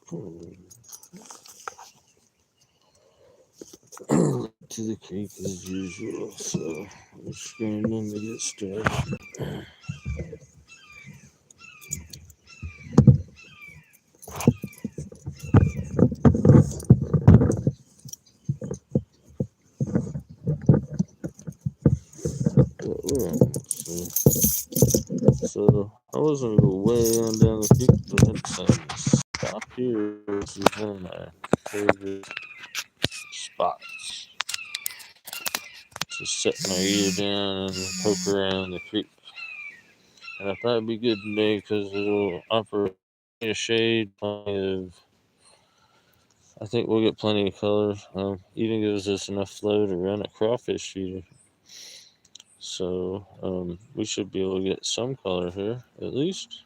To the creek as usual, so we're scrambling to get started. But we're almost there. So I was gonna go way on down the creek, but I decided to stop here. This is one of my favorite spots to set my ear down and poke around the creek. And I thought it'd be good today because it'll offer plenty of shade, plenty of. I think we'll get plenty of color. Even gives us enough flow to run a crawfish feeder. So we should be able to get some color here, at least.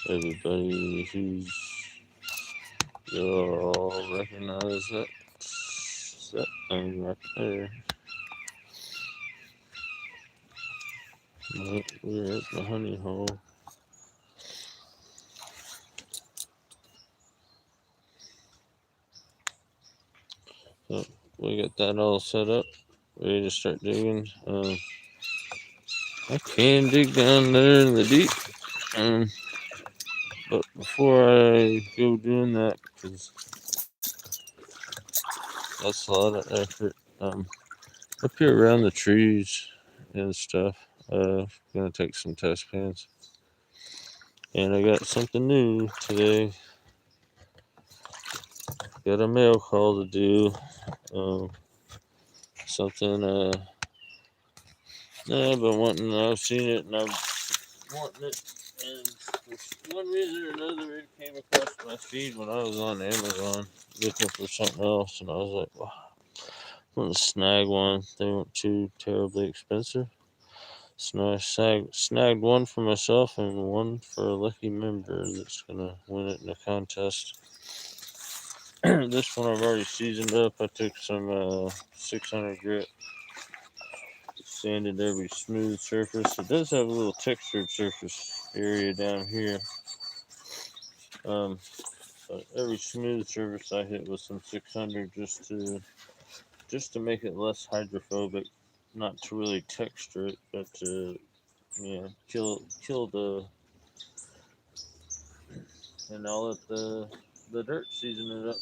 Everybody who's you'll recognize that thing right there. We're at the honey hole. So we got that all set up, ready to start digging. I can dig down there in the deep, but before I go doing that, because that's a lot of effort, up here around the trees and stuff, gonna take some test pans. And I got something new today. Got a mail call to do. Something I've been wanting. I've seen it and I'm wanting it. And for one reason or another, it came across my feed when I was on Amazon looking for something else, and I was like, wow, I'm gonna snag one. They weren't too terribly expensive. So I snagged one for myself and one for a lucky member that's gonna win it in a contest. This one I've already seasoned up. I took some 600 grit, sanded every smooth surface. It does have a little textured surface area down here. But every smooth surface I hit with some 600 just to make it less hydrophobic, not to really texture it, but to kill the. And I'll let the dirt season it up.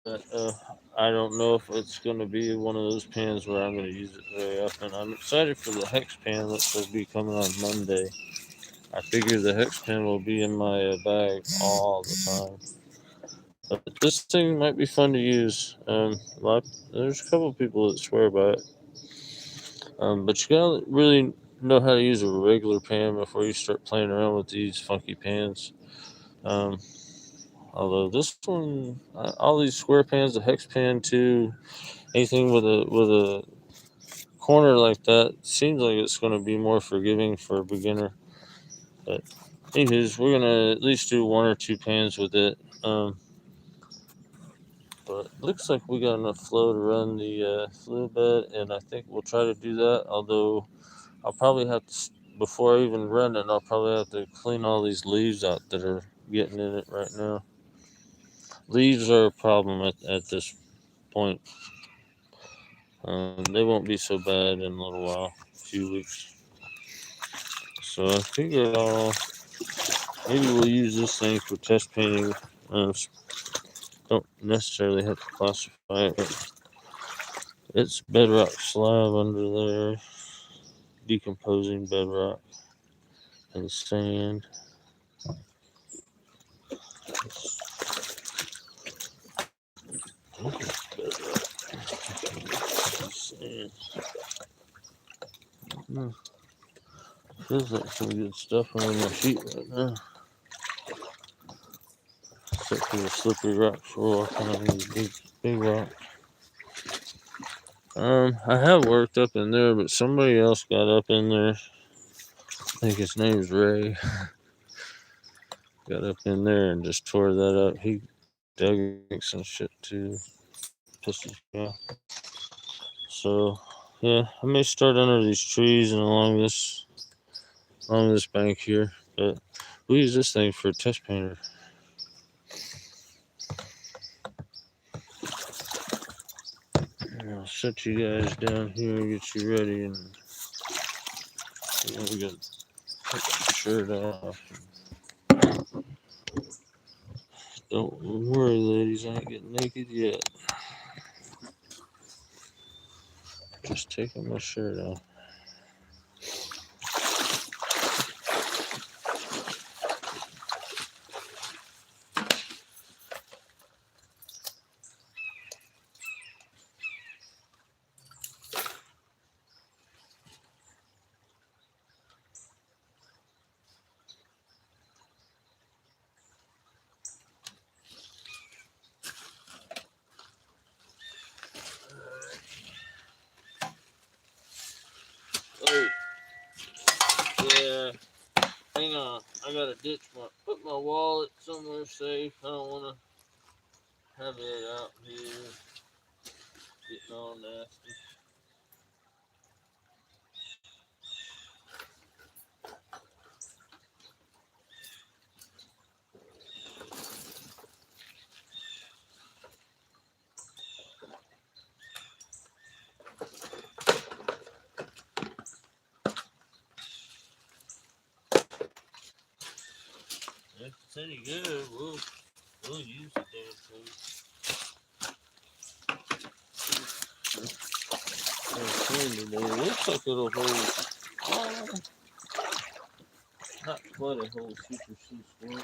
But I don't know if it's going to be one of those pans where I'm going to use it very often. I'm excited for the hex pan that's going to be coming on Monday. I figure the hex pan will be in my bag all the time. But this thing might be fun to use. There's a couple people that swear by it. But you gotta really know how to use a regular pan before you start playing around with these funky pans. Although this one, all these square pans, the hex pan too, anything with a corner like that, seems like it's going to be more forgiving for a beginner. But anyways, we're gonna at least do one or two pans with it. But it looks like we got enough flow to run the fluid bed, and I think we'll try to do that. Although I'll probably have to, before I even run it, I'll probably have to clean all these leaves out that are getting in it right now. Leaves are a problem at this point. They won't be so bad in a little while, a few weeks. So I figured maybe we'll use this thing for test painting. Don't necessarily have to classify it, but it's bedrock slab under there, decomposing bedrock and sand. Sand. Feels like some good stuff under my feet right now. Except for the slippery rocks we're walking on, these big rocks. I have worked up in there, but somebody else got up in there. I think his name's Ray. Got up in there and just tore that up. He dug some shit too. Pissed me off. So yeah, I may start under these trees and along this bank here, but We use this thing for a test painter. I'll set you guys down here and get you ready, and we got to take the shirt off. Don't worry, ladies, I ain't getting naked yet. Just taking my shirt off. Oh, yeah. Hang on. I gotta put my wallet somewhere safe. I don't want to have it out here getting all nasty. If it's any good, we'll use the damn thing. It looks like it'll hold. Not quite a whole Super C square.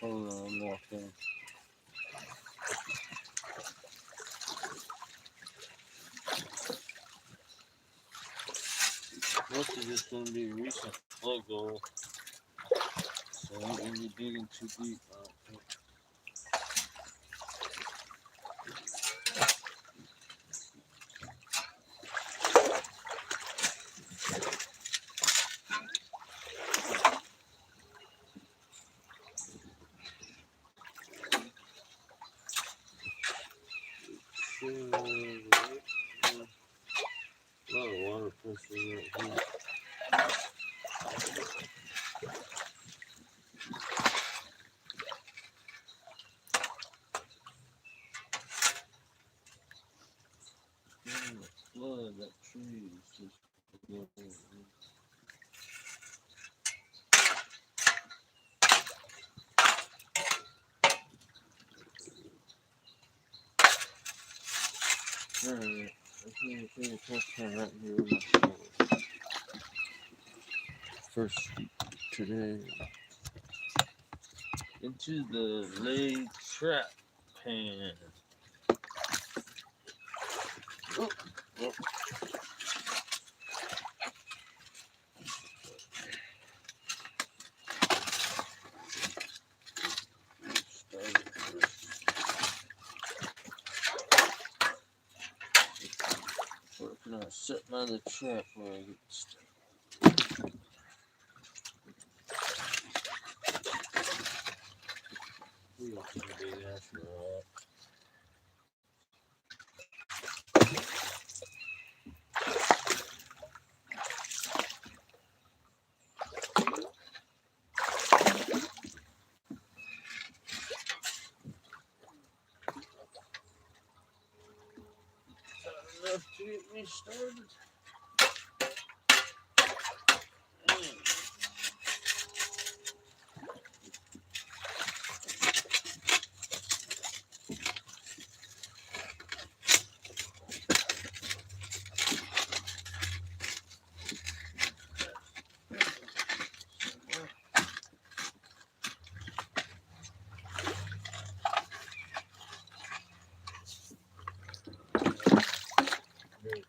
Hold on, I'm walking. Most of this is going to be a recent plug hole, so I ain't going to be digging too deep. I don't think. A lot of water pressure right here. Flood, that tree is just alright, I'm going to take a test pan right here in my shower. First today into the laid trap pan. Oh, oh. Working on setting on the trap where I get stuck. We got some big ass rock. Enough to get me started.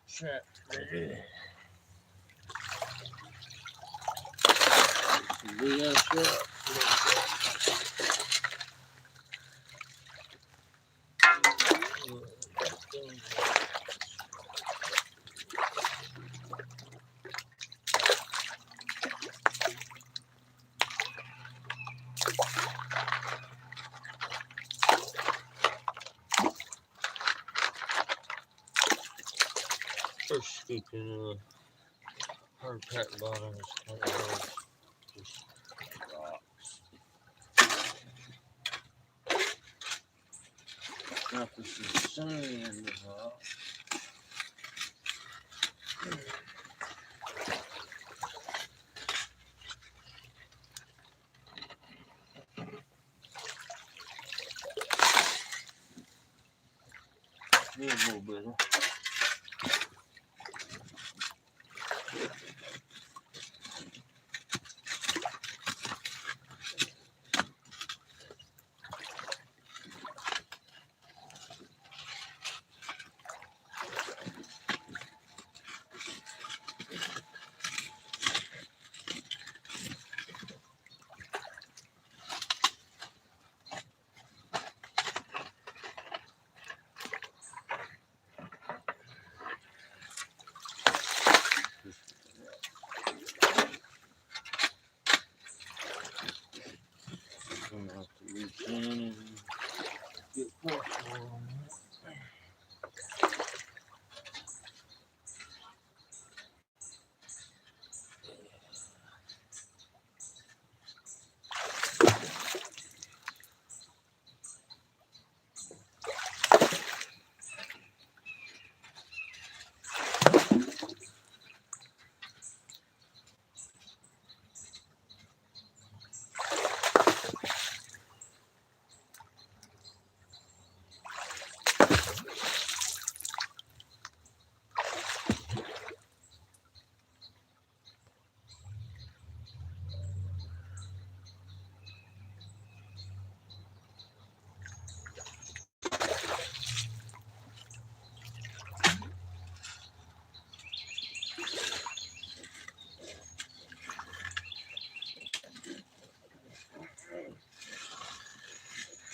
Trap ready. Big ass truck. First scooping hard pack bottom is kind of just rocks. Now this is sand rock. A little bit. I'm gonna have to reach in and get pressure on it.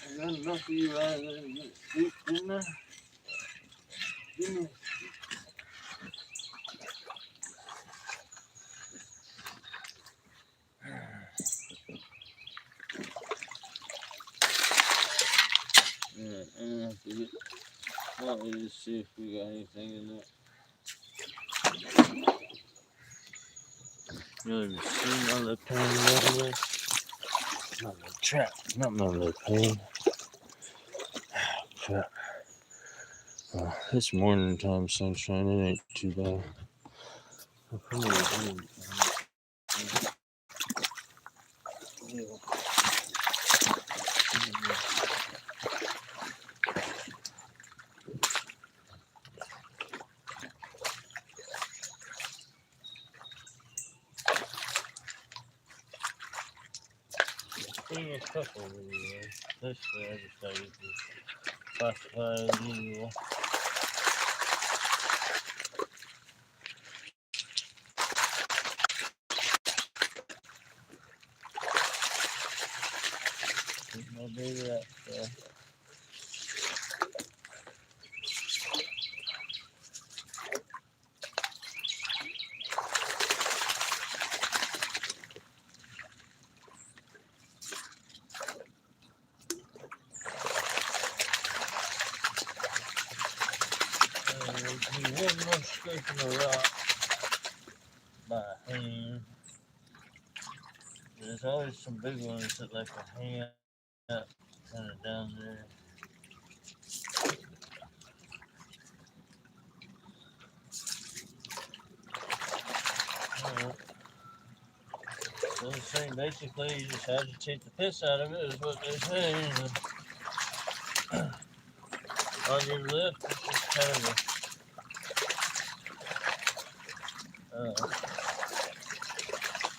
I got enough of you right there to get scooped in there. Give me. Yeah, and I have to get. Let me just see if we got anything in there. You ever seen my little pain over there? My little trap, not my little pain. Crap. It's morning time sunshine, it ain't too bad. Seen a couple anyway. This way I decided to classify as usual. Keep my baby that stuff. One more scraping the rock by hand. There's always some big ones that like to hang out kind of down there. So the same, basically, you just agitate the piss out of it, is what they say. On your lift, it's just kind of a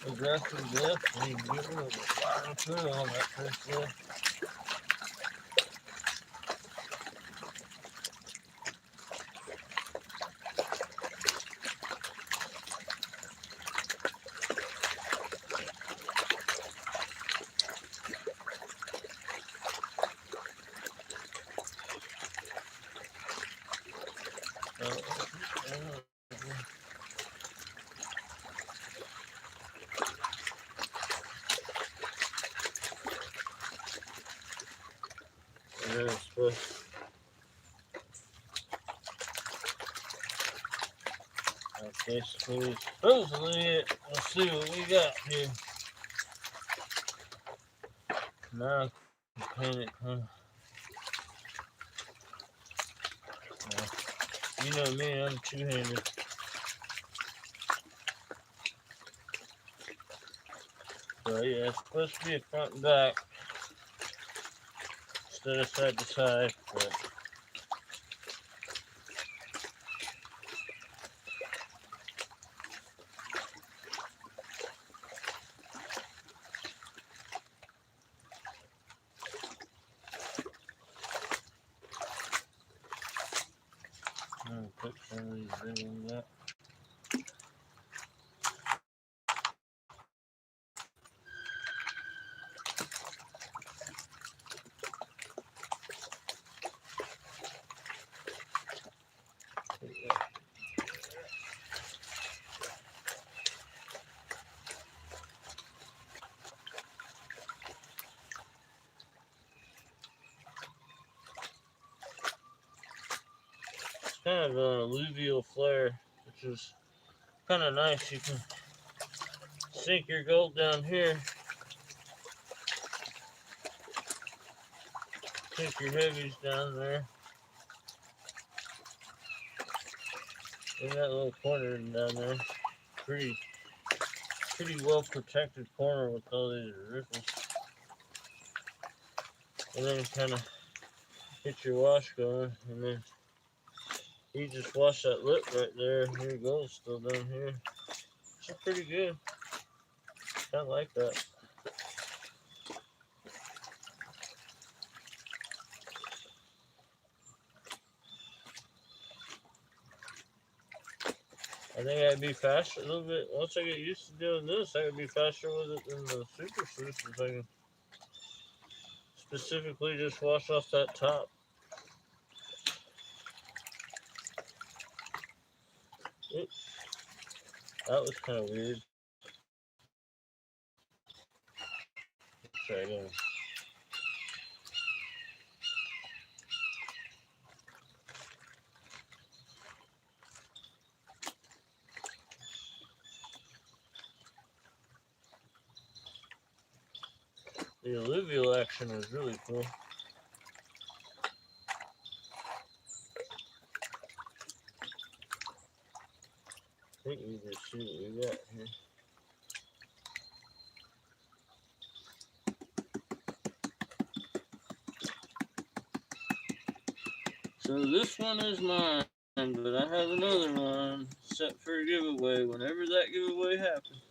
aggressive lift, and you can get rid of the fire through on that first lift. That's basically supposedly it. Let's see what we got here. Now I can paint it, huh? You know me, I'm two-handed. So yeah, it's supposed to be a front and back instead of side to side, but I'm gonna put some of these in that. It's kind of an alluvial flare, which is kind of nice. You can sink your gold down here, sink your heavies down there. In that little corner down there, pretty well protected corner with all these riffles. And then kind of get your wash going, and then you just wash that lip right there. Here it goes, still down here. It's pretty good. Kind of like that. I think I'd be faster a little bit. Once I get used to doing this, I could be faster with it than the Super Swiss if I can specifically just wash off that top. Oops. That was kind of weird. Let's try again. The alluvial action is really cool. I think you can see what we got here. So this one is mine, but I have another one set for a giveaway whenever that giveaway happens.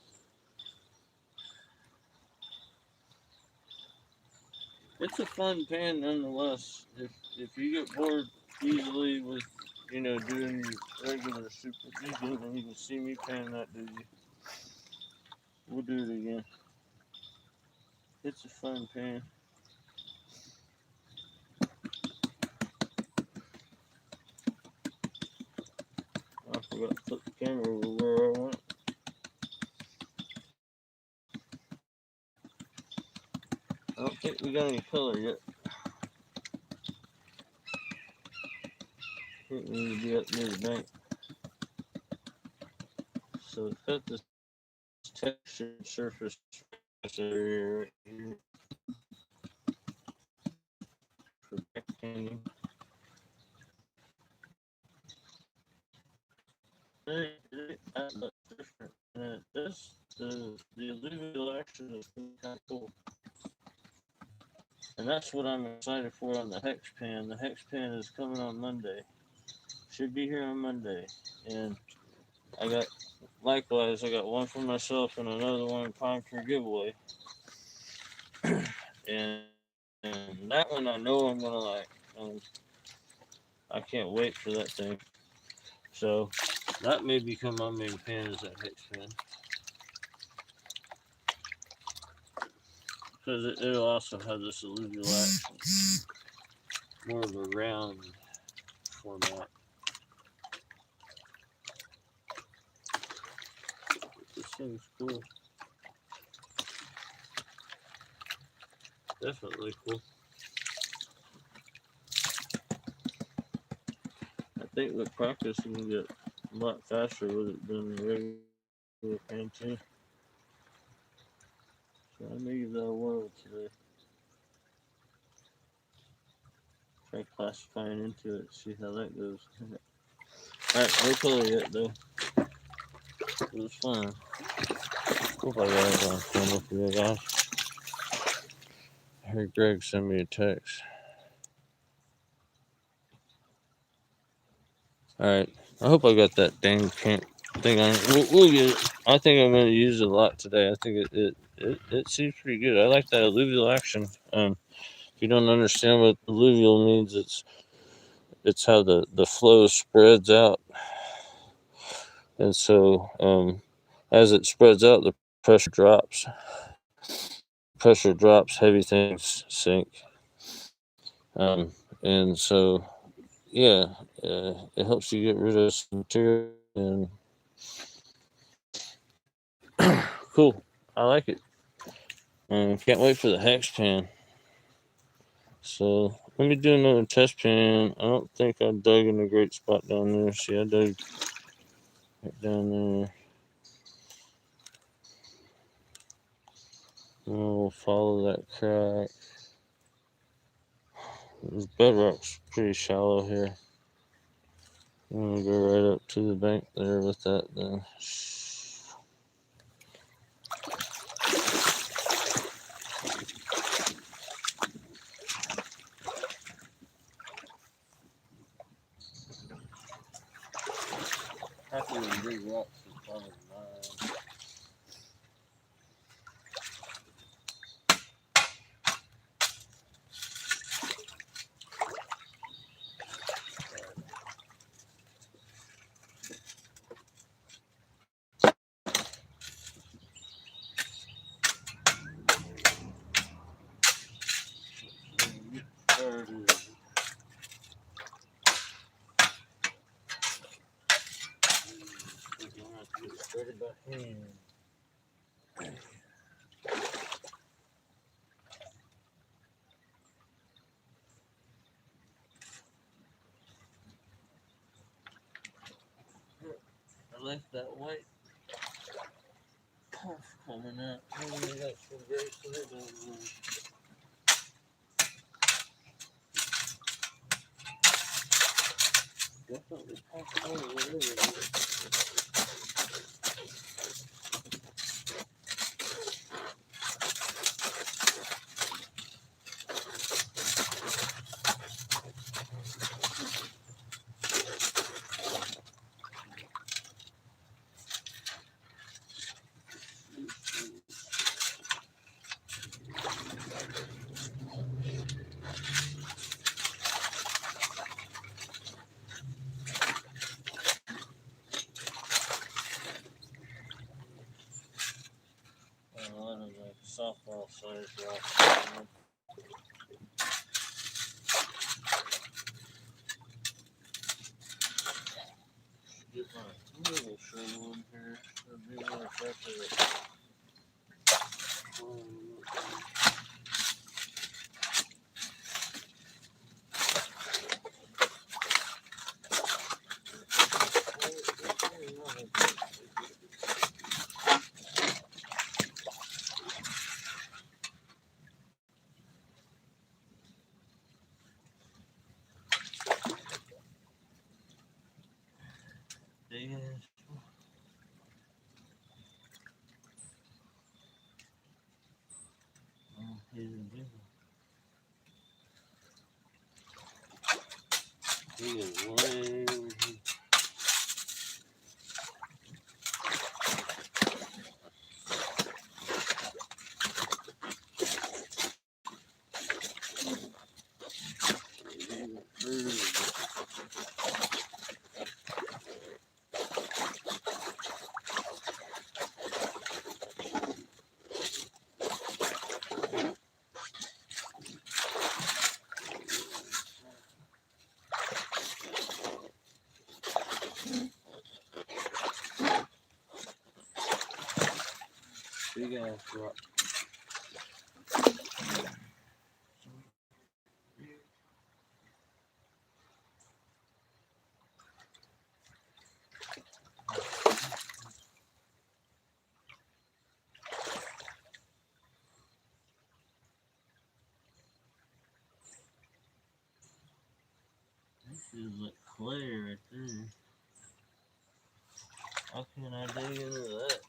It's a fun pan nonetheless. If you get bored easily with, doing regular super vegan, and you can see me pan that dude, we'll do it again. It's a fun pan. I forgot to put the camera over where I want. I don't think we got any color yet. I think we need to be up near the bank. So it's got this textured surface area right here for back painting. That looks different. And the alluvial action is kind of cool. And that's what I'm excited for on the hex pan. The hex pan is coming on Monday. Should be here on Monday. And I got one for myself and another one Pine Tree giveaway. and that one I know I'm gonna like. I can't wait for that thing. So that may become my main pan, is that hex pan. Because it'll also have this alluvial action. More of a round format. This thing's cool. Definitely cool. I think with practice we can get a lot faster with it than the regular pan too. So I may give that a whirl today. Try classifying into it, see how that goes. Alright, no color yet though. It was fun. Hope I got it on camera for you guys. I heard Greg send me a text. Alright, I hope I got that dang thing on. We'll get it. I think I'm going to use it a lot today. I think it seems pretty good. I like that alluvial action. If you don't understand what alluvial means, it's how the flow spreads out. And so as it spreads out, the pressure drops. Pressure drops, heavy things sink. And so, yeah, it helps you get rid of some material. And cool. I like it. Can't wait for the hex pan. So let me do another test pan. I don't think I dug in a great spot down there. See, I dug right down there. And we'll follow that crack. This bedrock's pretty shallow here. I'm gonna go right up to the bank there with that then. Happy with big rocks in front of mine. Started by hand. I like that white puff coming out. Maybe I got some grapes in it. Definitely puff over whatever it is. A lot of softball size rocks. Get my little shovel in here. It'd be more effective. Big ass. Oh, he's a big one. He is way over here. Big ass rock. How can I dig into that?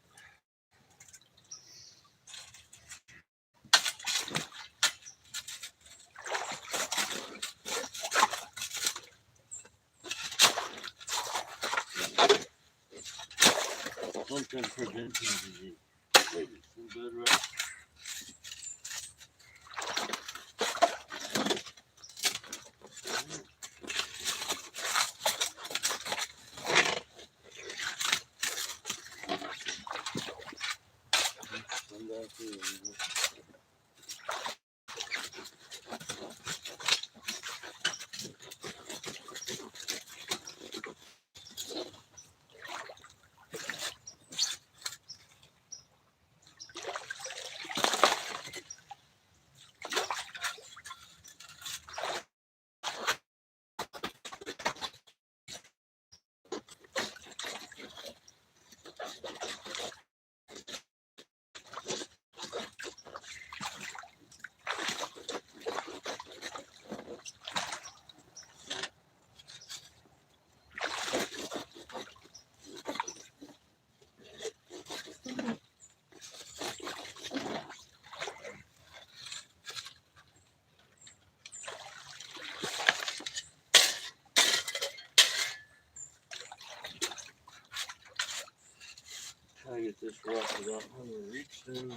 Something preventing disease. Maybe some good rest. Come back here. Try to get this rock without having to reach in.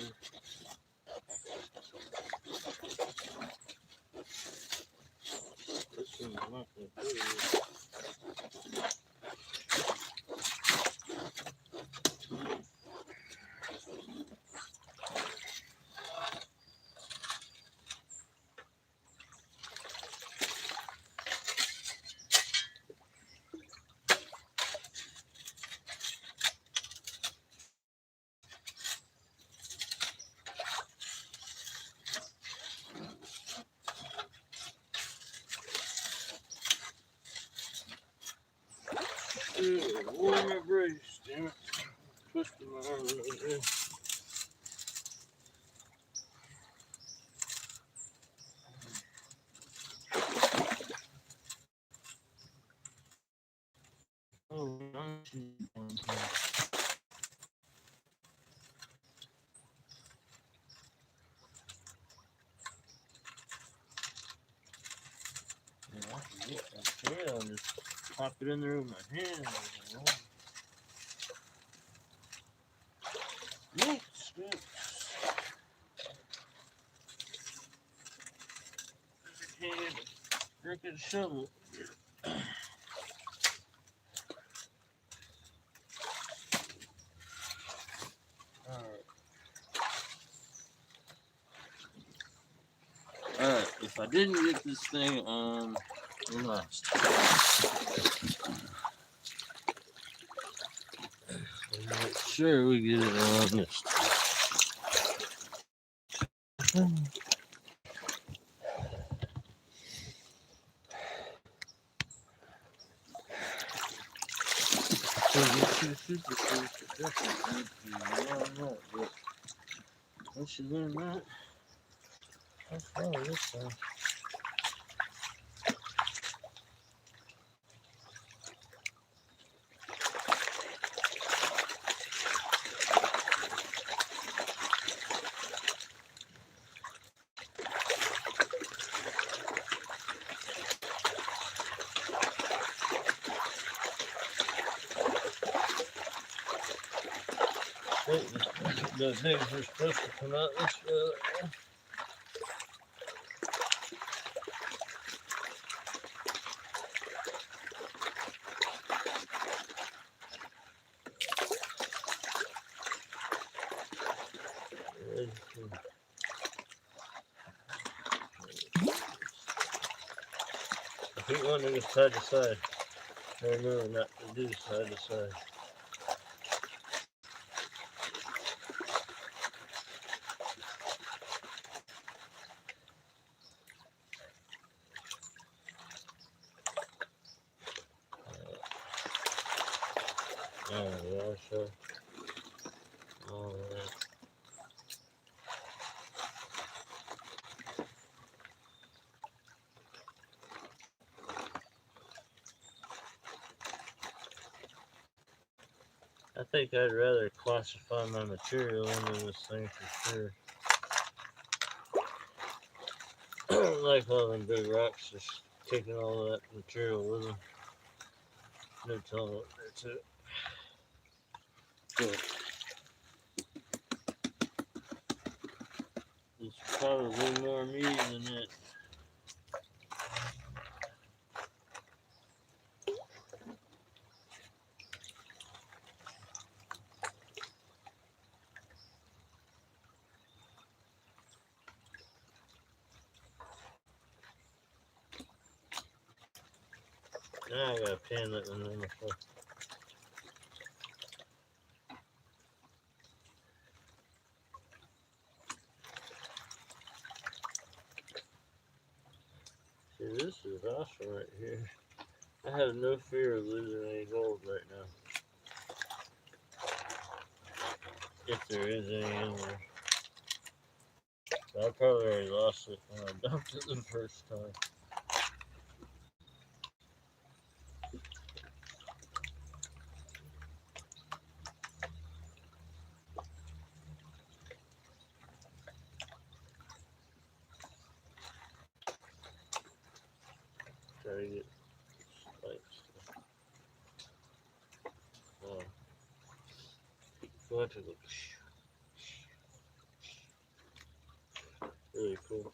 This one's not that good. Wore my brace, damn it. Twisted my arm right there. Oh, I'm I can get that tail and just pop it in there with my hand. Next, freaking shovel. Alright, if I didn't get this thing on the last make sure we get it on this time. Once you learn that, that's all this time. The things are supposed to come out this way. I think one of them is side to side. No, not to do side to side. Oh, yeah, sure. All right. I think I'd rather classify my material into this thing for sure. Like all them big rocks, just taking all of that material with them. No-tellum up there too. So it's probably more me than it. Now I got a pen that was on the floor. See, this is awesome right here. I have no fear of losing any gold right now. If there is any in there. I probably already lost it when I dumped it the first time. Try to get spikes. Oh. So I have to look really cool.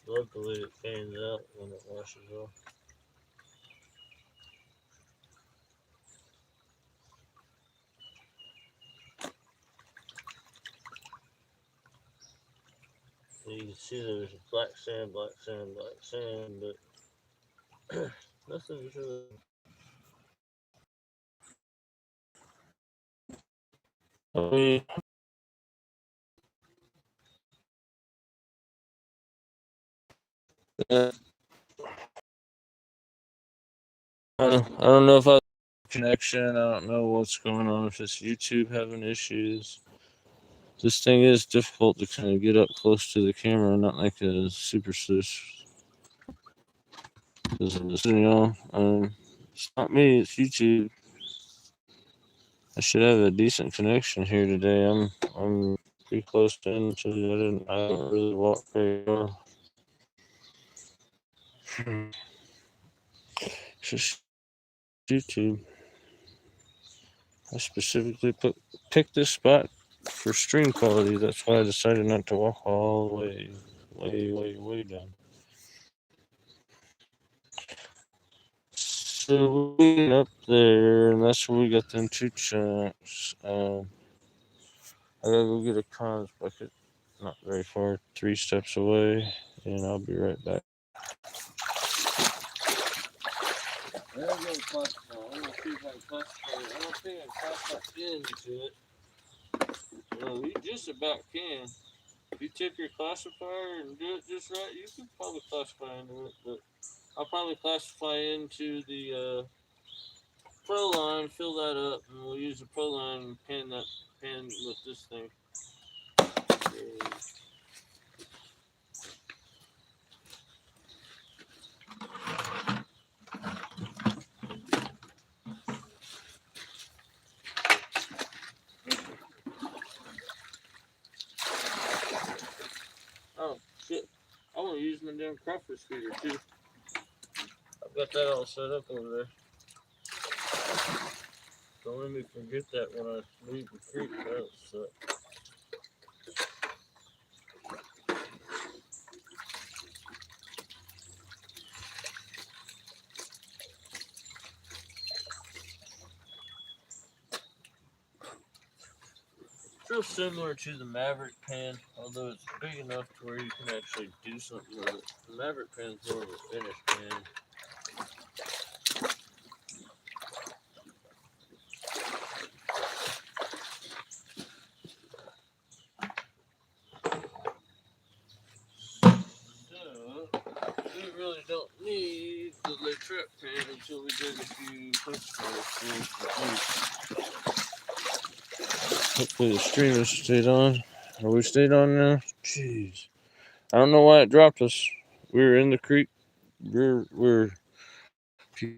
Love the way it fans out when it washes off. And you can see there's black sand, black sand, black sand, but nothing's really. I don't know if I connection. I don't know what's going on. If it's YouTube having issues. This thing is difficult to kind of get up close to the camera, not like a super switch. Because it's not me. It's YouTube. I should have a decent connection here today. I'm pretty close to end. So I don't really walk very well. It's just YouTube. I specifically picked this spot for stream quality. That's why I decided not to walk all the way down. So we went up there, and that's where we got them 2 chunks. I gotta go get a cons bucket, not very far, 3 steps away, and I'll be right back. I'm gonna classify. I'm gonna see if I can classify it. I don't think I can classify into it. Well, you just about can. If you take your classifier and do it just right, you can probably classify into it, but I'll probably classify into the pro line, fill that up, and we'll use the pro line and pan with this thing. Oh shit! I want to use my damn crawfish feeder too. I've got that all set up over there. Don't let me forget that when I leave the creek. That's real similar to the Maverick pan, although it's big enough to where you can actually do something with it. The Maverick pan's more of a finish pan. We really don't need the latrette pan until we dig a few push. Hopefully the stream has stayed on. Are we stayed on now? Jeez. I don't know why it dropped us. We were in the creek. We're you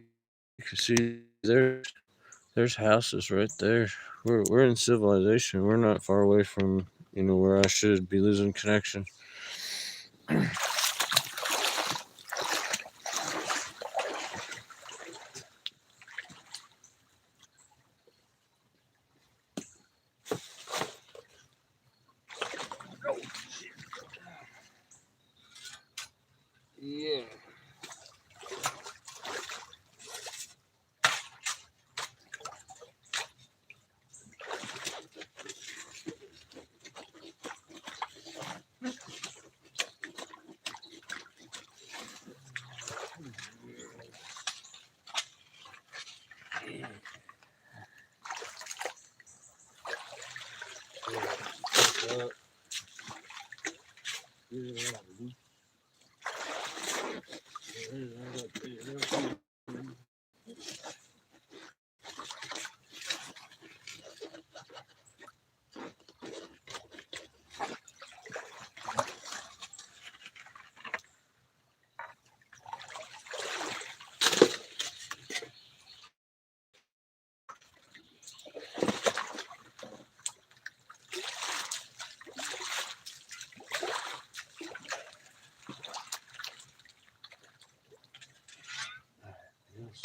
can see there's houses right there. We're in civilization. We're not far away from where I should be losing connection. Yeah.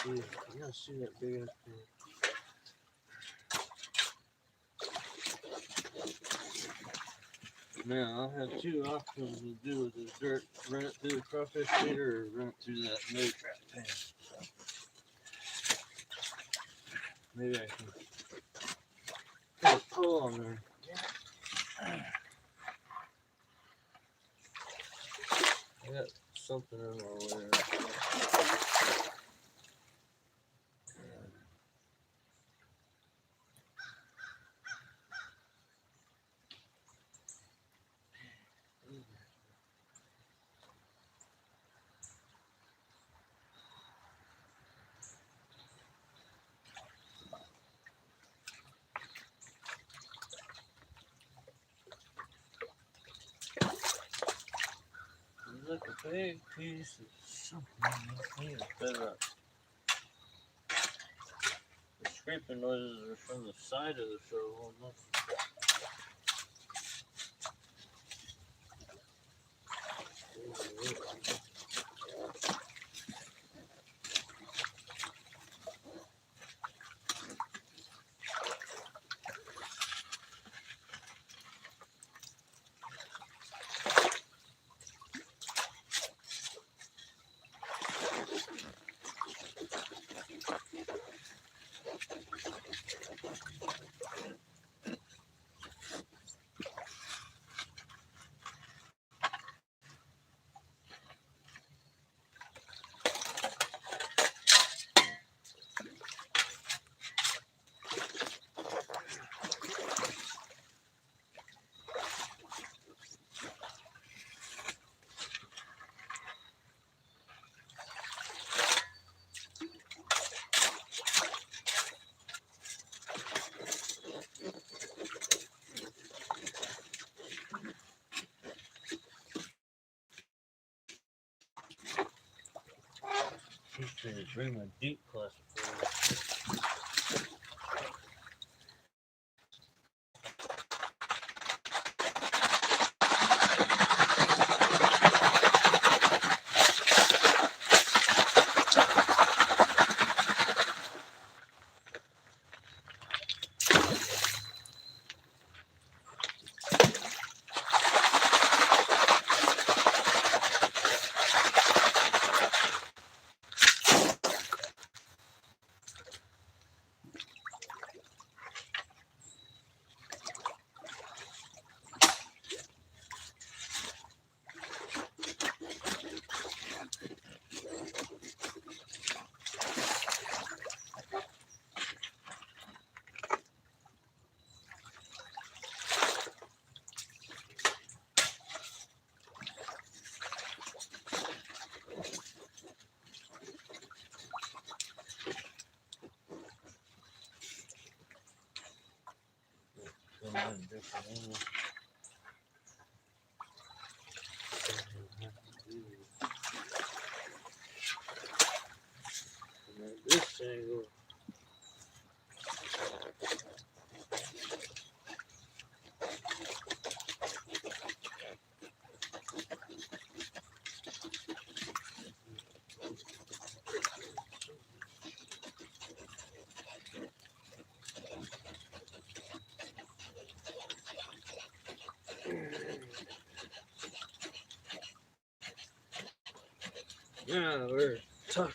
You don't see that big ass thing. Now, I have two options to do with this dirt. Run it through the crawfish feeder or run it through that no trap pan. Maybe I can put a pull on there. I got something in my way. Look, a big piece of something. Better. The scraping noises are from the side of the shovel. He's trying to bring my deep classifier. Now we're talking.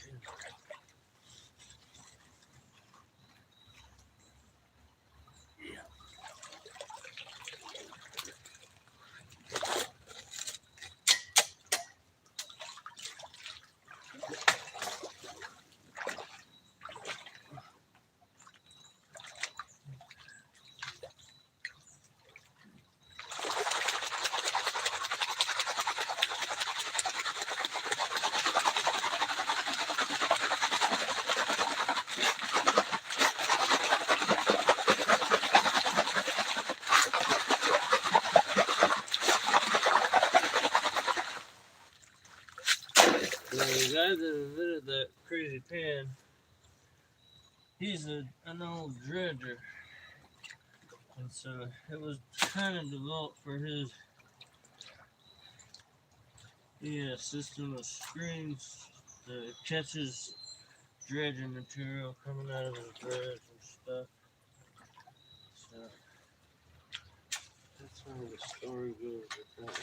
The guy that invented that crazy pan, he's an old dredger. And so it was kind of developed for his system of screens that catches dredging material coming out of his dredge and stuff. So that's how the story goes with that one.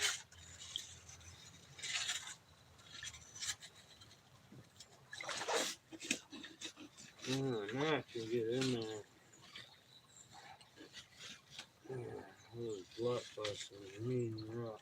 Now I can get in there. It was blocked by some mean rock.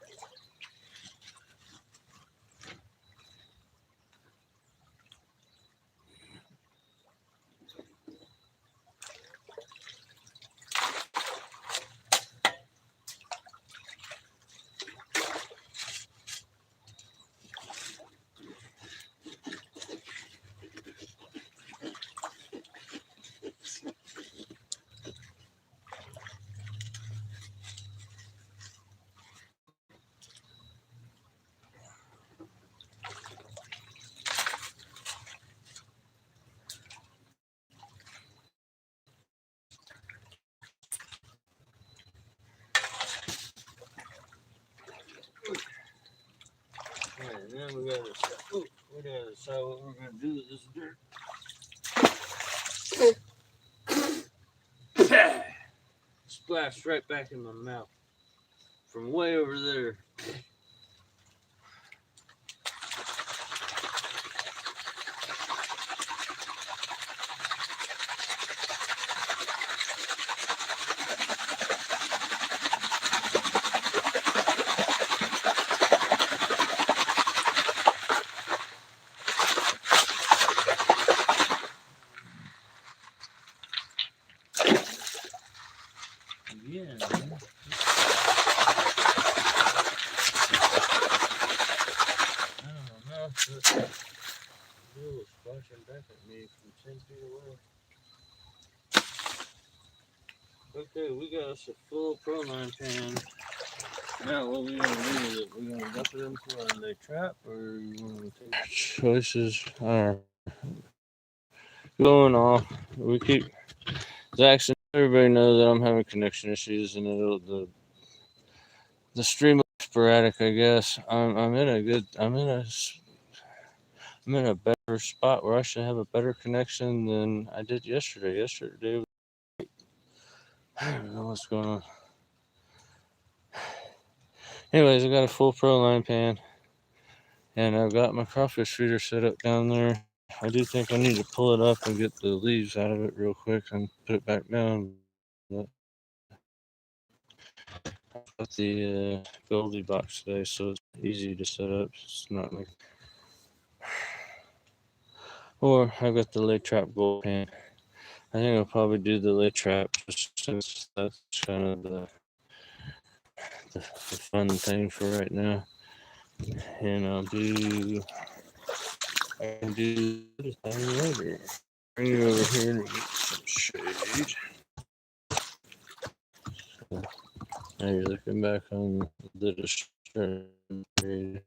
Alright, now we gotta decide what we're gonna do with this dirt. Splashed right back in my mouth from way over there. Yeah, man. I don't know. The bill was flashing back at me from 10 feet away. Okay, we got us a full Proline pan. Now, what we gonna do with it? We gonna dump it into our lay trap, or you wanna take choices are going off? We keep Zaxxon. Everybody knows that I'm having connection issues, and the stream is sporadic. I guess I'm in a better spot where I should have a better connection than I did yesterday. Yesterday, I don't know what's going on. Anyways, I got a full Proline pan, and I've got my crawfish feeder set up down there. I do think I need to pull it up and get the leaves out of it real quick and put it back down. But I got the Goldie box today, so it's easy to set up. It's not like, or I've got the lay trap gold pan. I think I'll probably do the lay trap just since that's kind of the fun thing for right now. And I can do the thing later. Bring you over here and get some shade. Now you're looking back on the disturbed period.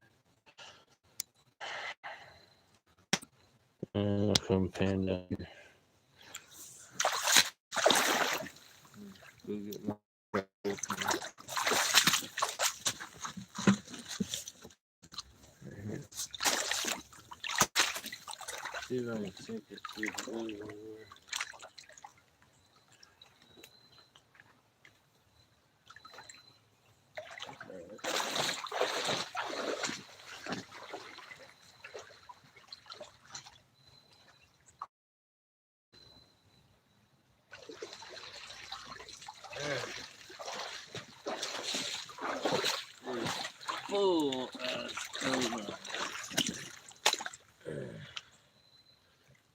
And I'll come pan down here. Go get my see if I can sink it through the hole over there.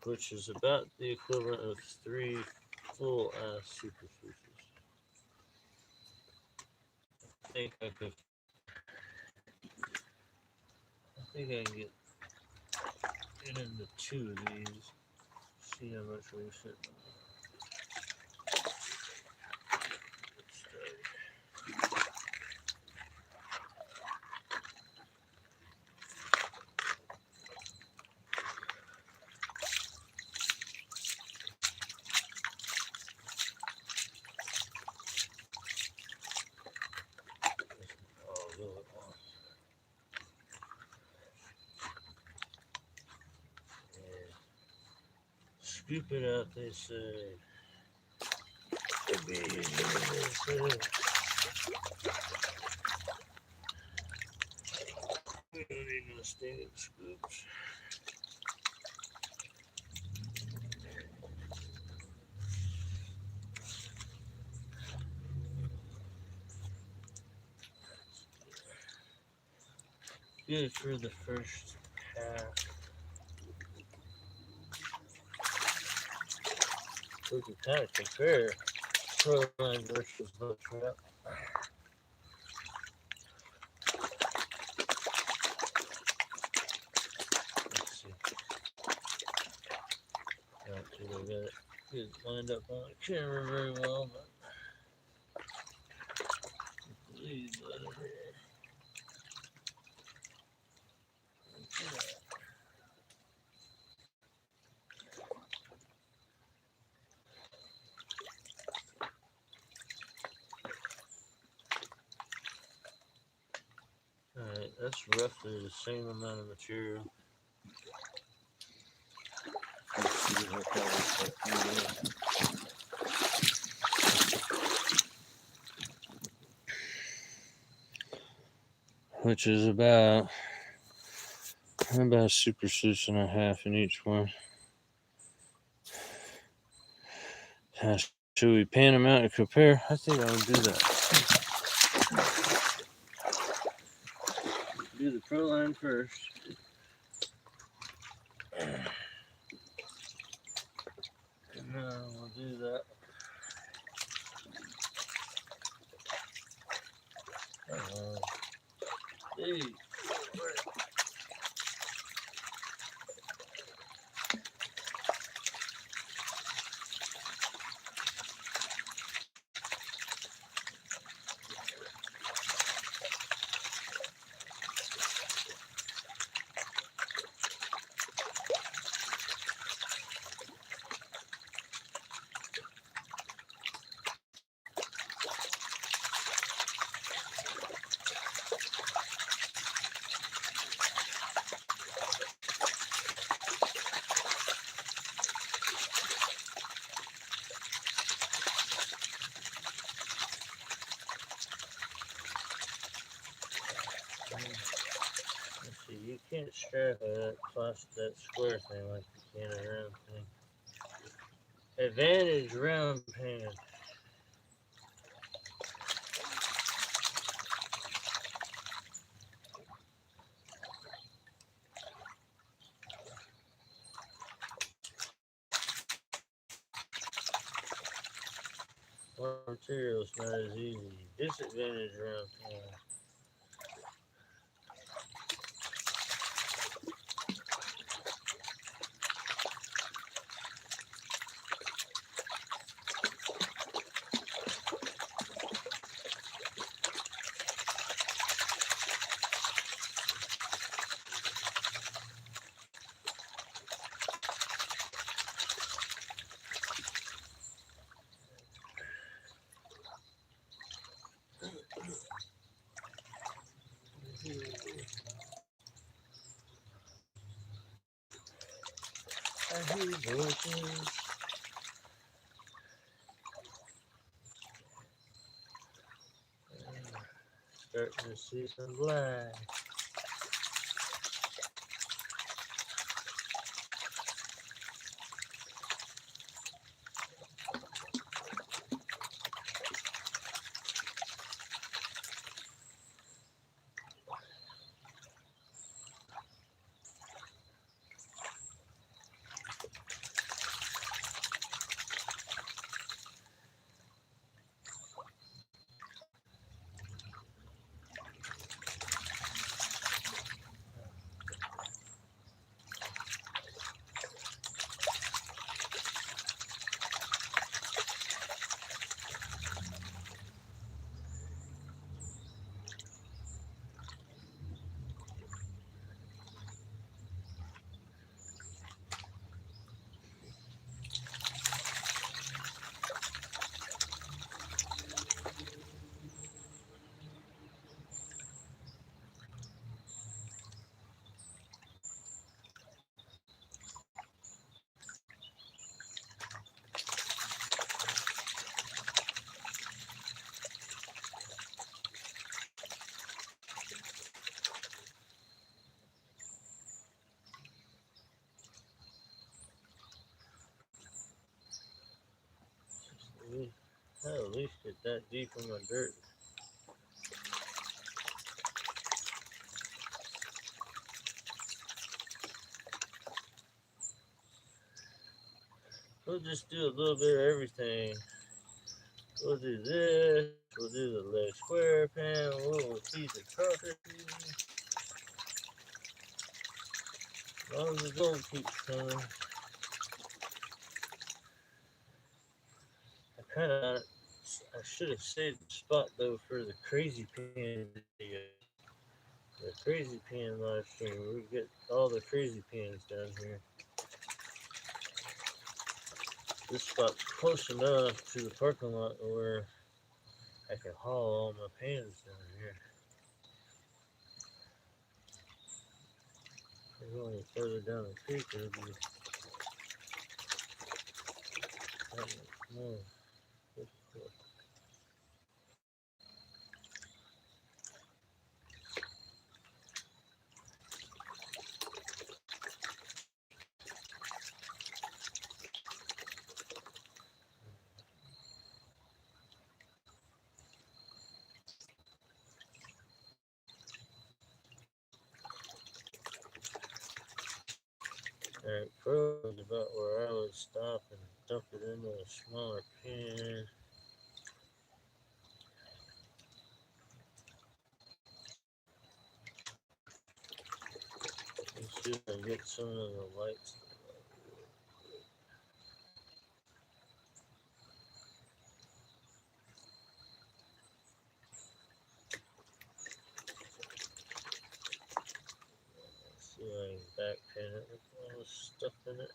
which is about the equivalent of 3 full-ass super sources. I think I can get into 2 of these. See how much we fit. Scoop it out, they say. Could be easier, they say. We don't need no stinging scoops. Good for the first half. We can kind of compare shoreline versus no trap. Let's see. Actually, I got it good lined up on the camera very well, but please let it here. Alright, that's roughly the same amount of material. Which is about a super seuss and a half in each one. Should we pan them out and compare? I think I would do that. Do the pro line first. And then we'll do that. Hey. Let's see, you can't strap that square thing like you can a round thing. Advantage round pan. Well, material's not as easy. Disadvantage round pan. I hear voices. Starting to see some black. at least get that deep in my dirt. We'll just do a little bit of everything. We'll do this. We'll do the leg square pan. We'll feed the carcass. As long as the gold keeps coming. I should have saved the spot though for the crazy pan video. The crazy pan live stream. We get all the crazy pans down here. This spot's close enough to the parking lot where I can haul all my pans down here. If we're going further down the creek, it'll be that much more difficult. Alright, probably about where I would stop and dump it into a smaller pan. Let's see if I can get some of the lights. Let's see if I can back pan it with all this stuff in it.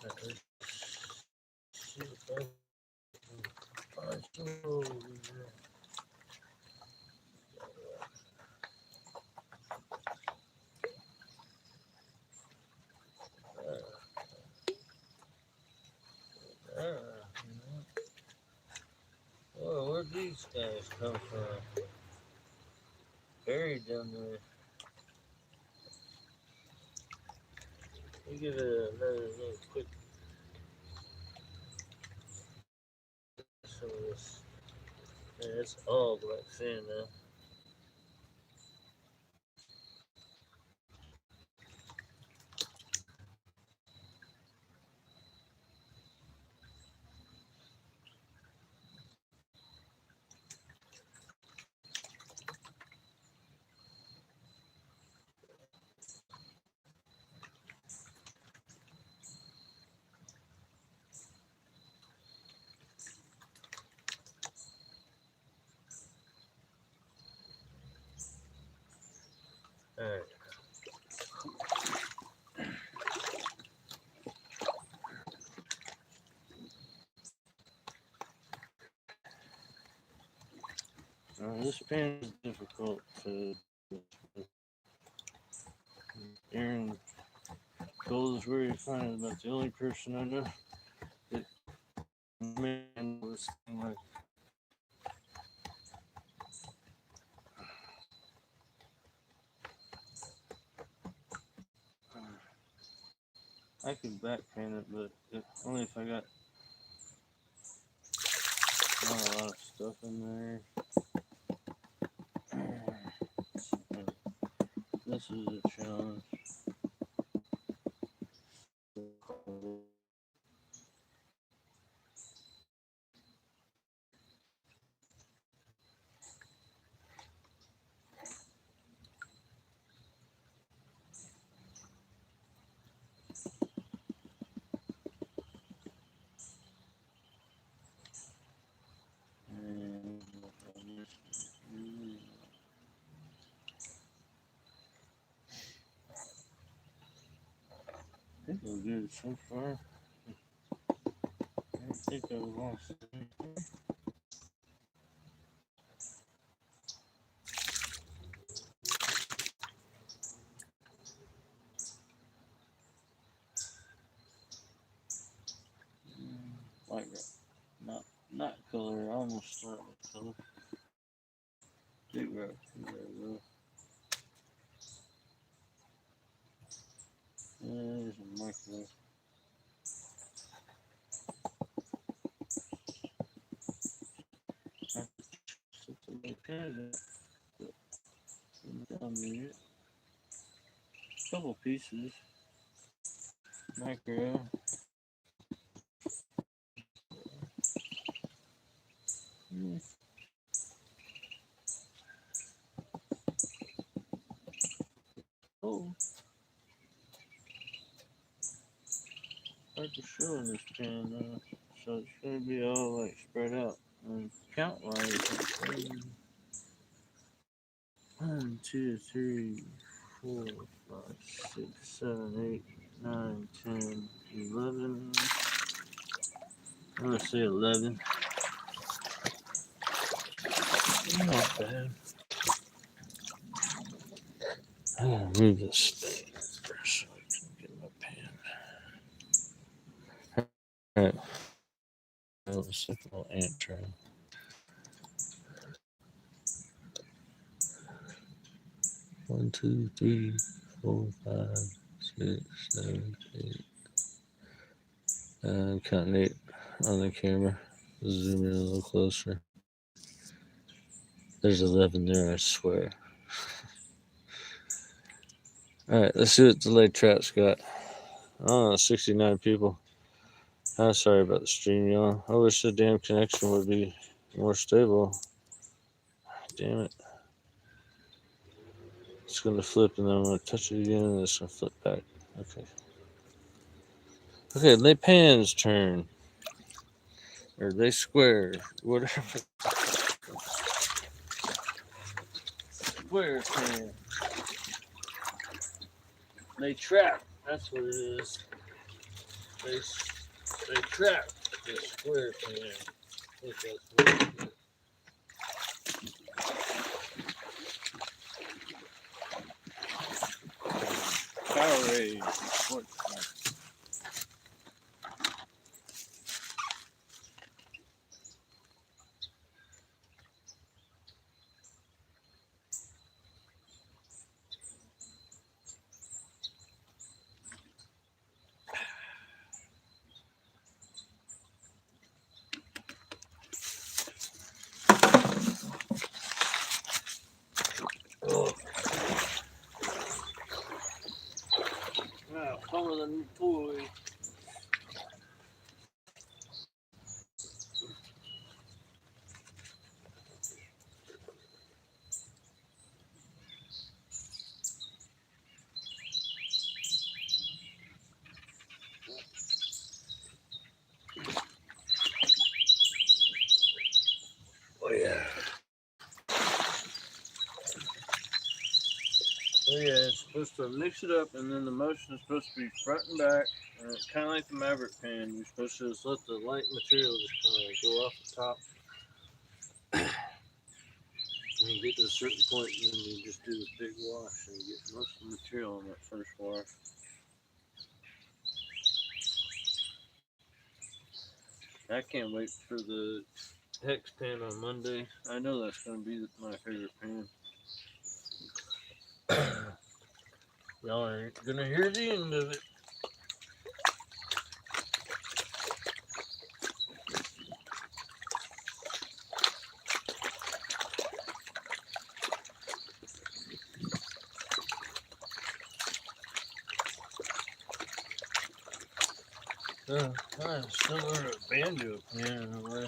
Let's see if I can find some over here. Oh, where'd these guys come from? Buried down there. Let me give it another little quick some of this. Yeah, it's all black sand now. Alright. This pan is difficult to. Aaron Gold is where you find it, about the only person I know that man was like. I could back pan it, but only if I got not a lot of stuff in there. This is a challenge. good so far. I don't think I've lost anything. Like not color. I almost start with color. Big rock. There we go. There's a micro. Couple pieces. Micro. Oh, hard to show in this pan though. So it's gonna be all like spread out. And count wise, 1, 2, 3, 4, 5, 6, 7, 8, 9, 10, 11. I'm gonna say 11. Not bad. I'm gonna move this thing first so I can get my pan. Alright. That was like a little ant trail. One, 2, 3, 4, 5, 6, 7, 8. I'm counting 8 on the camera. Zoom in a little closer. There's 11 there, I swear. Alright, let's see what the leg trap's got. Oh, 69 people. I'm sorry about the stream, y'all. I wish the damn connection would be more stable. Damn it. It's going to flip, and then I'm going to touch it again, and it's going to flip back. Okay. Okay, lay pan's turn. Or lay square. Whatever. Square pan. Lay trap. That's what it is. They trap the square pan. I think that's what it is. Powerade. Wow, fun with a new toy. Oh yeah. Oh yeah, it's supposed to mix it up, and then the motion is supposed to be front and back, and it's kind of like the Maverick pan. You're supposed to just let the light material just kind of go off the top, and you get to a certain point, and then you just do the big wash, and you get most of the material on that first wash. I can't wait for the hex pan on Monday. I know that's going to be my favorite pan. Y'all aren't going to hear the end of it. Kind of similar to a banjo pan in a way.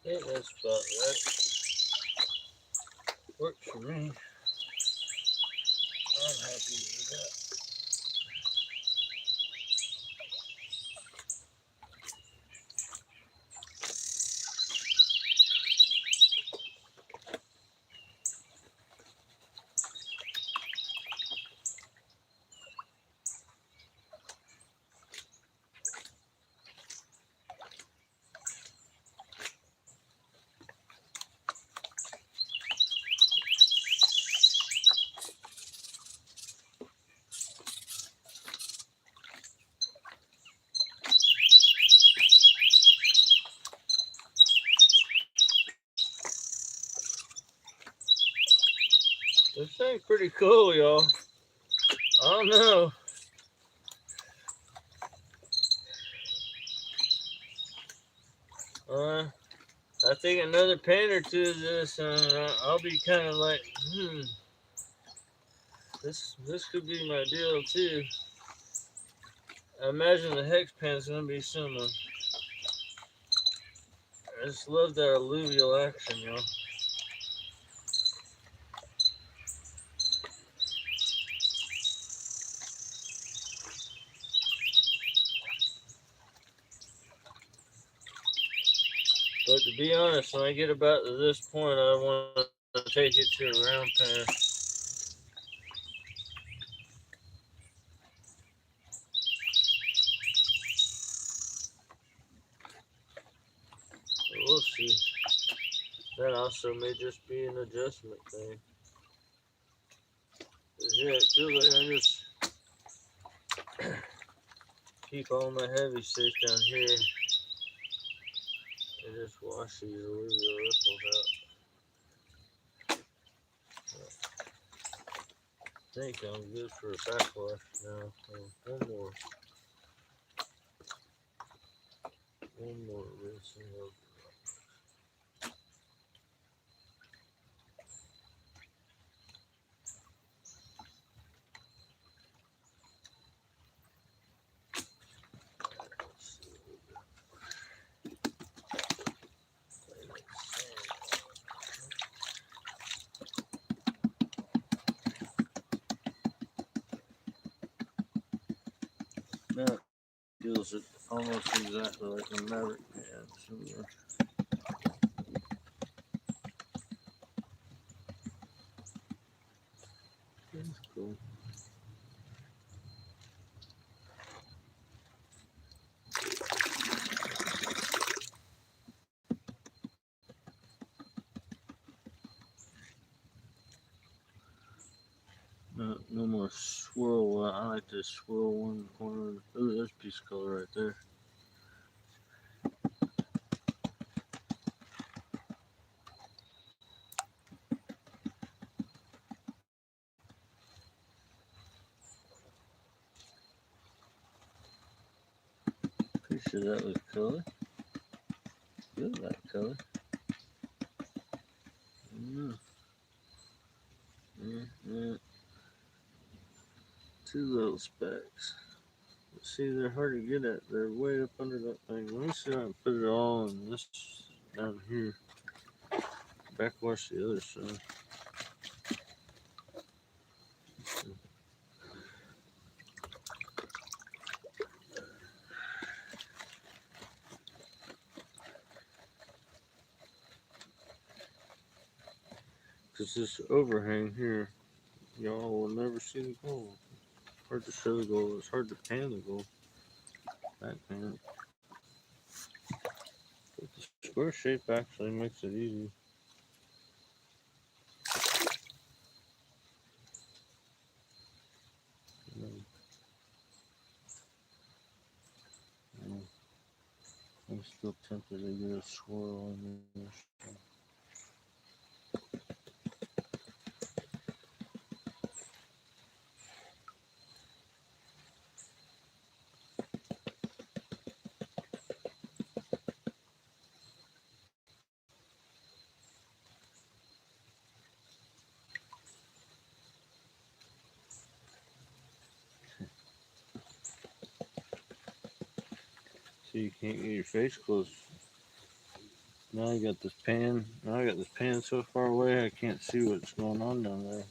Yeah, that's about right. Works for me. I'm happy with that. This thing's pretty cool, y'all. I don't know. I think another pan or two of this, and I'll be kind of like, this could be my deal too. I imagine the hex pan's gonna be similar. I just love that alluvial action, y'all. But to be honest, when I get about to this point, I want to take it to a round pan. But we'll see. That also may just be an adjustment thing. Yeah, it feels like I just keep all my heavy safe down here and just wash these alluvial ripples out. I think I'm good for a backwash now. One more rinsing over. Now it feels it almost exactly like a Maverick pan. Similar. That's cool. No more swirl. I like to swirl one corner. Oh, there's a piece of color right there. Pretty sure that was color. Feels like color. Mm. Two little specks. See, they're hard to get at. They're way up under that thing. Let me see if I can put it all in this down here. Backwash the other side. Because this overhang here, y'all will never see the gold. Hard to show the gold. It's hard to pan the gold. Back pan. But the square shape actually makes it easy. I'm still tempted to get a swirl in this. So you can't get your face close. Now I got this pan. Now I got this pan so far away I can't see what's going on down there.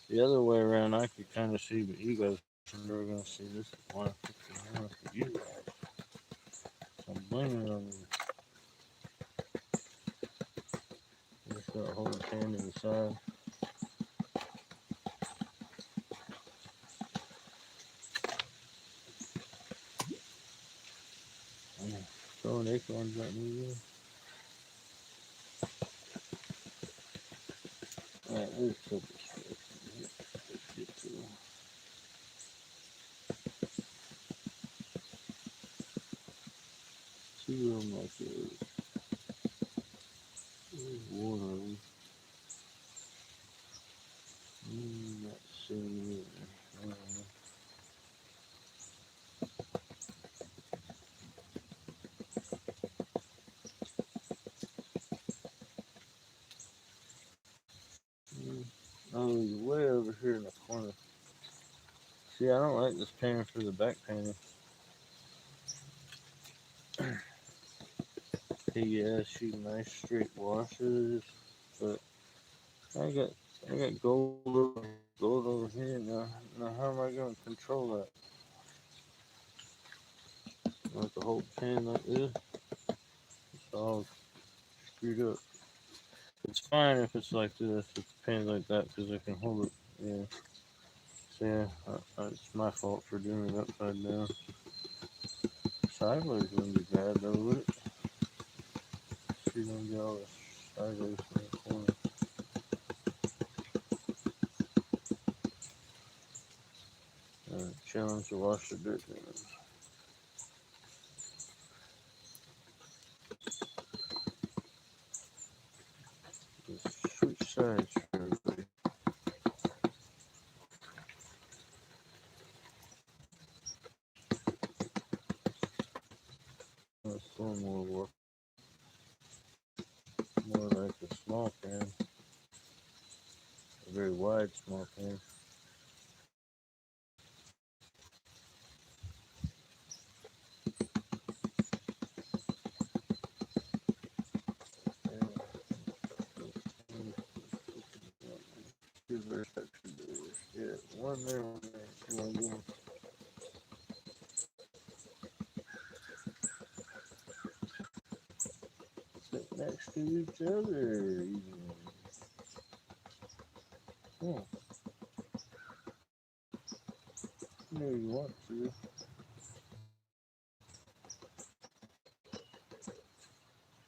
The other way around I could kind of see, but you guys are never gonna see this at 1:51 for you guys. So I'm blaming it on you. Just got a whole pan to the side. I'm throwing acorns at me again. Alright, let's put this right here. Let's get to two of them like this. There's one of them. Not seeing it. Oh, he's way over here in the corner. See, I don't like this pan for the back panning. He asks you nice straight washes, but I got gold over here now. Now how am I gonna control that? Like the whole pan like this? It's all screwed up. It's fine if it's like this. It's a pan like that because I can hold it. Yeah. So yeah, it's my fault for doing it upside down. Sideways wouldn't be bad though, would it? So you don't get all this sideways in the corner. Challenge to wash the dirt in. Just switch sides for everybody. That's still more work. More like a small pan. A very wide small pan. Yeah, one there, one there. One there. Sit next to each other. Yeah. No, you want to.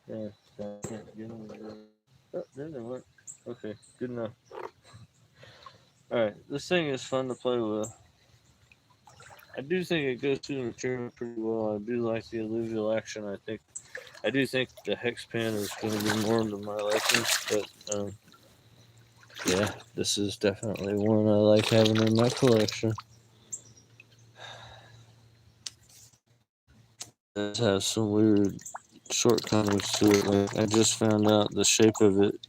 Yeah, I can't get them. Oh, there they went. Okay, good enough. Alright, this thing is fun to play with. I do think it goes through the material pretty well. I do like the alluvial action. I do think the hex pan is going to be more to my liking, but yeah, this is definitely one I like having in my collection. It has some weird shortcomings to it. Like I just found out the shape of it.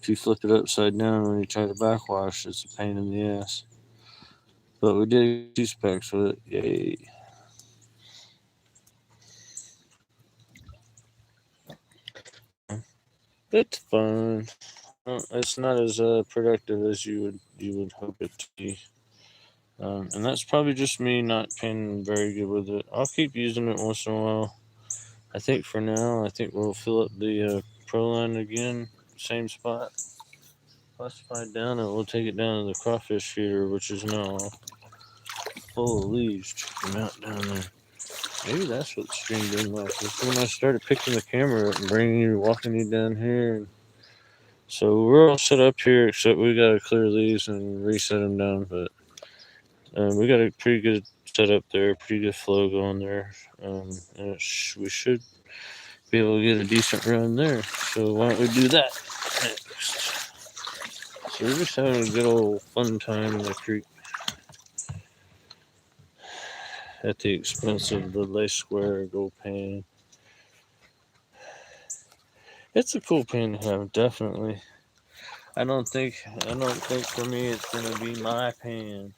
If you flip it upside down when you try to backwash, it's a pain in the ass. But we did 2 specs with it. Yay. It's fun. It's not as productive as you would hope it to be. And that's probably just me not being very good with it. I'll keep using it once in a while. I think for now, I think we'll fill up the Pro line again, same spot, classified down, and we'll take it down to the crawfish feeder, which is now full of leaves. Check them out down there. Maybe that's what the stream didn't like. It's when I started picking the camera up and walking you down here. So we're all set up here, except we got to clear these and reset them down. But we got a pretty good setup there, pretty good flow going there, and we should be able to get a decent run there. So why don't we do that next? So we're just having a good old fun time in the creek at the expense of the lace square gold pan. It's a cool pan to have, definitely. I don't think for me it's gonna be my pan,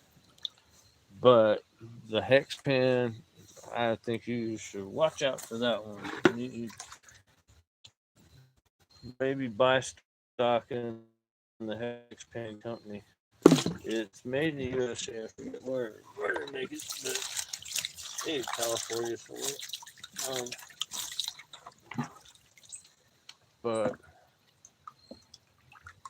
but the hex pan, I think you should watch out for that one. maybe buy stock in the Hex Pan Company. It's made in the USA. I forget where they make it, but state of California somewhere. Um, but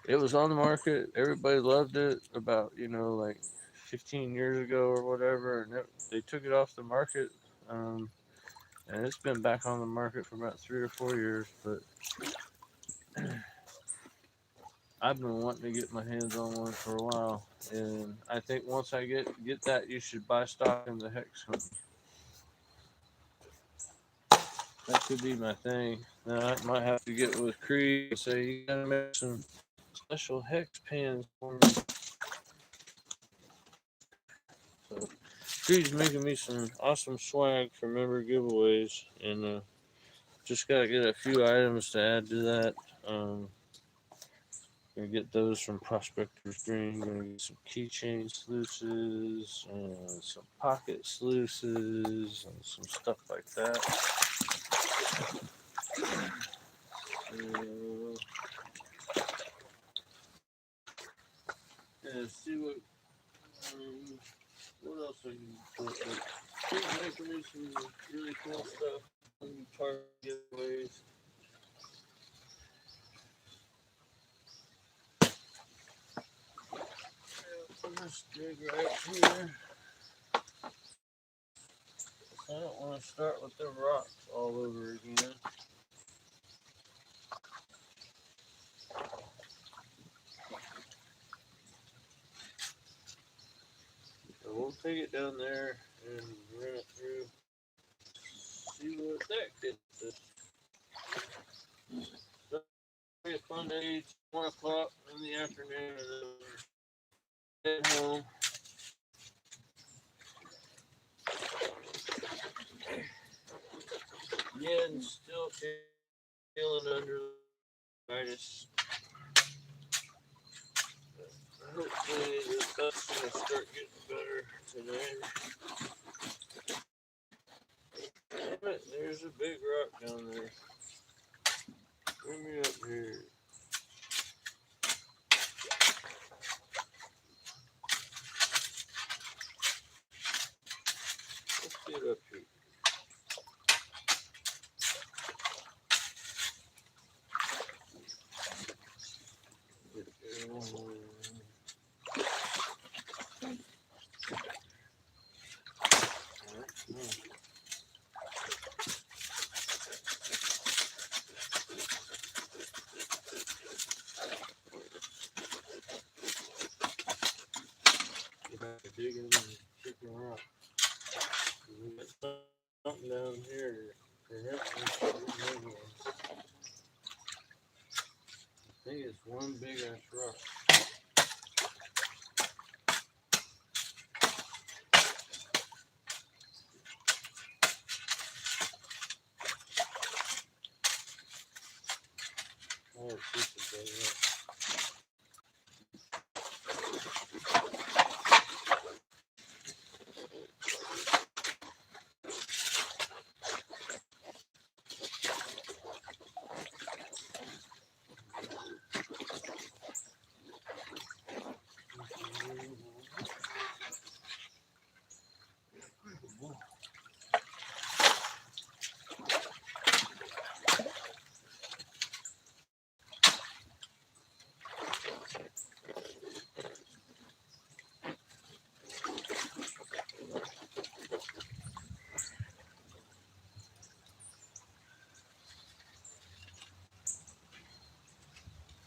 it was on the market. Everybody loved it about, like 15 years ago or whatever, and they took it off the market. Um, and it's been back on the market for about 3 or 4 years. But I've been wanting to get my hands on one for a while, and I think once I get that, you should buy stock in the Hex Company. That could be my thing. Now I might have to get with Creed and say you gotta make some special hex pans for me. So Creed's making me some awesome swag for member giveaways, and just gotta get a few items to add to that. Gonna get those from Prospector's Green. Gonna get some keychain sluices and some pocket sluices and some stuff like that. And see what else I can put. Keep making me some really cool stuff. Target giveaways. I'll just dig right here. I don't want to start with the rocks all over again. So we'll take it down there and run it through. See what that gets us. So it'll be a fun day. It's 1 o'clock in the afternoon, and then we're heading home. Yeah, and still feeling under the virus. Hopefully the stuff's gonna start getting better today. Damn it, there's a big rock down there. Bring me up here. Let's get up here. Digging in the chicken rock. We got something down here. I think it's one big ass rock. Oh, it's just a big rock.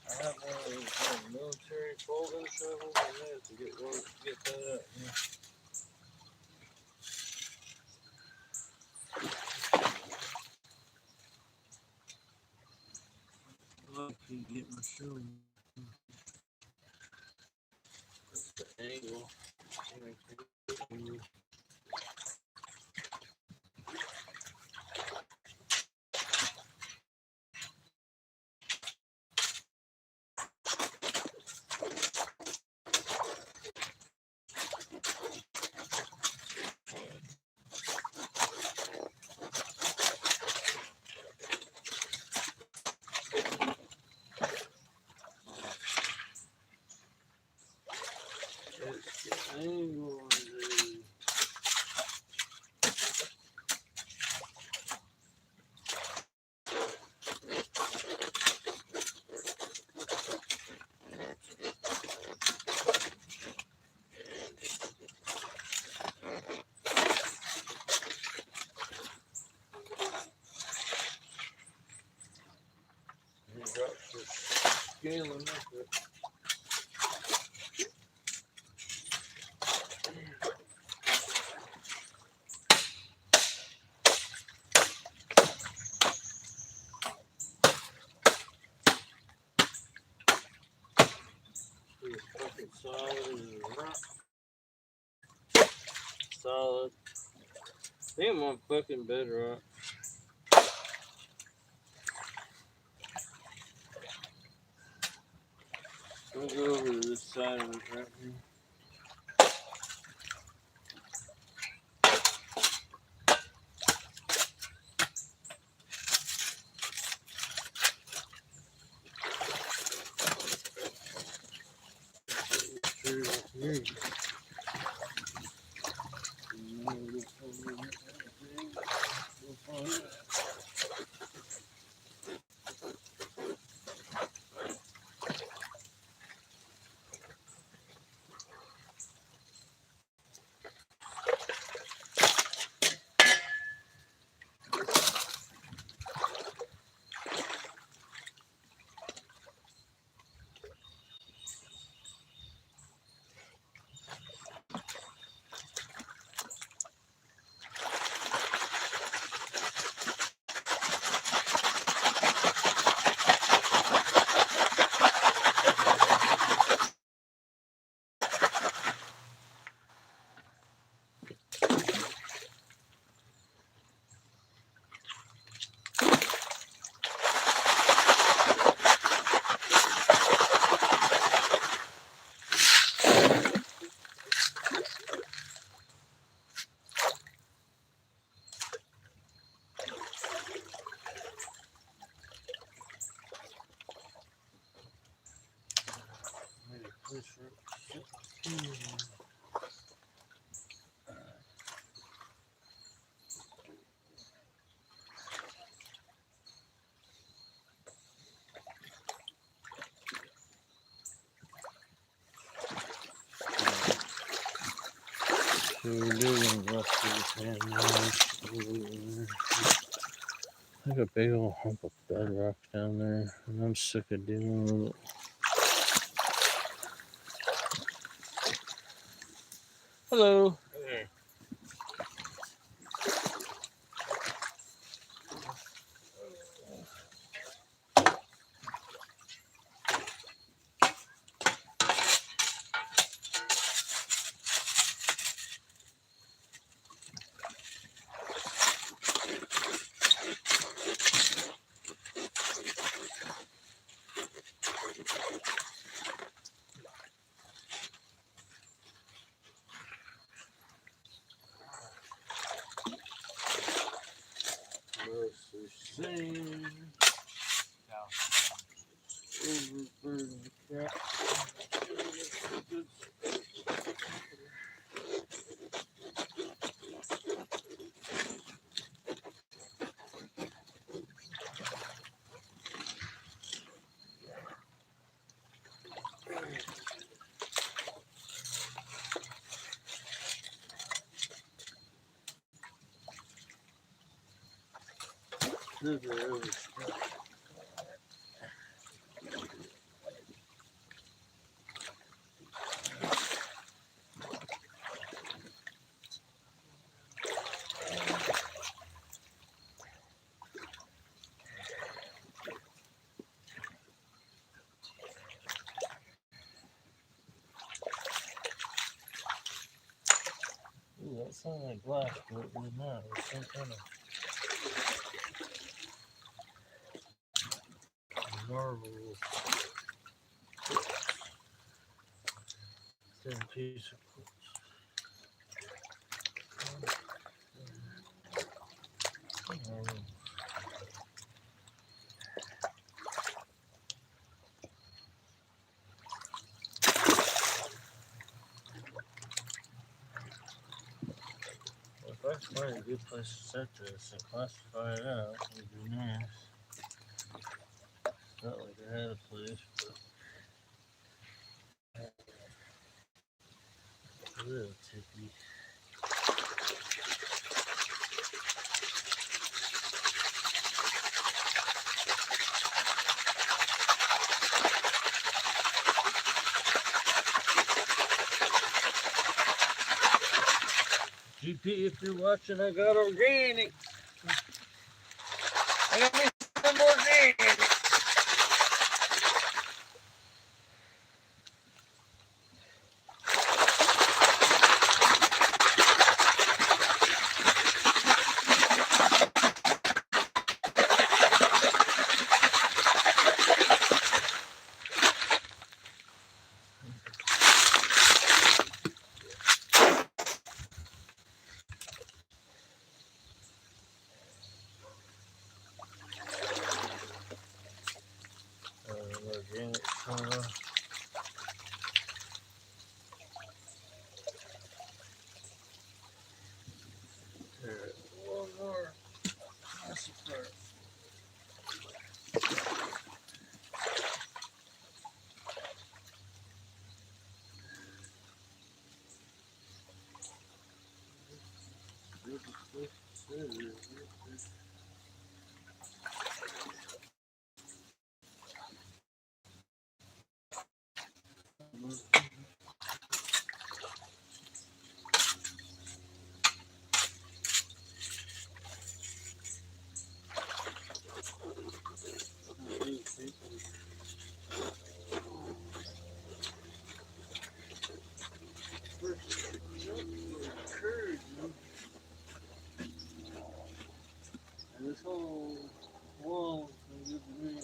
I have one of those military folding shovels. I have to get that out. Yeah. I can get my shoe. That's the angle. drops are scaling up it. It's fucking solid as a rock. Solid. Damn, I'm fucking bedrock. I'm gonna go over to this side of it right here. So we're doing left of the pan. Like a big old hump of bedrock down there, and I'm sick of dealing with it. Hello. Hey. Ooh, that sounds like glass, but it was not. It was some kind of marble thin piece of quartz. If I can find a good place to set this and classify it out, it would be nice. It's not like I had a place, but a little tippy. GP, if you're watching, I got organic. I got me some organic. Organic. One more. This whole wall is good to me.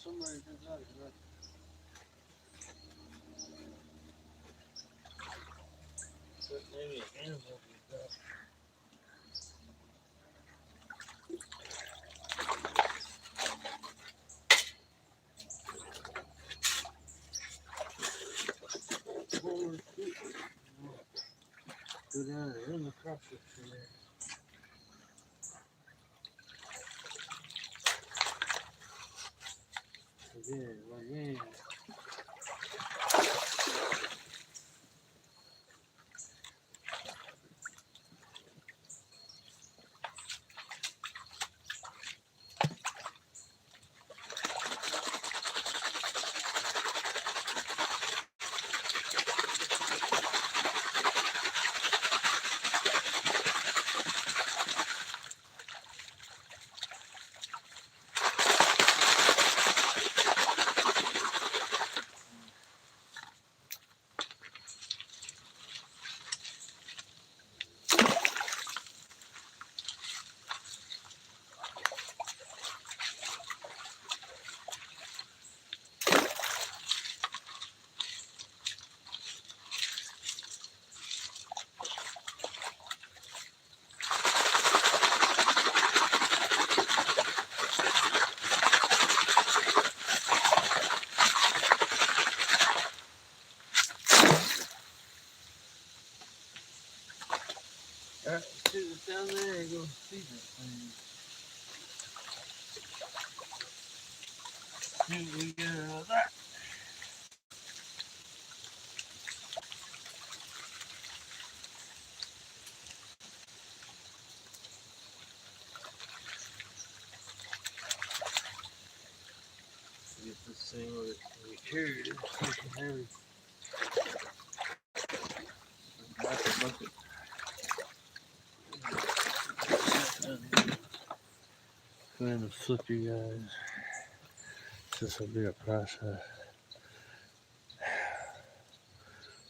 Somebody did that. But maybe an animal did that. Go down and run across the tree. Again. Alright, let's shoot it down there and go see that thing. See what we get out of that. Get this thing where it can be carried. It's freaking heavy. Back the bucket. Go ahead and flip you guys. This will be a process.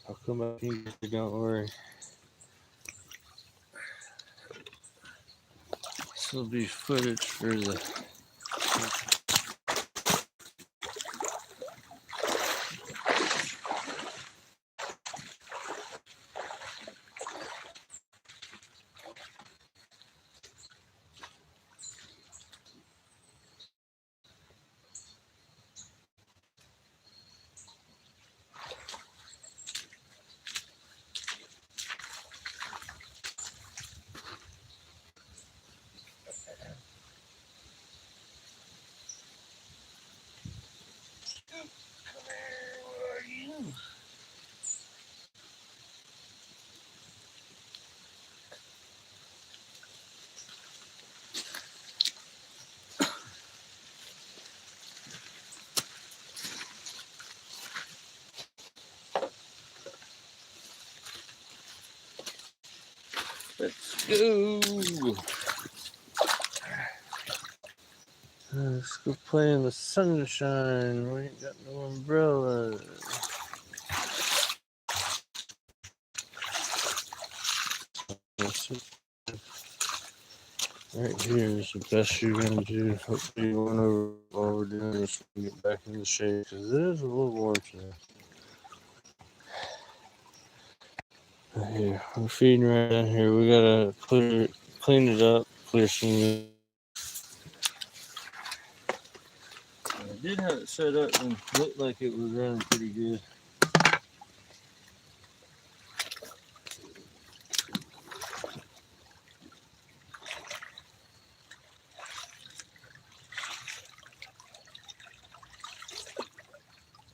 I'll come back here, don't worry. This will be footage for the go. Let's go play in the sunshine. We ain't got no umbrellas. Right here is the best you're gonna do. Hopefully you went over while we're doing this. We get back in the shade because it is a little warm today. Here, we're feeding right down here. We gotta clean it up, clear some. I did have it set up and looked like it was running pretty good.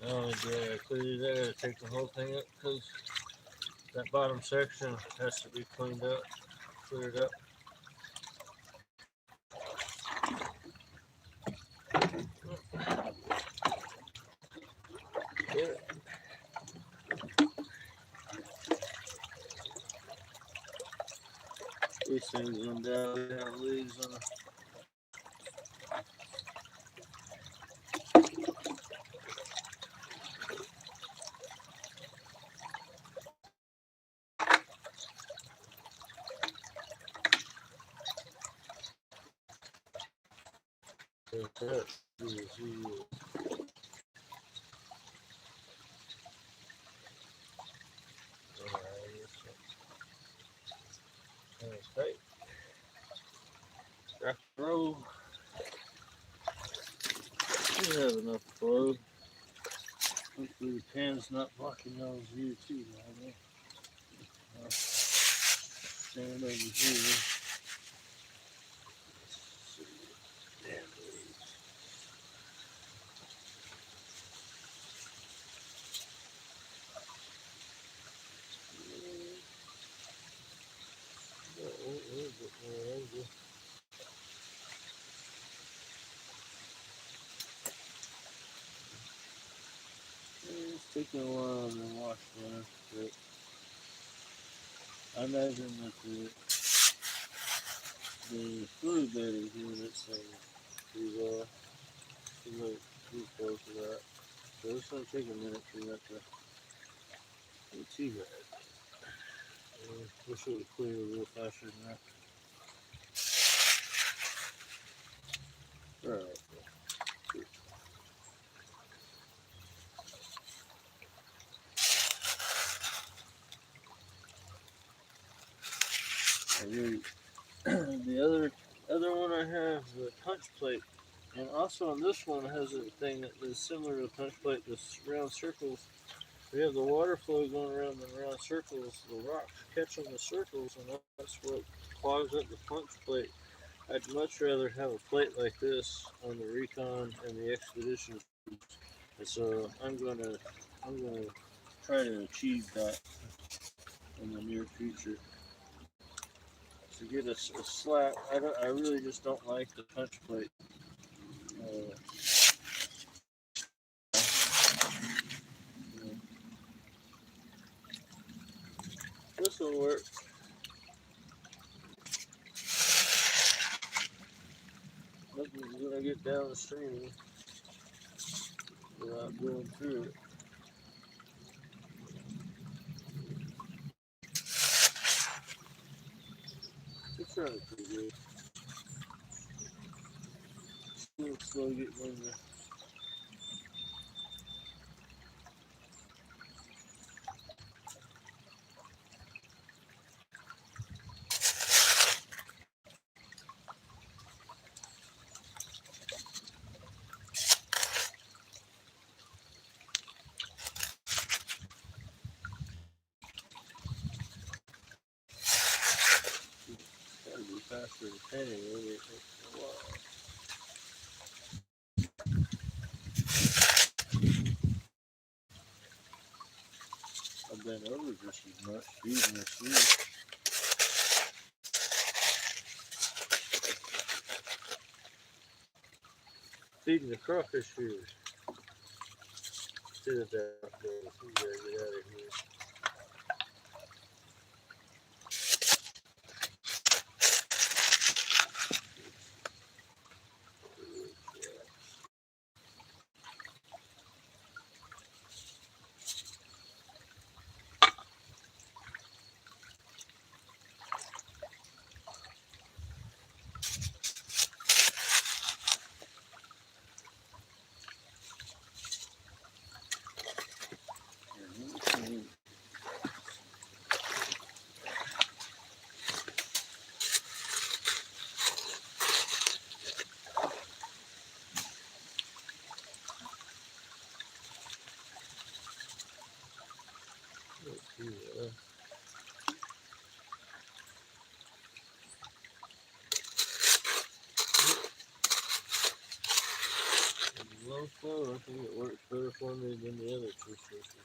Oh yeah, clearly I gotta take the whole thing up because that bottom section has to be cleaned up, cleared up. Yeah. These things undoubtedly have leaves on them. Okay. Rock and roll. We have enough flow. Hopefully the pan's not blocking y'all's view too, man. I'll stand over here. Damn leaves. It's taking a while to wash down, but I imagine that the fluid bed is doing its thing pretty well. Too close to that. So it's going to take a minute for that to be too bad. Wish it would clear a little faster than that. Alright. The other one I have the punch plate, and also on this one has a thing that is similar to a punch plate. This round circles. We have the water flow going around the round circles. The rocks catch on the circles, and that's what clogs up the punch plate. I'd much rather have a plate like this on the Recon and the Expedition, and so I'm gonna try to achieve that in the near future. To get a slap, I really just don't like the punch plate. This will work. Nothing's gonna get down the stream without going through it. It's running pretty good. Still slow getting in there. Gotta be faster than penny, really. It takes a while. I've been over just as much feeding this year. Feeding the crawfish here. Sit at that there. We gotta get out of here. long flow, I think it works better for me than the other two switches.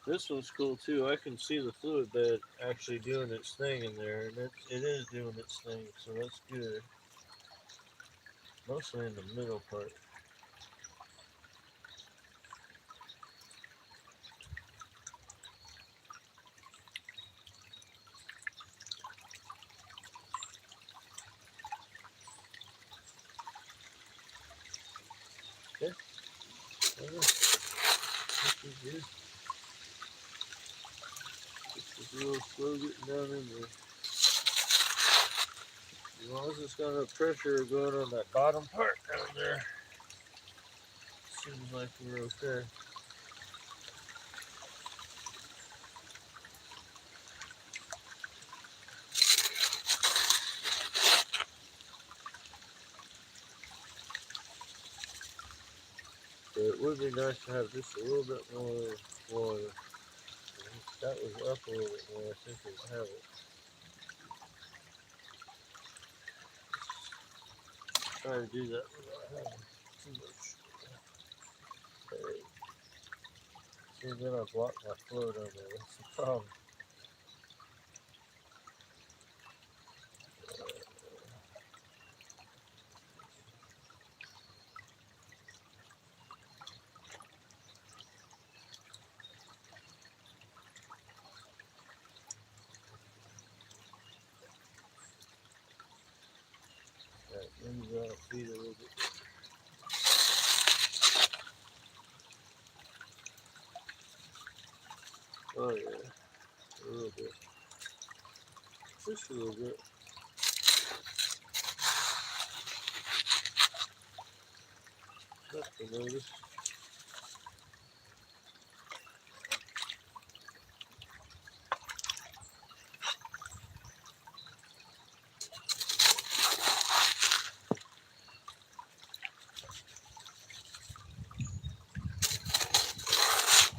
This one's cool too. I can see the fluid bed actually doing its thing in there, and it is doing its thing, so that's good. Mostly in the middle part. Okay. This is good. This is real slow getting down in there. As long as it's got enough pressure going on that bottom part down there, seems like we're okay. But it would be nice to have just a little bit more water. If that was up a little bit more, I think it would have it. Try to do that without having too much. Okay. See, then I block my flow down there. That's the problem. Right, maybe that'll feed a little bit. Oh yeah, a little bit. Just a little bit. Nothing to notice.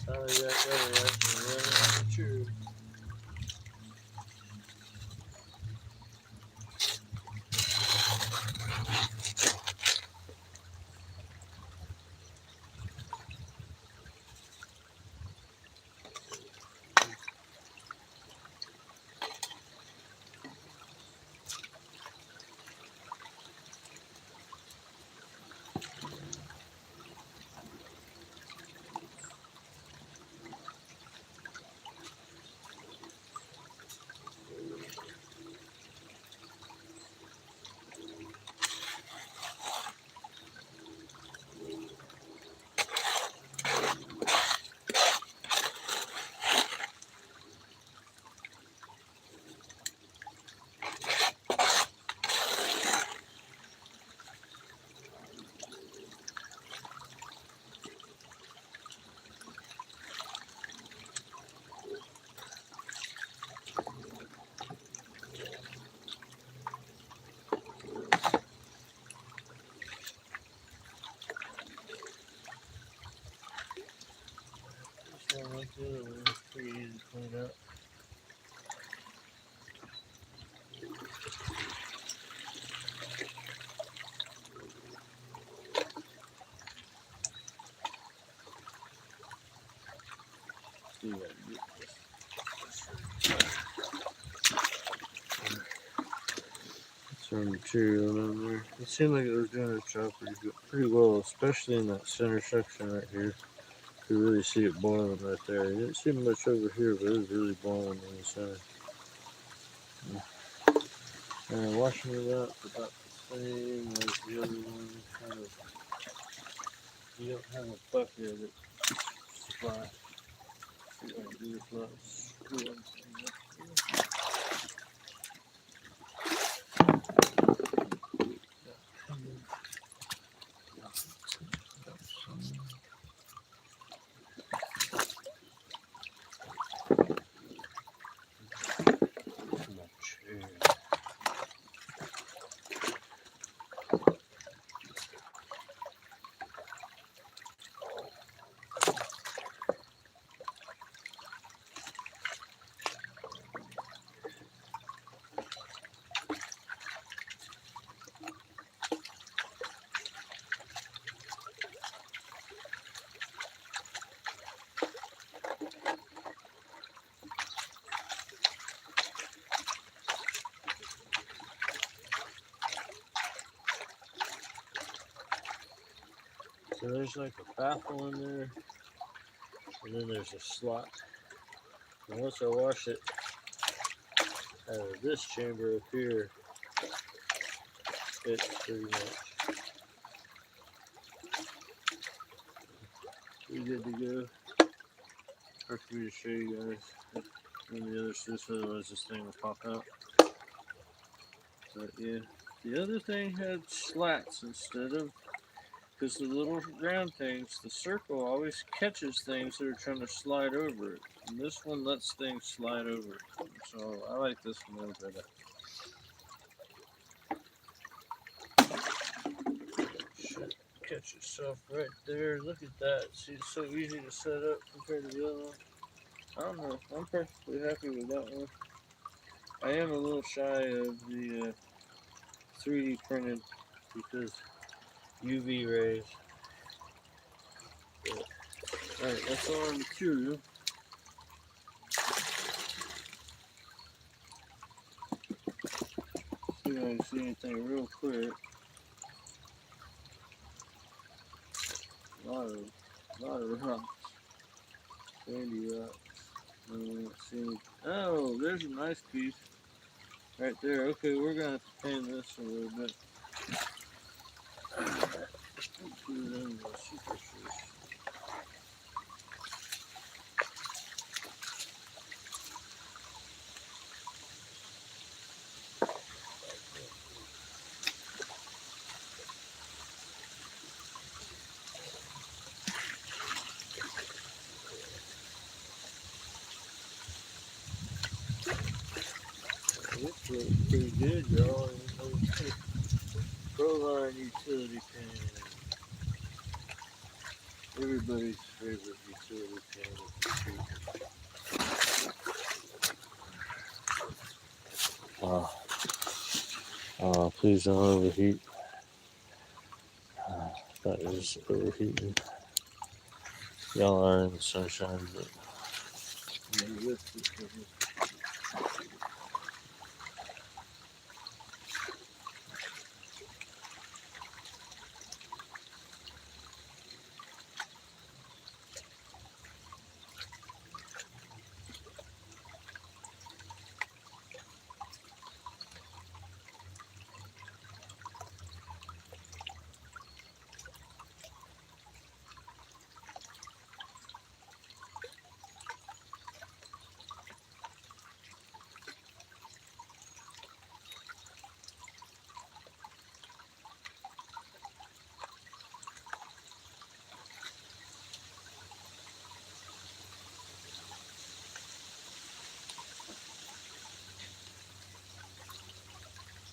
Oh yeah, that's true. This one right there was pretty easy to clean up. See what I can get this. Some material down there. It seemed like it was doing its job pretty well, especially in that center section right here. You can really see it boiling right there. You didn't see much over here, but it was really boiling in the center. And washing it up about the same as the other one. Kind of, you don't have a bucket that supply. See what I can do with that. So there's like a baffle in there, and then there's a slot. And once I wash it out of this chamber up here, it's pretty much pretty good to go. Hard for me to show you guys in the other sluice, otherwise this thing will pop out. But yeah, the other thing had slats instead of, because the little round things, the circle always catches things that are trying to slide over it. And this one lets things slide over it. So I like this one better. Should catch yourself right there. Look at that. See, it's so easy to set up compared to the other one. I don't know. I'm perfectly happy with that one. I am a little shy of the 3D printed because UV rays. Alright, that's all our material. See if I can see anything real quick. A lot of rocks. Sandy rocks. Oh, there's a nice piece right there. Okay, we're gonna have to paint this a little bit. Put it in the superficie. This looks pretty good, y'all. Proline utility pan. Everybody's favorite utility pan. Please don't overheat. That is overheating. Y'all are in the sunshine, but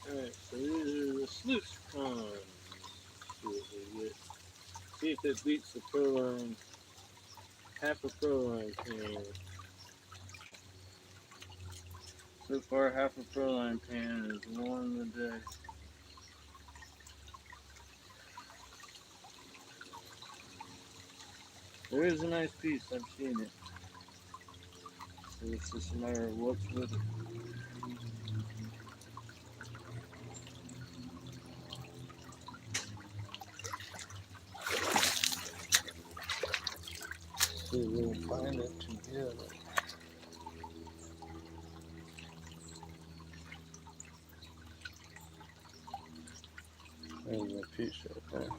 alright, so these are the sluice cons. See what we get. See if it beats the Proline, half a Proline pan. So far, half a Proline pan is won the day. There is a nice piece, I've seen it. So it's just a matter of what's with it. See if we can find it together. There's a piece right there.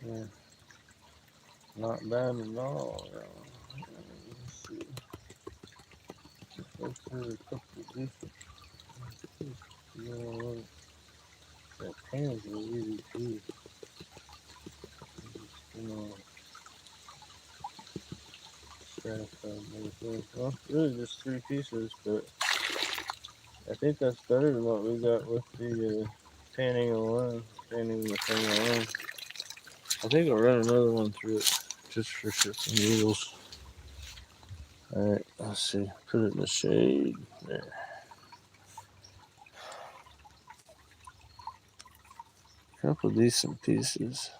Yeah. Not bad at all. Let's see. Let's do a couple of decent. You know, that pan's really good. You know, well, really just 3 pieces, but I think that's better than what we got with the panning alone, panning the thing alone. I think I'll run another one through it just for shits and giggles. Alright, let's see. Put it in the shade. There. Couple decent pieces.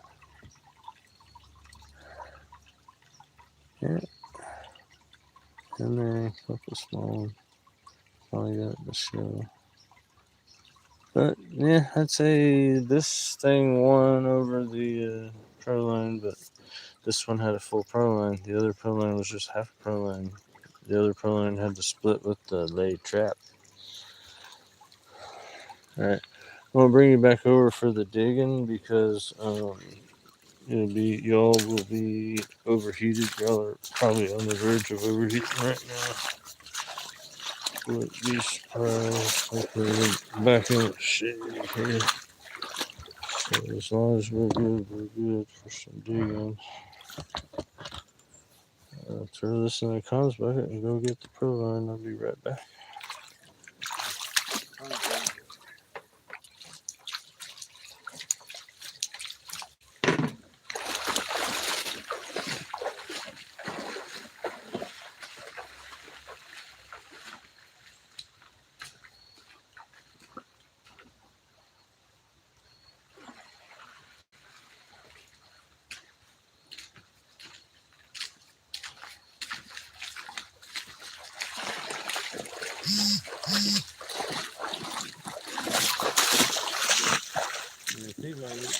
Yeah. And there, a couple small ones. Probably got the show. But yeah, I'd say this thing won over the pro line, but this one had a full pro line. The other pro line was just half pro line. The other pro line had to split with the laid trap. Alright, I'm gonna bring you back over for the digging because y'all will be overheated. Y'all are probably on the verge of overheating right now. Would be surprised. Okay, we're back in the shade here. So as long as we're good for some digging. Throw this in the cons bucket and go get the pro line. I'll be right back.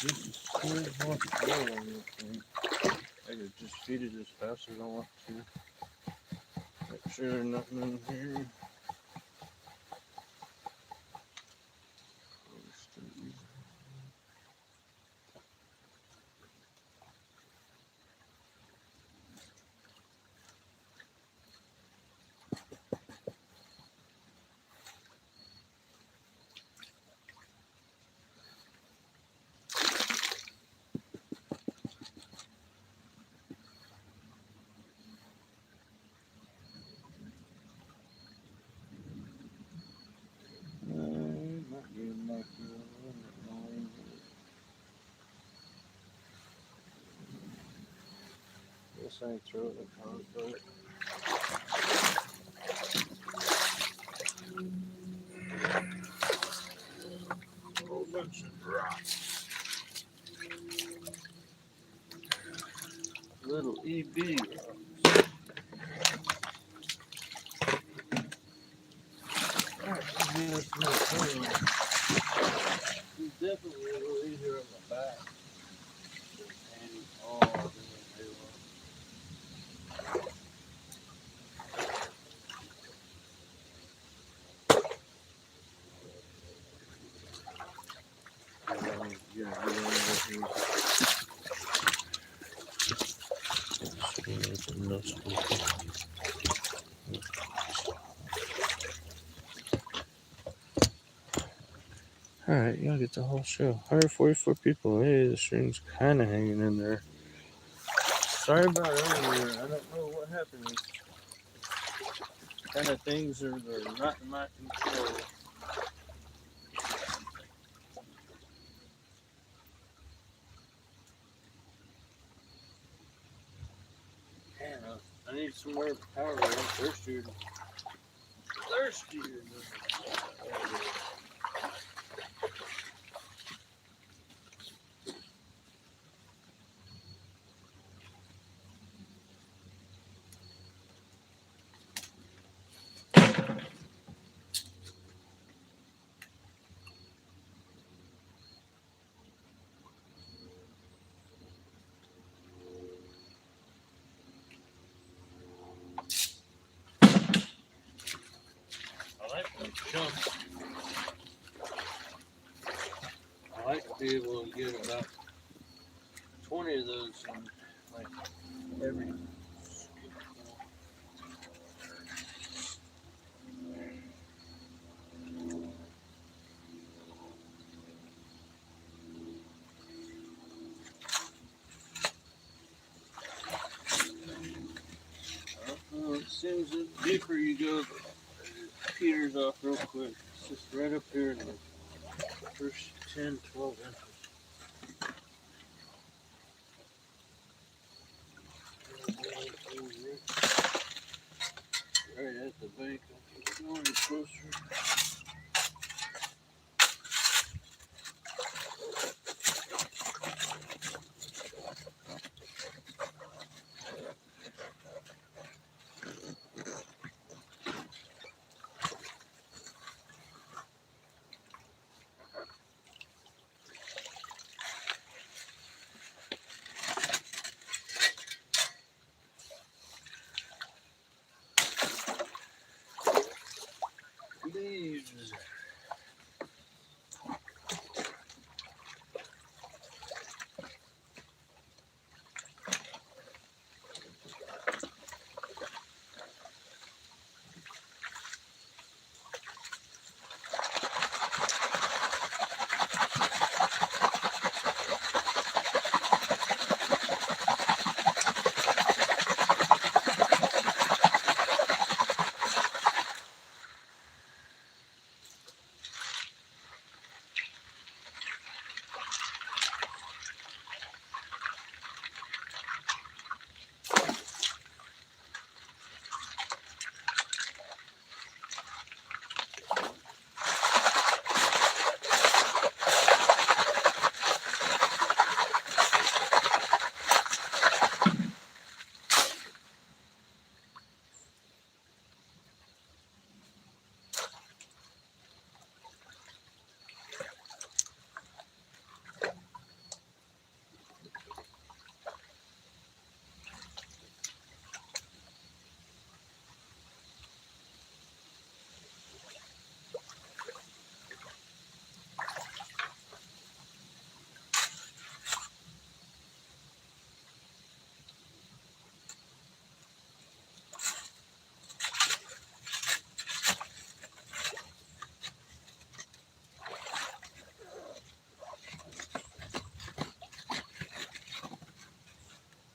This is still going to go on this thing. I could just feed it as fast as I want to. Make sure there's nothing in here. This ain't throw it in the conflict. A whole bunch of rocks. Little EB rocks. Alright, this is definitely a little easier on my back. And all Alright, y'all get the whole show. 144 people. Hey, the stream's kind of hanging in there. Sorry about earlier. I don't know what happened. These kind of things are not in my control. Man, I need some more power. I'm thirstier. Thirstier. I like them chunks. I like to be able to get about 20 of those in like every. It seems the deeper you go, it peters off real quick. It's just right up here in the first 10, 12 inches. Right at the bank. Going closer. leaves.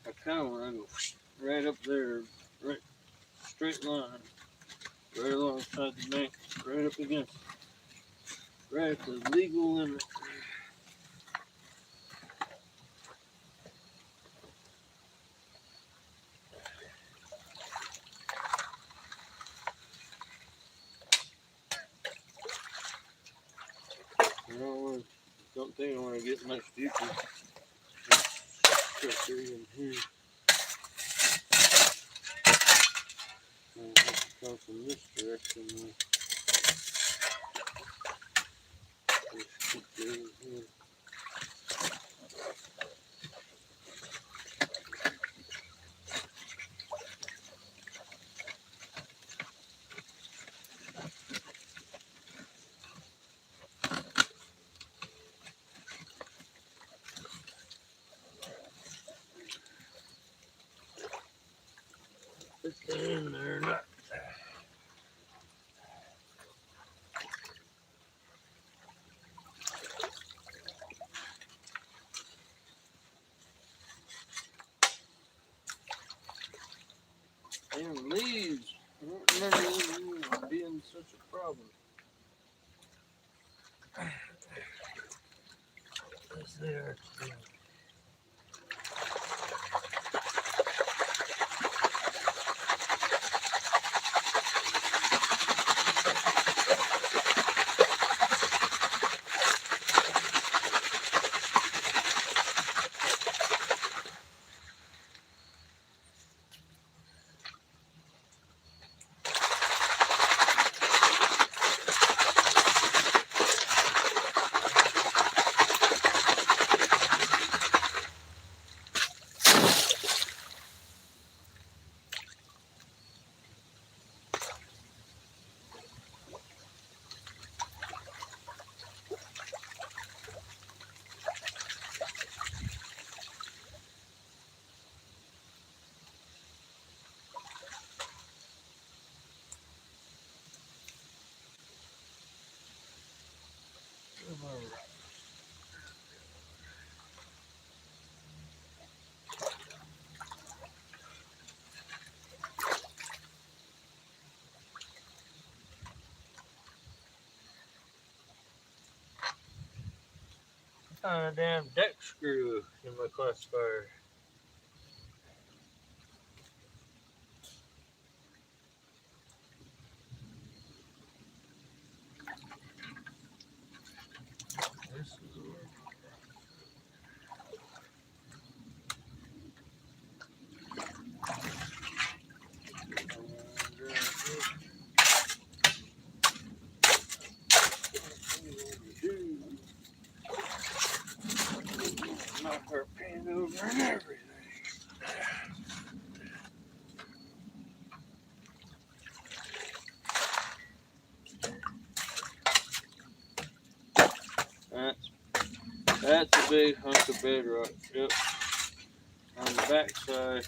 I kind of want to go right up there, right straight line, right alongside the bank, right up against, right at the legal limit. Don't think I want to get much deeper. Just in here. I'll have to come from this direction. Just keep doing here. Put that in there, not. Damn leaves. I don't remember them being such a problem. As they are today. A damn deck screw in my classifier. This is knock our pan over and everything. That's a big hunk of bedrock. Yep. On the back side,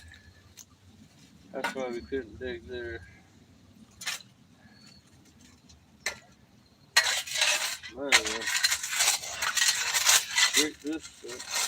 that's why we couldn't dig there. Anyway, break this stuff.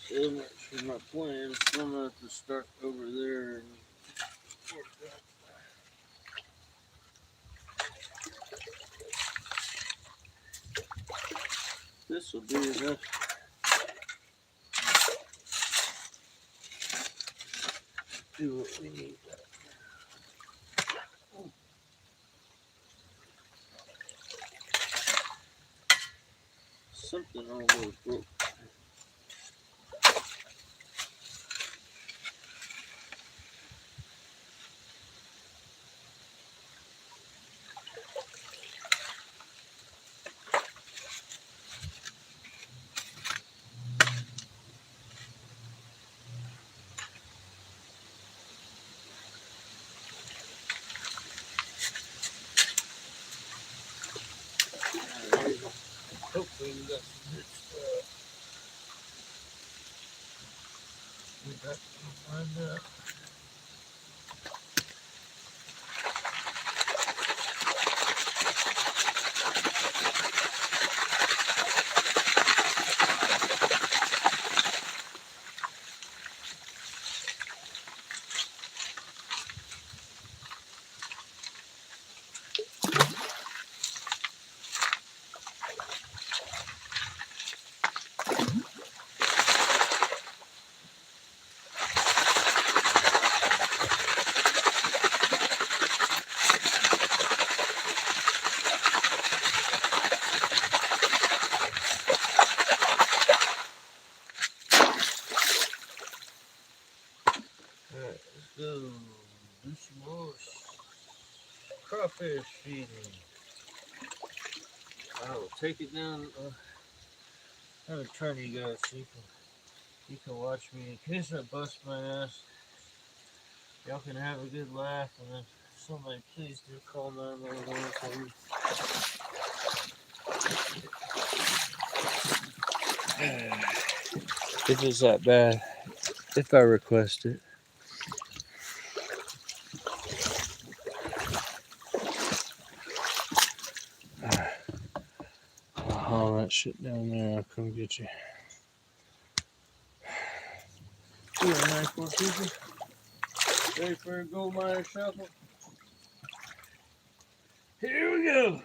So much for my plan. So I'm gonna have to start over there and work that. This will be enough. Do what we need. Something almost broke. Right. Hopefully we got some good stuff. We got to find out. Alright, let's go do some more crawfish feeding. I will take it down. I'm gonna turn you guys so you can watch me. In case I bust my ass, y'all can have a good laugh, and then somebody please do call 911 for me. If it's that bad, if I request it. I'll haul that shit down there. I'll come get you. You got a nice one, people. Ready for a gold miner shuffle? Here we go.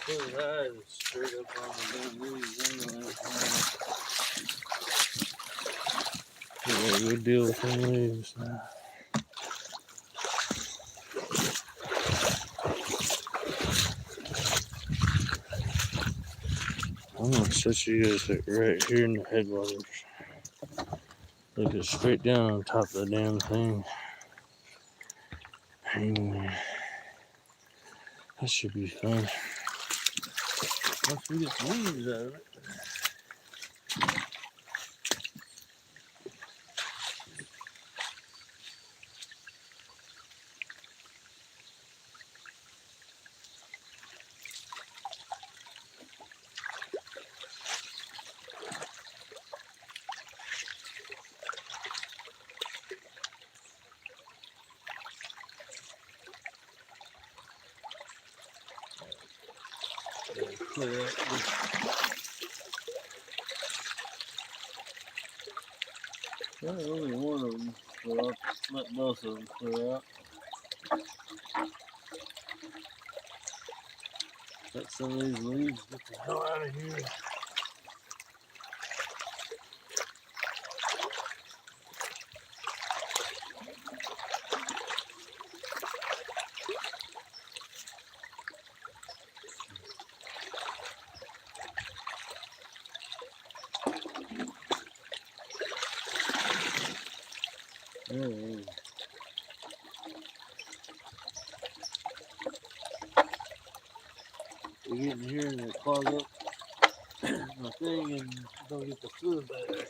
Put his eyes straight up on the damn leaves. Yeah, we'll deal with them leaves now. I'm gonna set you guys right here in the headwaters. Looking straight down on top of the damn thing. Hang there. That should be fun. Once we get the leaves out of it. Clear up Well, only one of them, so I'll let both of them clear out. Let some of these leaves get the hell out of here. Oh, they get in here and they clog up my thing and don't get the fluid better.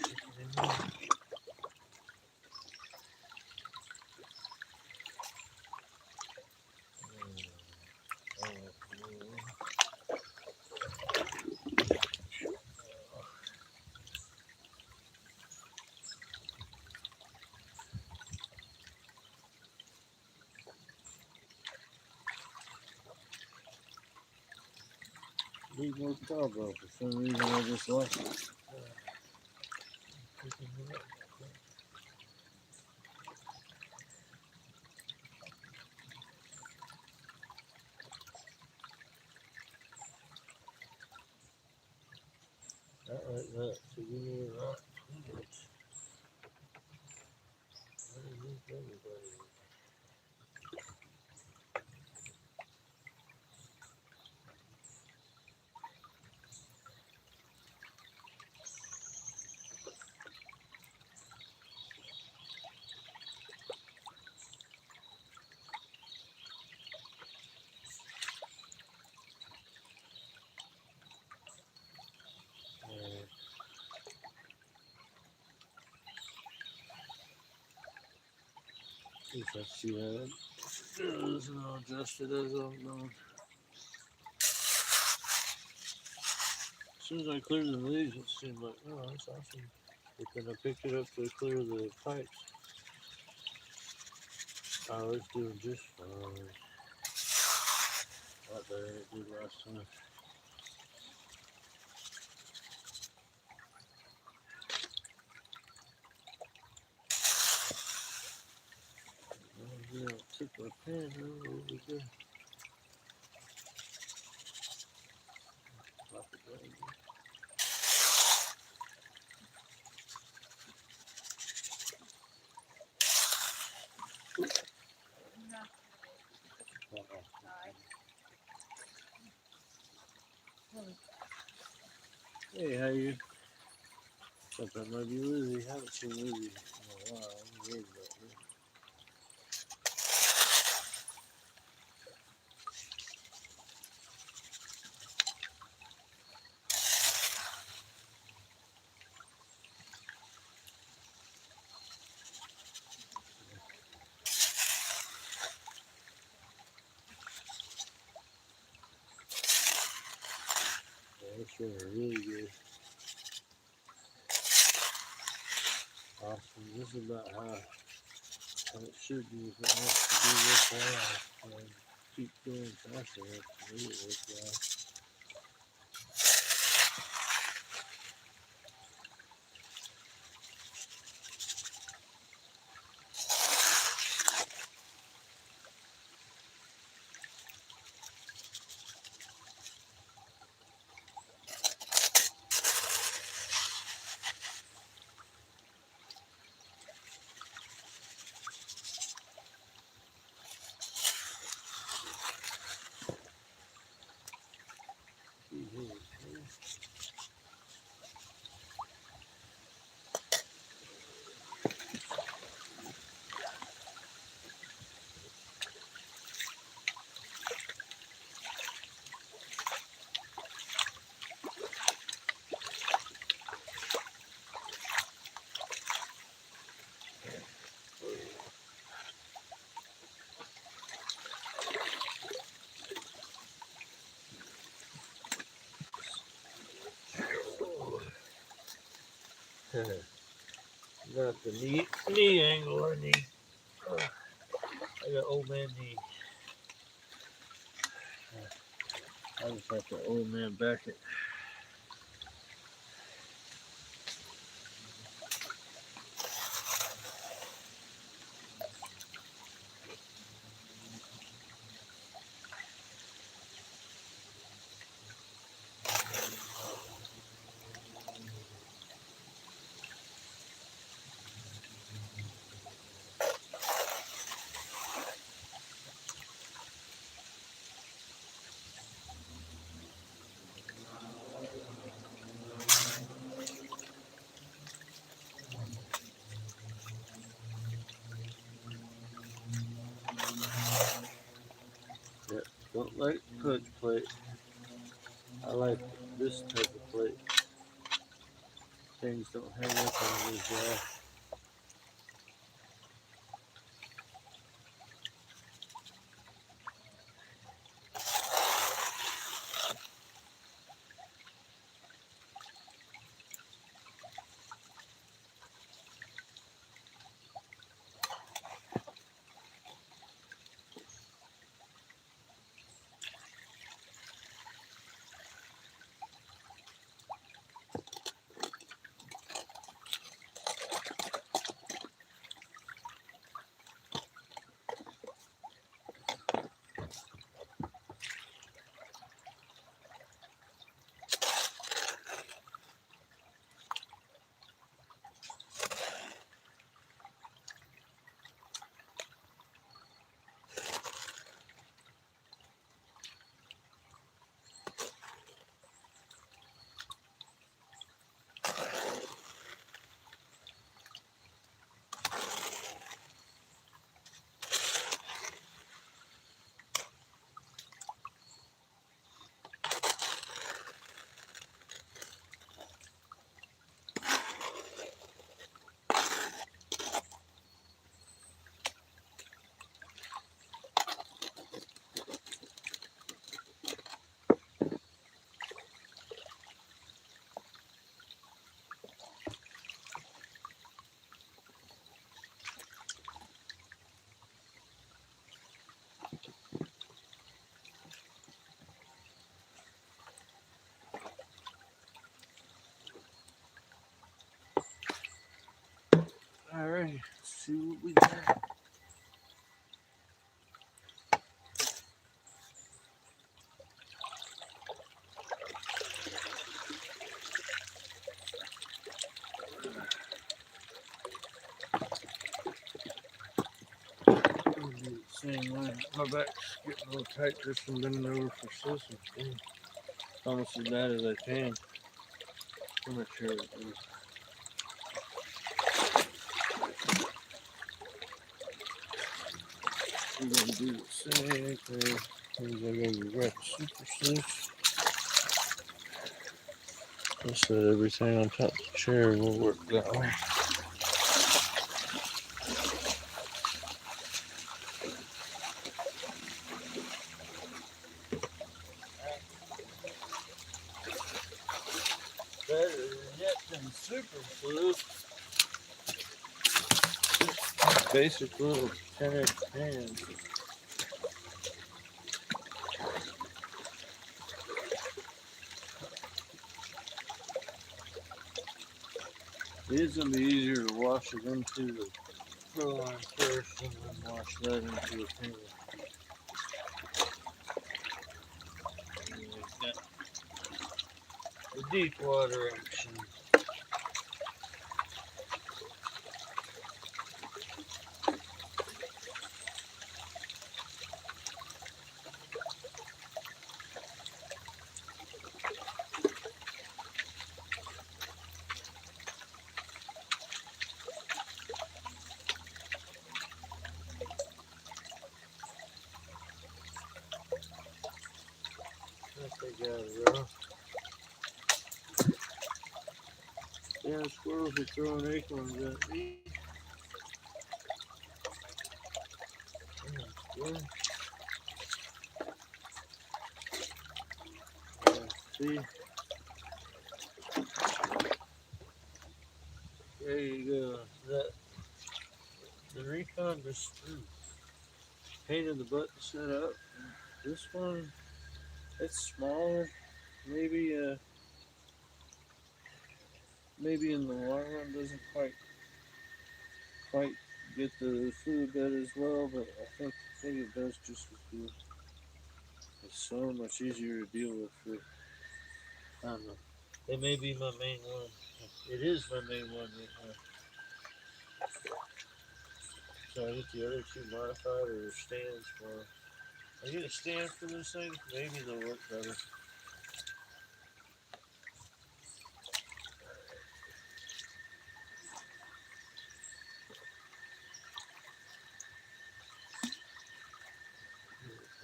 Need more cowbell. For some reason, I just like it. Not like that. So you need a rock. At least I see how it goes, and I'll adjust it as I'm going. As soon as I cleared the leaves, it seemed like, oh, that's awesome. But then I picked it up to clear the pipes. I was doing just fine. A lot better than it did last time. Yeah, I took my pen over there. Drop it down. Hey, how you? Thought that might be Lizzie. I haven't seen Lizzie in a while. I'm worried about her. Yeah, that's really good. Awesome. This is about how it should be. If it wants to do this well, and keep going faster, it's really worthwhile. Got the knee angle I need. I got old man knee. I just have to old man back it. clutch plate. I like this type of plate. Things don't hang up on this guy. Alright, let's see what we got. Same way. My back's getting a little tight just from bending over for system. Almost as bad as I can. I'm not sure it is. We're gonna do the same thing. I gotta grab the super sluice. I said everything on top of the chair will work that way. Better yet than super sluice. Basic little 10-inch pan. It is going to be easier to wash it into the flow line first and then wash that into a pan. And we've got the deep water action. They got it rough. Yeah, squirrels are throwing acorns at me. Yeah, see? There you go. The Recon just painted the button set up. This one, it's smaller. Maybe maybe in the long run doesn't quite get the fluid bed as well, but I think it does just as good. It's so much easier to deal with for, I don't know. It may be my main one. It is my main one right now. So I get the other two modified or stands for. I get a stand for this thing, maybe they'll work better.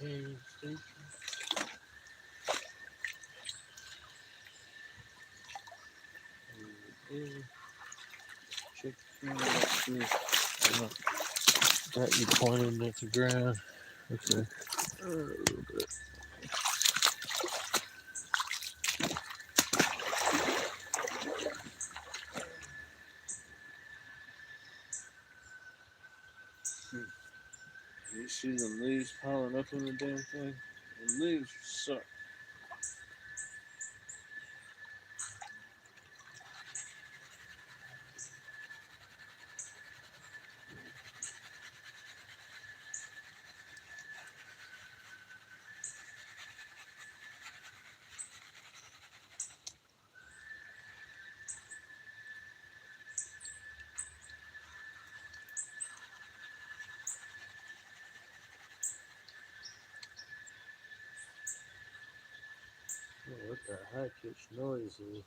Pain station. Check the camera up, see. That you pointed at the ground. Okay. A little bit. You see the leaves piling up on the damn thing? The leaves suck. Oh, what the high pitched noise is?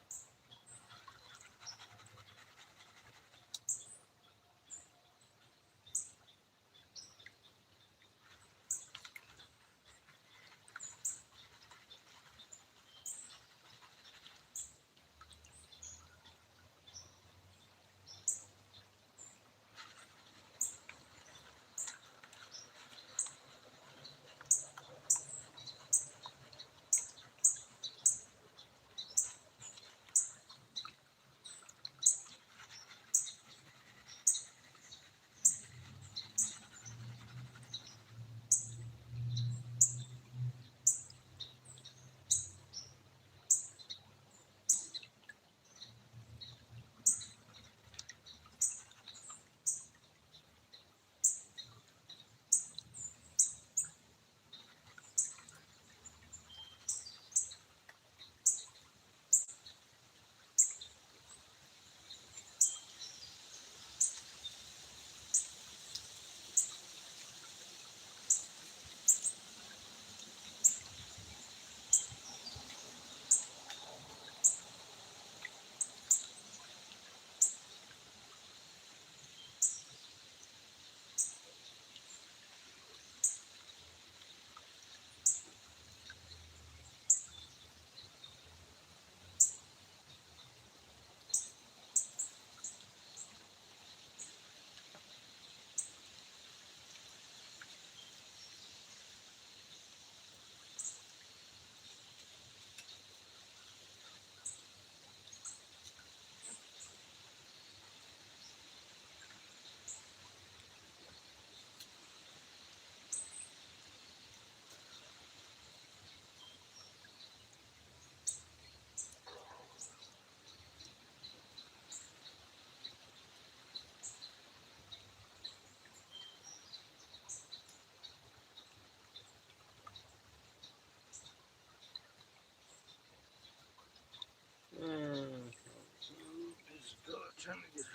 Trying to get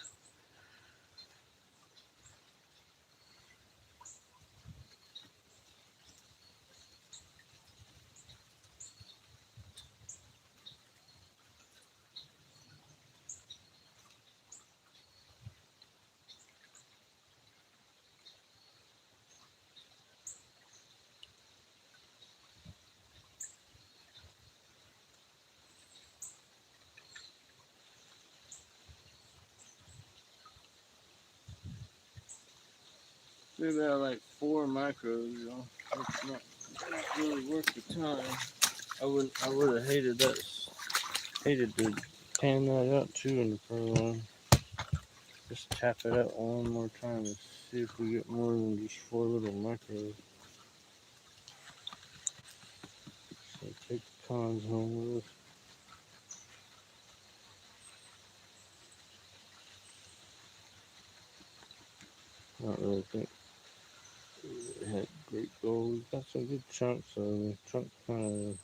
maybe I like 4 micros, you know. It's not really worth the time. I would have hated that. Hated to pan that out too in the pro line. Just tap it out one more time and see if we get more than just 4 little micros. So take the cons home with us. Not really think it had great gold. We got some good chunks, so the chunk kind of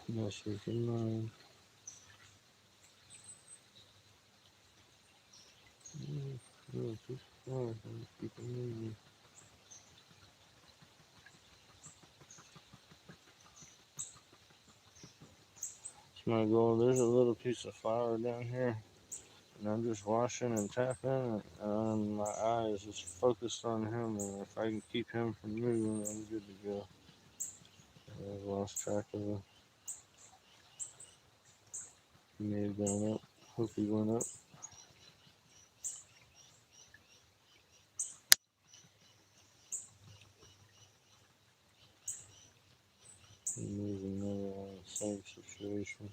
mess with your mind. No, too far. I'm keeping moving. It's my goal. There's a little piece of flour down here, and I'm just washing and tapping, and my eye is just focused on him, and if I can keep him from moving, I'm good to go. I've lost track of him. He may have gone up. Hope he went up. He moved another one. Same situation.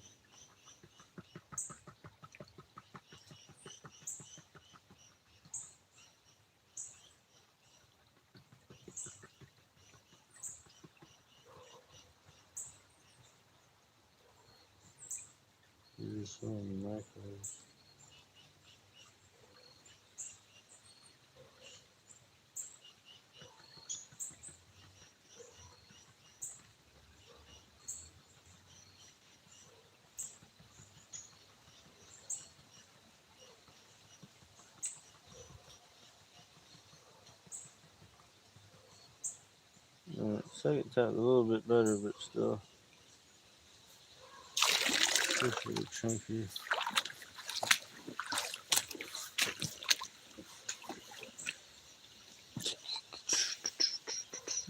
Here's one of the micros. Second tap a little bit better, but still pretty chunky.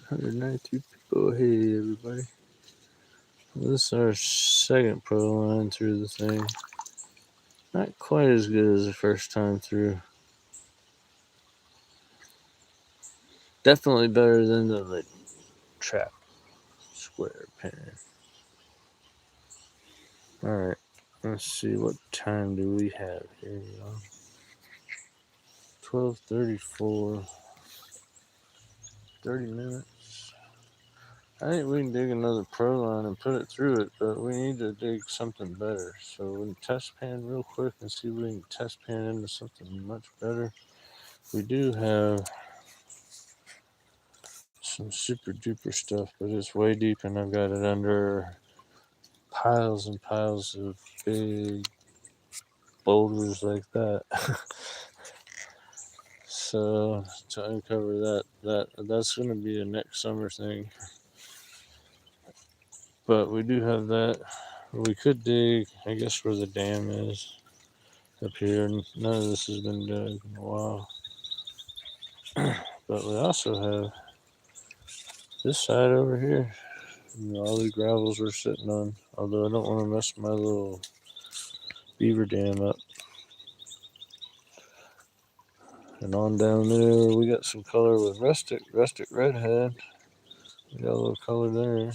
192 people. Hey, everybody. This is our second pro line through the thing. Not quite as good as the first time through. Definitely better than the trap square pen. Alright, let's see, what time do we have here, y'all? 12:34. 30 minutes. I think we can dig another pro line and put it through it, but we need to dig something better. So we can test pan real quick and see if we can test pan into something much better. We do have some super duper stuff, but it's way deep and I've got it under piles and piles of big boulders like that. So to uncover that's going to be a next summer thing. But we do have that. We could dig, I guess, where the dam is up here. None of this has been dug in a while. But we also have this side over here. All the gravels we're sitting on. Although I don't want to mess my little beaver dam up. And on down there, we got some color with rustic redhead. We got a little color there.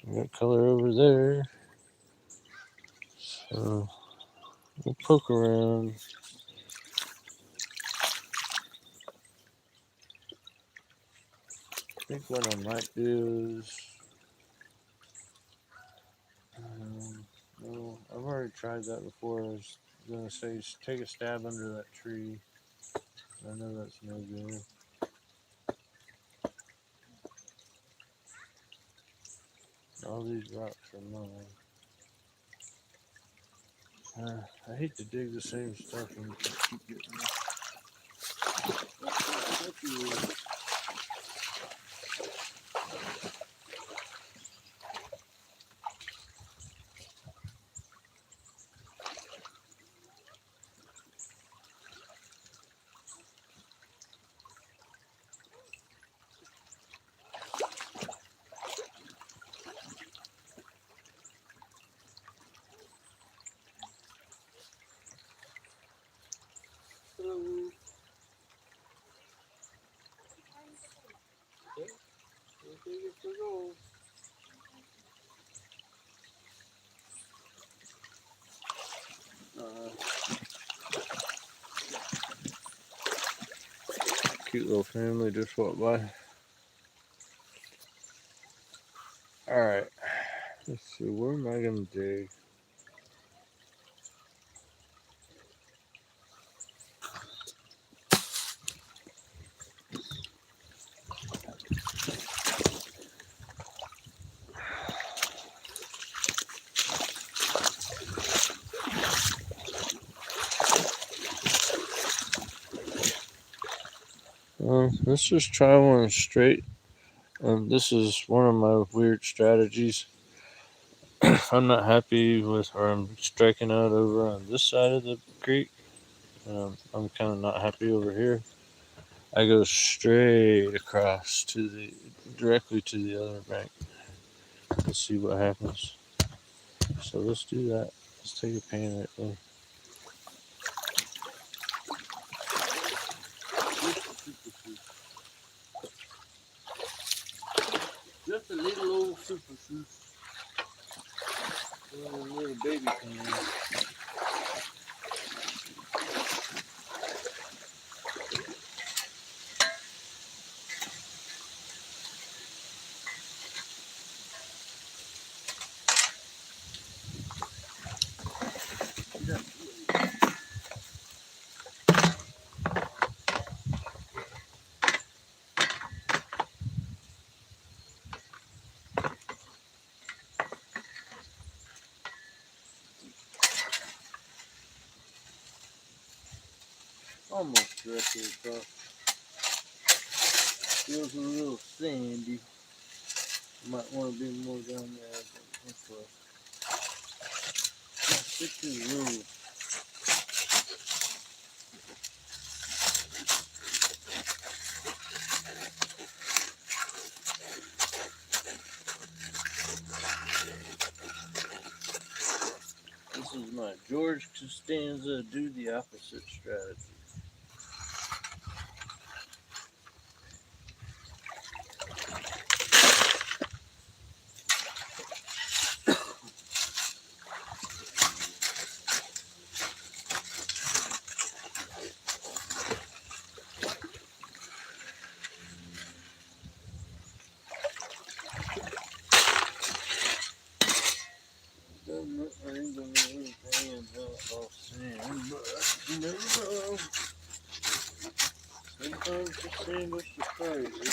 We got color over there. So we'll poke around. I think what I might do is, no, I've already tried that before. I was gonna say take a stab under that tree. I know that's no good. All these rocks are mine. I hate to dig the same stuff and keep getting it. Cute little family just walked by. Alright. Let's see, where am I gonna dig? Let's just try one straight. This is one of my weird strategies. I'm not happy with where I'm striking out over on this side of the creek. I'm kind of not happy over here. I go straight across directly to the other bank. Let's see what happens. So let's do that. Just take a pan right there. Just a little old super soup. A little baby pan. Almost directly across. Feels a little sandy. Might want to be more down there, but that's what. Stick to the rule. This is my George Costanza do the opposite strategy. Doesn't look like I'm gonna really pan out off sand, but you never know. Sometimes the sand will surprise you.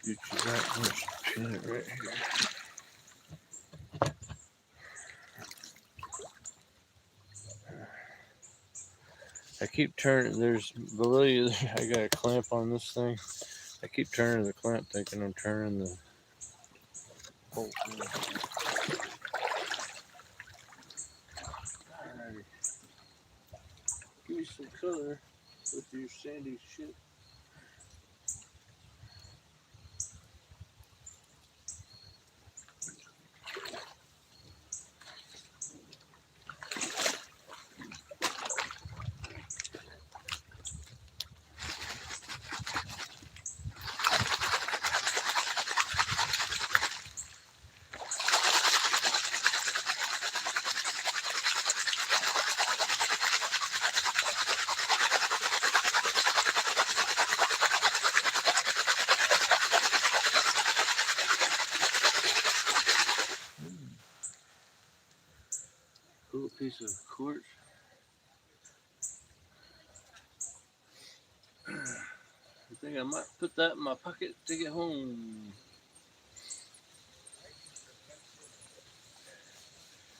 Scoot you back, let's pin it right here. I keep turning, there's below you, I got a clamp on this thing. I keep turning the clamp thinking I'm turning the whole thing. Alrighty. Give me some color with your sandy shit. Cool piece of quartz. I think I might put that in my pocket to get home.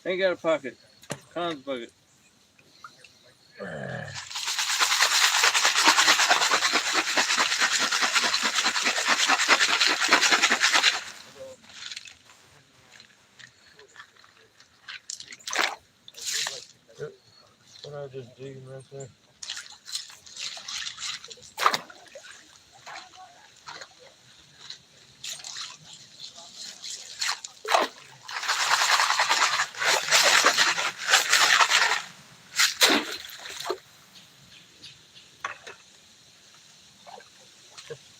Ain't got a pocket. Con's bucket. What I just digging right there.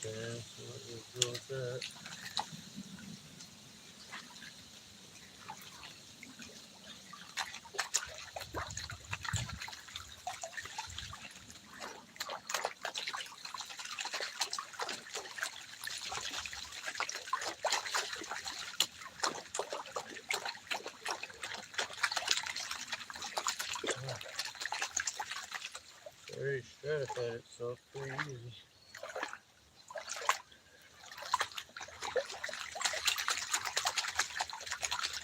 Yeah, so we'll go with that. Already stratified itself pretty easy.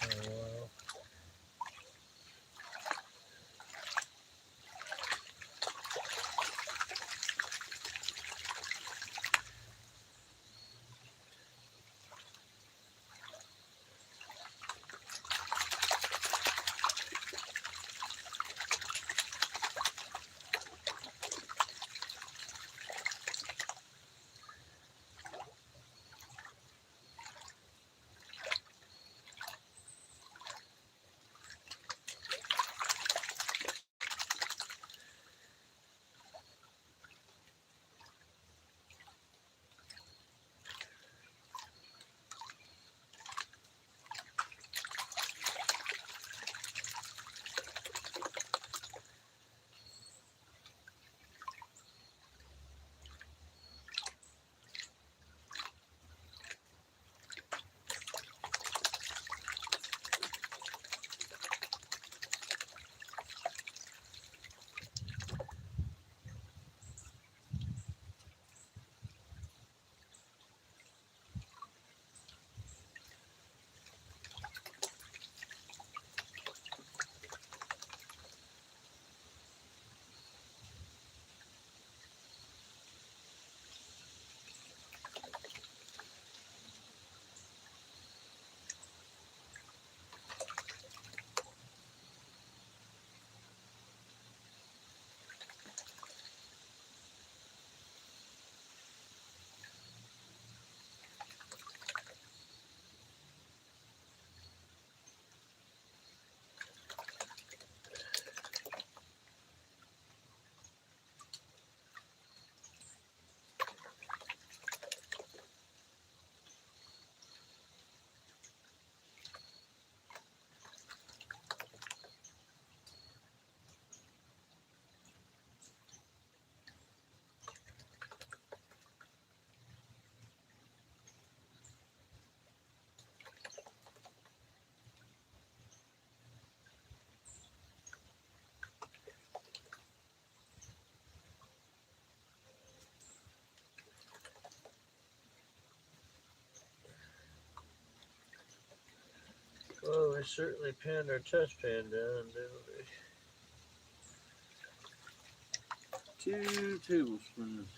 Oh, wow. they certainly panned our test pan down, didn't they? 2 tablespoons.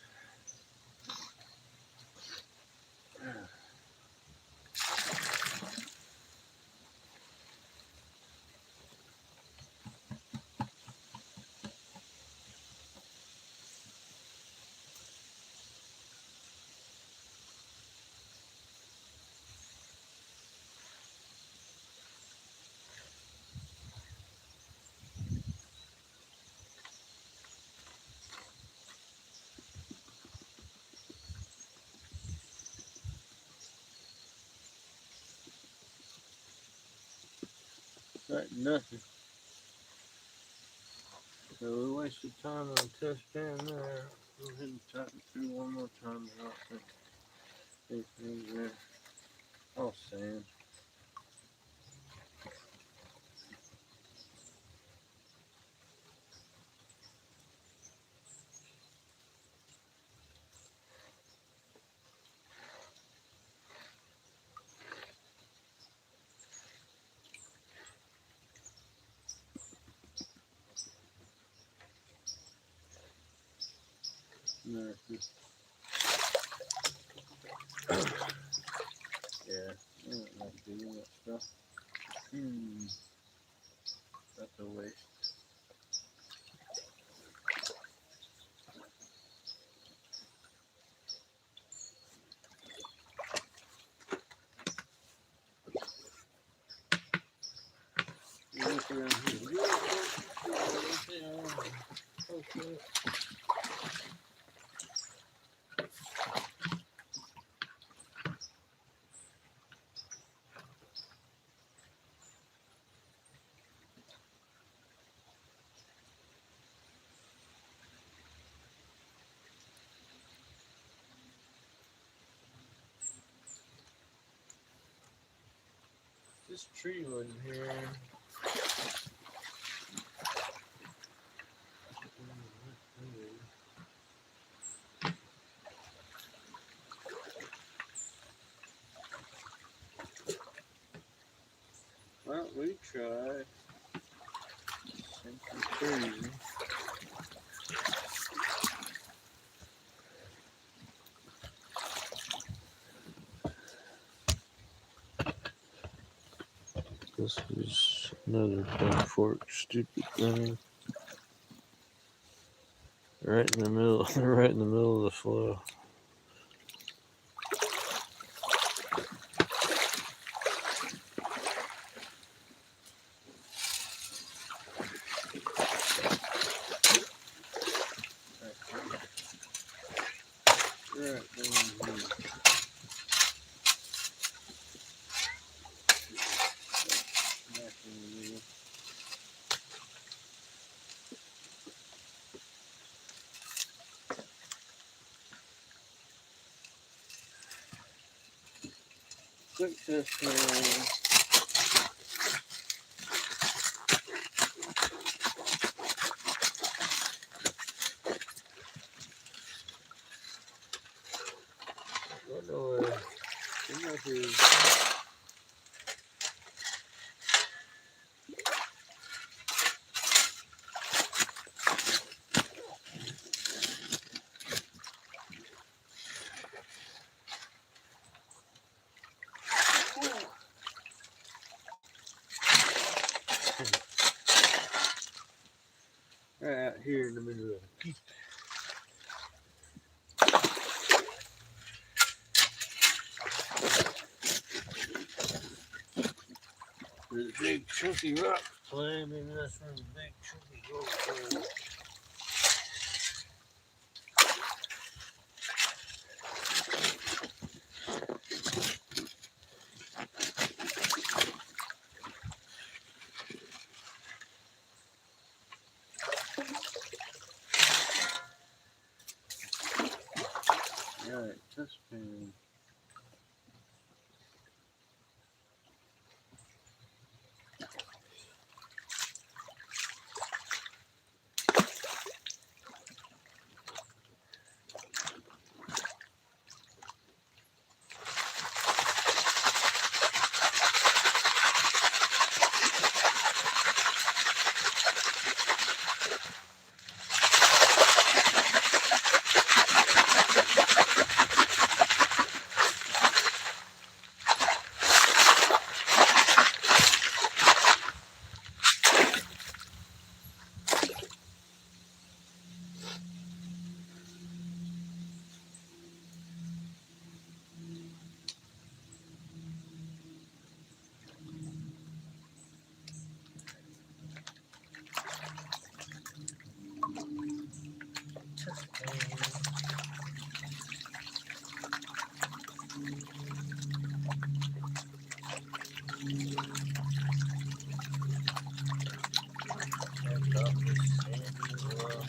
Like nothing. So we wasted time on the test pan there. Go ahead and tighten it through one more time. I don't think anything's there. All sand. Nothing. Yeah, I don't like doing that stuff. That's a waste. Look around here. Okay. This tree wasn't here. Well, we tried. Something crazy. This is another big fork, stupid thing. Right in the middle, right in the middle of the flow. Right down here. Back in the middle. Quick test pan. Go nowhere. Come up here. Right out here in the middle of the peak. There's a big chunky rock play. Maybe that's where the big chunky gold play. Alright, test pan. And off this sandy well.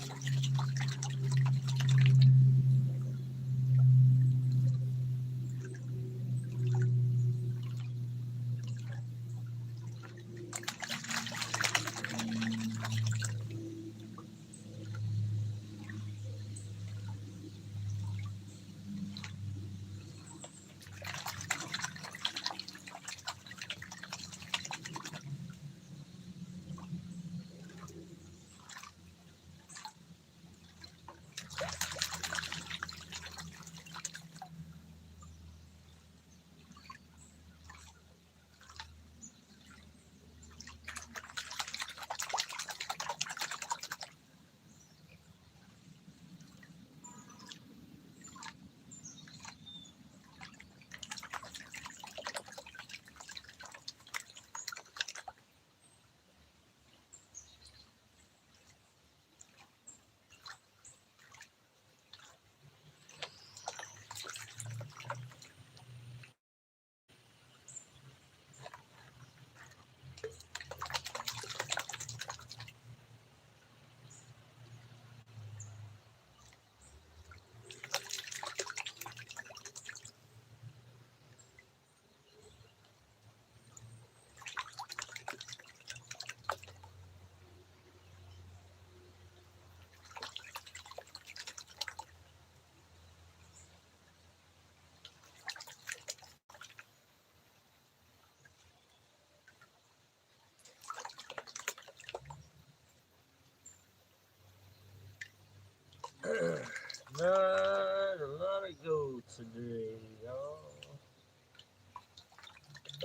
Not a lot of goats today, y'all.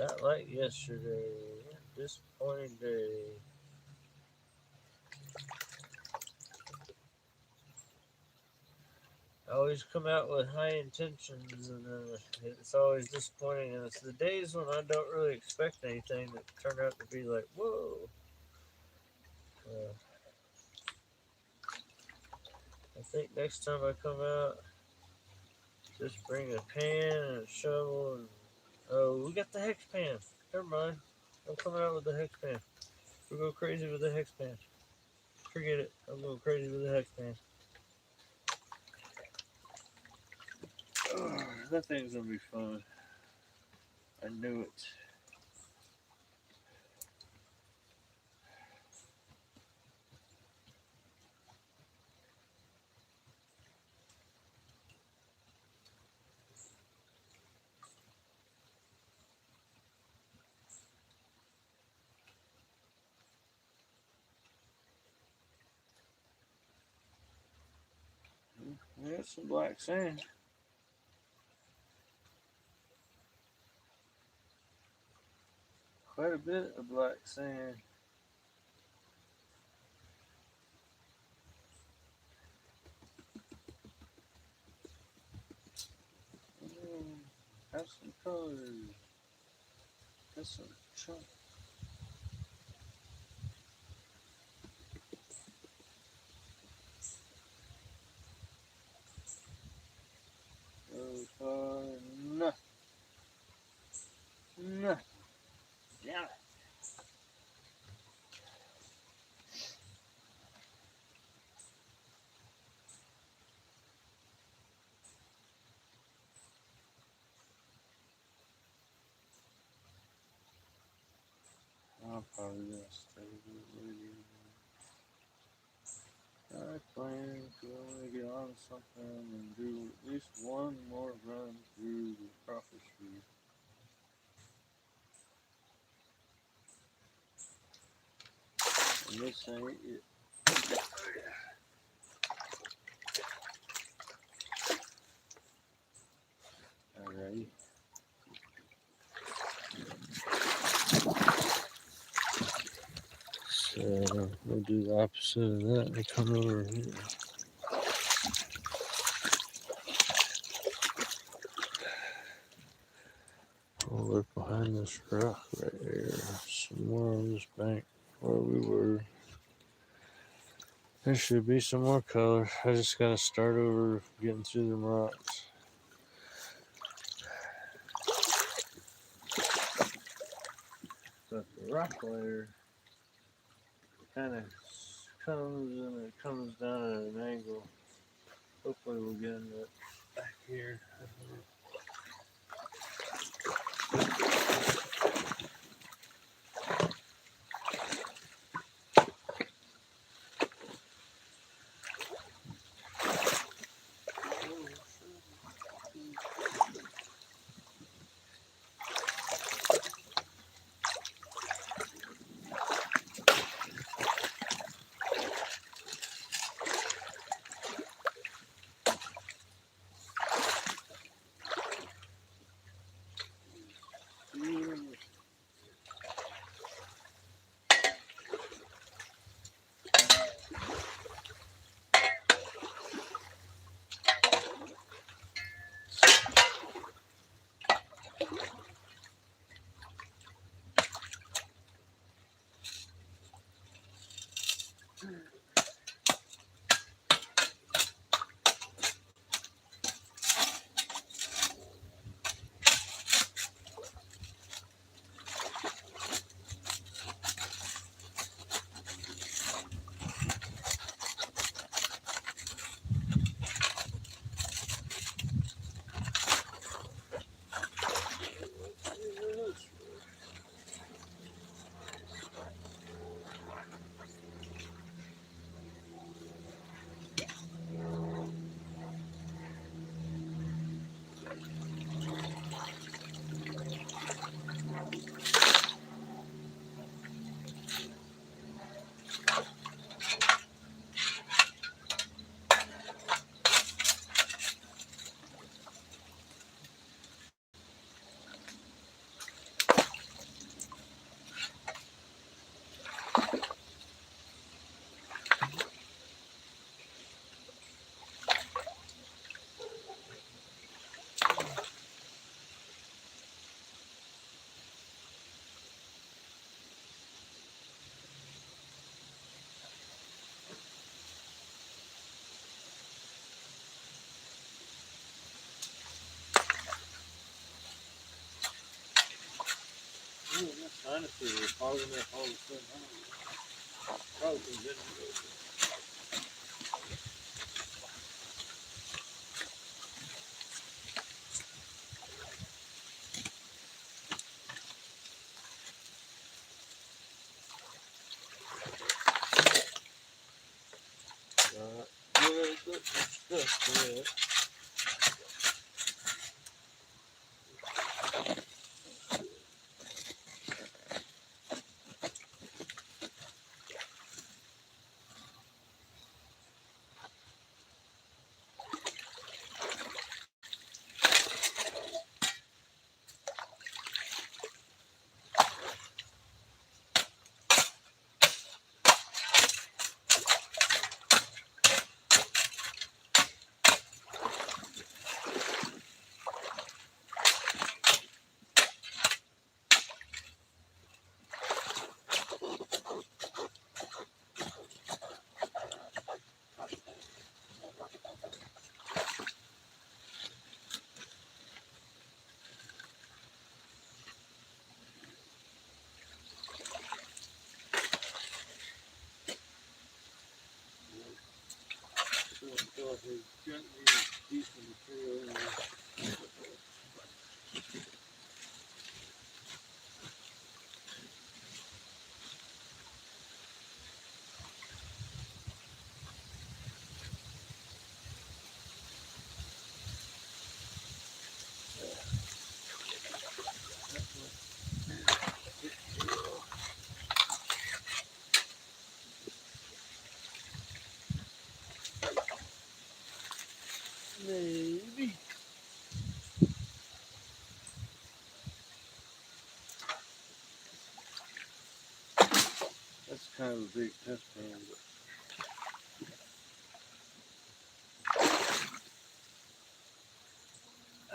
Not like yesterday. Disappointing day. I always come out with high intentions, and it's always disappointing. And it's the days when I don't really expect anything that turn out to be like, whoa. I think next time I come out, just bring a pan and a shovel. And oh, we got the hex pan. Never mind. I'm coming out with the hex pan. We'll go crazy with the hex pan. Forget it. I'm going crazy with the hex pan. Oh, that thing's gonna be fun. I knew it. There's some black sand. Quite a bit of black sand. Have some colors. Have some chunks. So far, nothing. Nothing. Damn it. I'm probably gonna stay with you. I plan to only get on something and do at least one more run through the crawfish feed. And this ain't it. Alright. So we'll do the opposite of that and come over here. We'll look behind this rock right here, somewhere on this bank where we were. There should be some more color. I just gotta start over getting through them rocks. rock layer kind of comes and it comes down at an angle. Hopefully we'll get in that back here. Sinuses are fogging up all of a sudden. Probably from getting good stuff. Yeah. Decent material. Maybe. That's kind of a big test pan, but I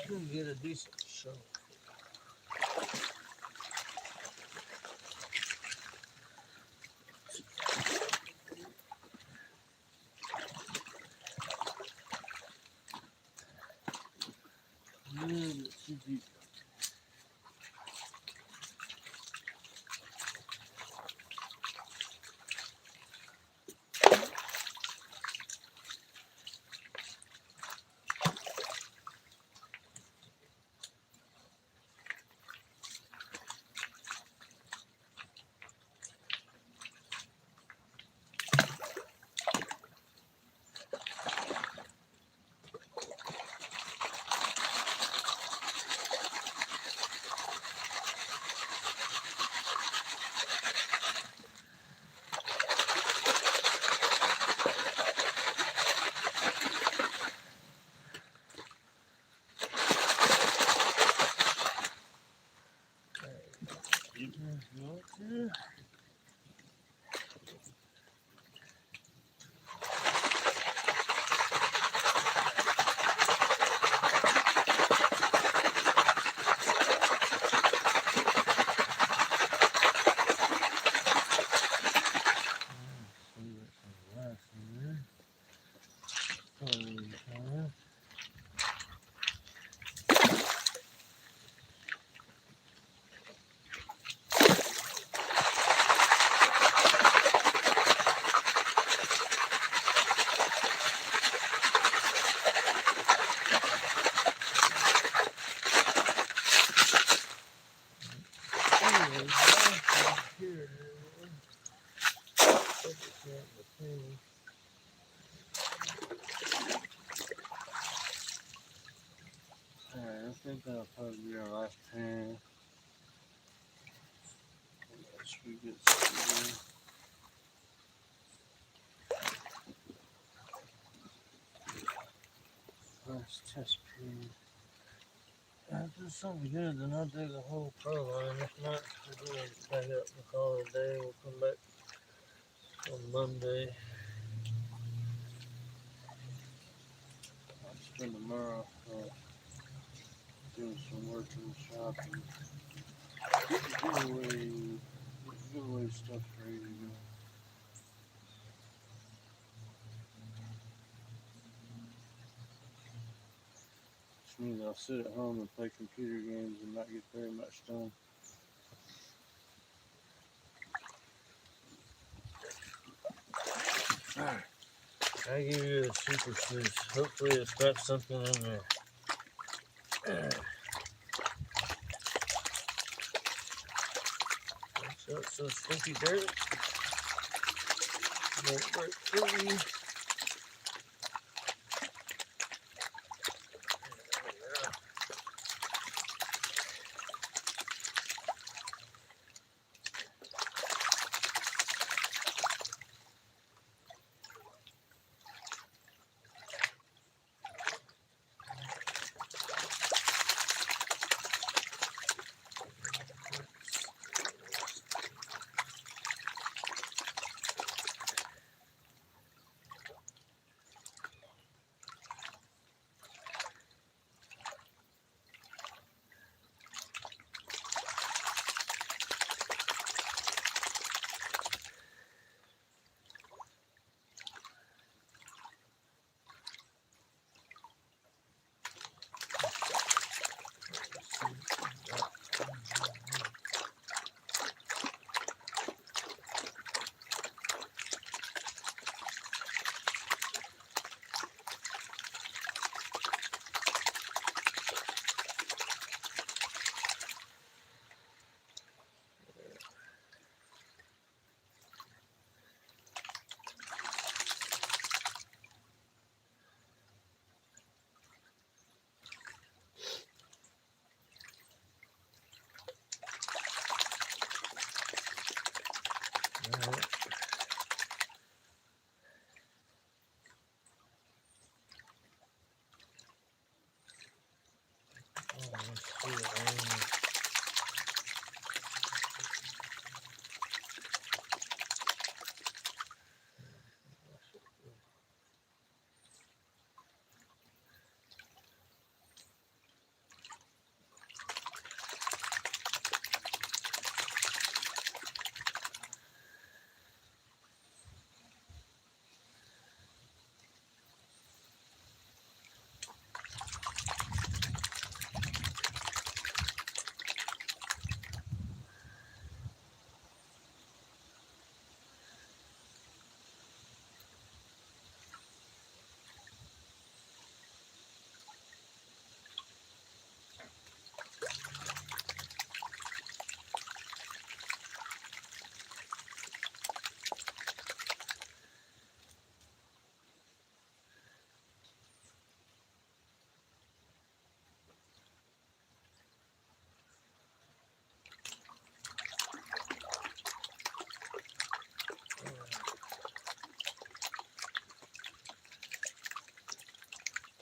could get a decent show. Let's see. Alright, I think that'll probably be our last pan. Unless we get some. Last test pan. If there's something good, then I'll do the whole pro line. If not, we'll go and pack up and call it a day. We'll come back on Monday. I'll spend tomorrow doing some work in the shop and giveaway stuff ready to go. Which means I'll sit at home and play computer games and not get very much done. Alright, I give you a super snooze. Hopefully it's got something in there. So it's so stinky dirty. Won't break free.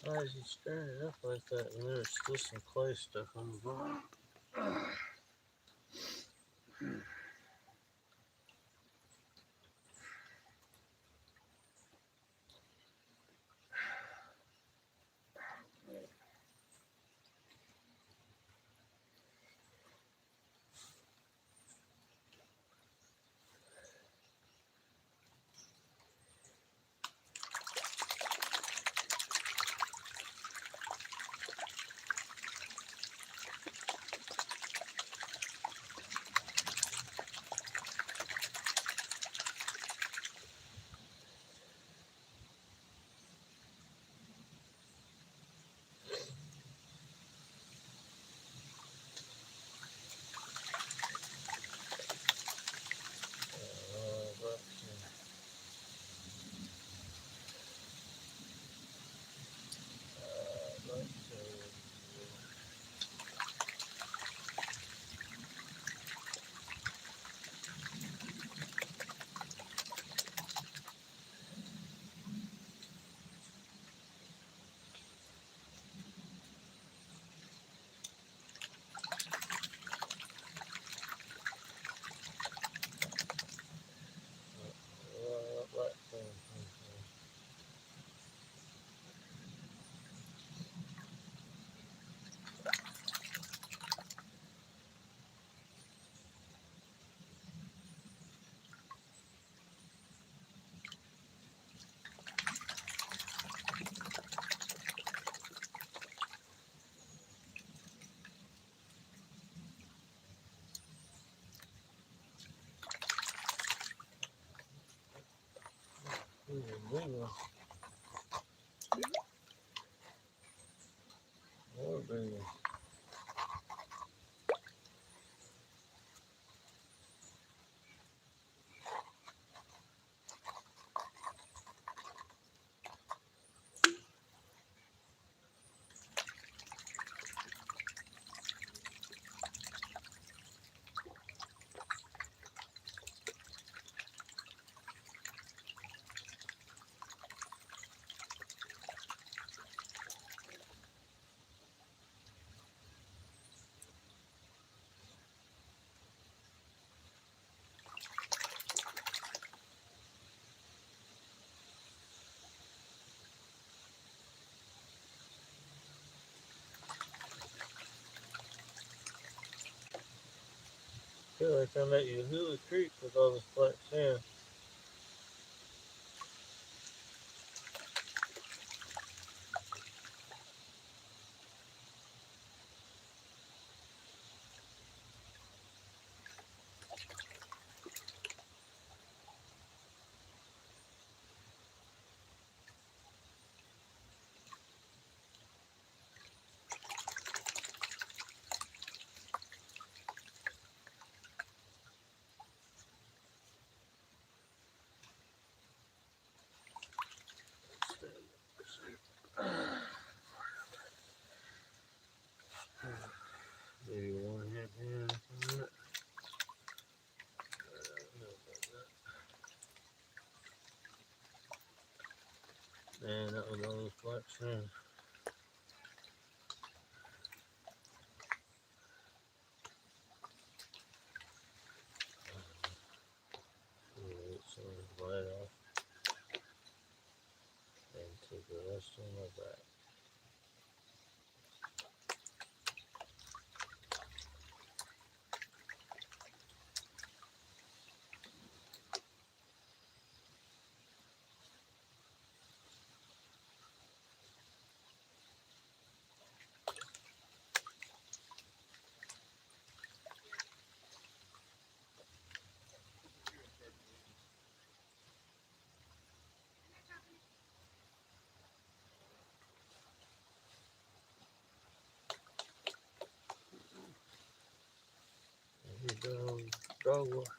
Why is he stirring it up like that? And there's still some clay stuff on the bottom. More bigger. I feel like I'm at Yahuwah Creek with all this black sand. Maybe one hand pan on it. Man, that was all this black sand. Get some of the light off and take the rest on my back. Dog water.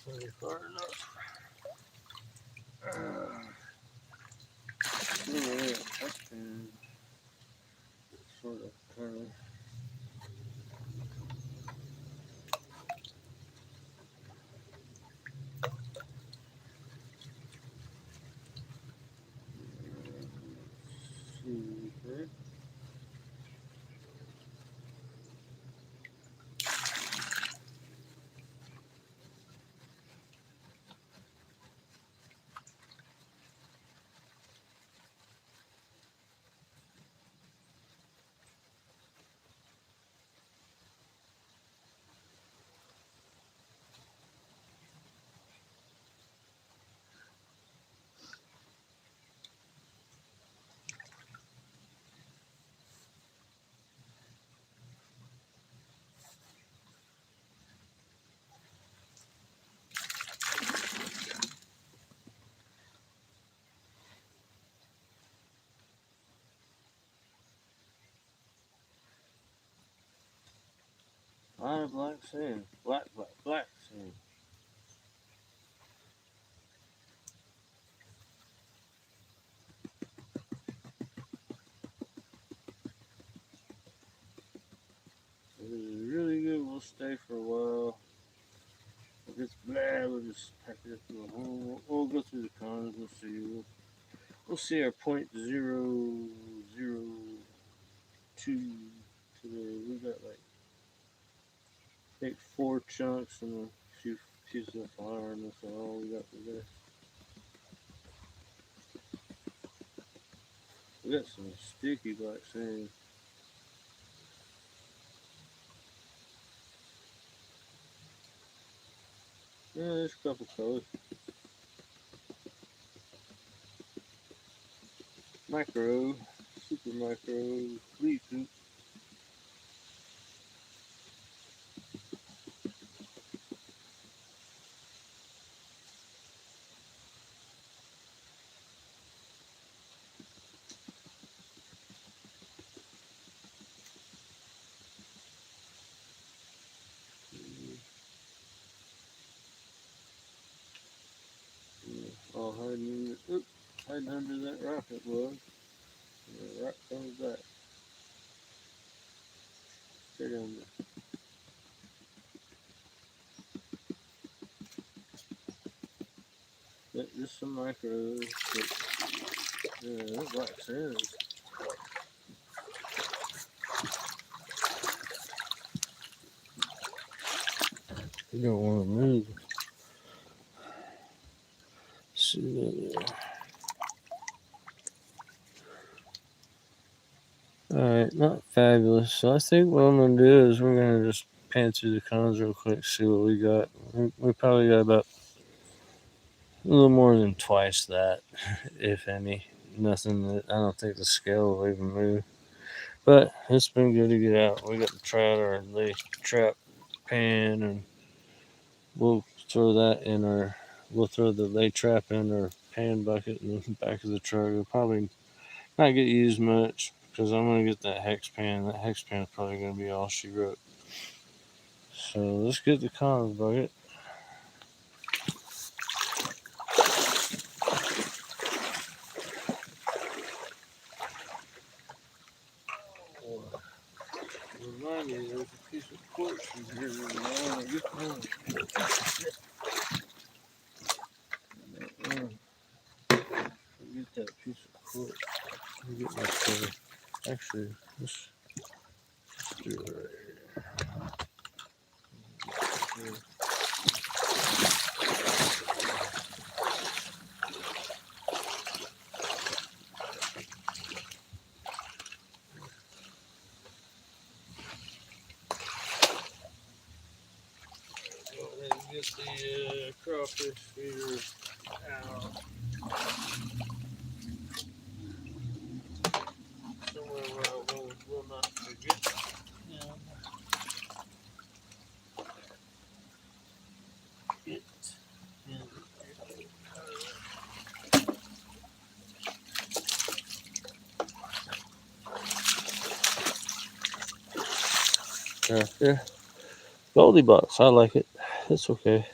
Maybe far enough. That's been sort of kind of. Okay. Black sand. Black sand. If it's really good, we'll stay for a while. If it's bad, we'll just pack it up to the home. We'll go through the cons. We'll see. We'll see our .002 today. We got like I think 4 chunks and a few pieces of iron. That's all we got today. We got some sticky black sand. Yeah, there's a couple colors. Micro, super micro, leaf hoop. All hiding under that rocket was. The rock comes back. Straight under. Just some micros. Yeah, that black sand. You don't want to move. See that there. Alright, not fabulous. So I think what I'm going to do is we're going to just pan through the cons real quick, see what we got. We probably got about a little more than twice that, if any. Nothing that I don't think the scale will even move. But it's been good to get out. We got to try out our lay trap pan, and we'll throw that in we'll throw the lay trap in our pan bucket in the back of the truck. It'll probably not get used much because I'm going to get that hex pan. That hex pan is probably going to be all she wrote. So let's get the cons bucket. Remind me, there's a piece of quartz in here. Get that piece of quartz. Get my cover. Actually, let's do it right here. Go ahead and get the crawfish feeder out. Somewhere where I will not forget. It. Yeah. Goldie box, I like it. It's okay.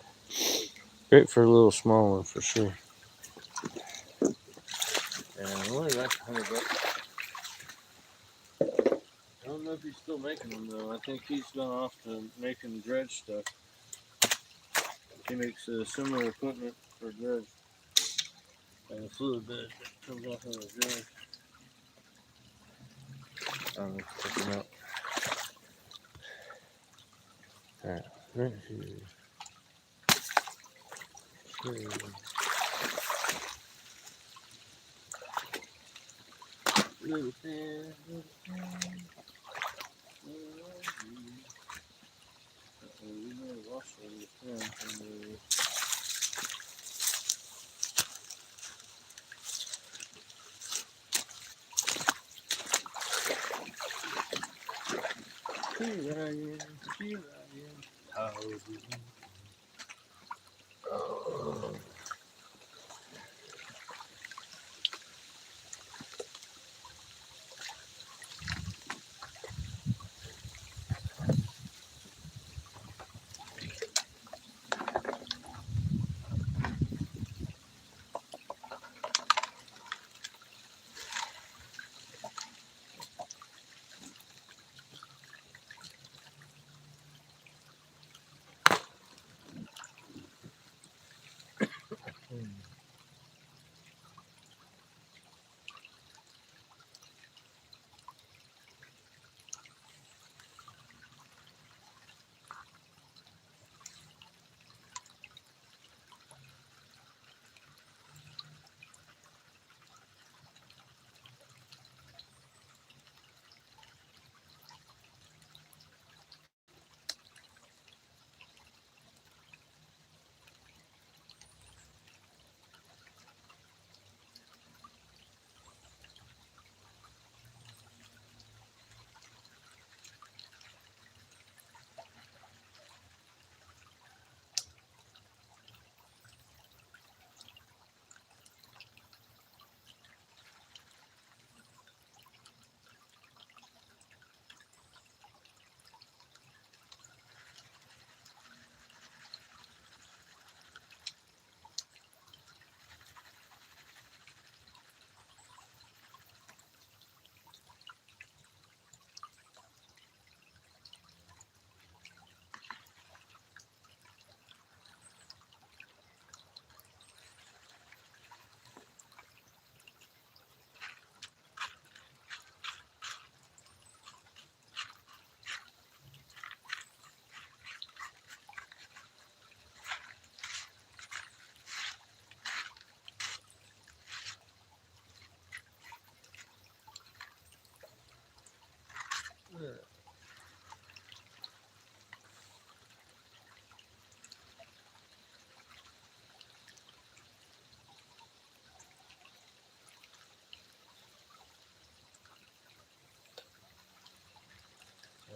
Great for a little small one for sure. And only like $100. I don't know if he's still making them though. I think he's gone off to making dredge stuff. He makes similar equipment for dredge. And the fluid bed that comes off of the dredge. I'm gonna check him out. Alright, right here. Little fan, little fan. We may have lost one of the fan from the. Here I am, here I am. Oh.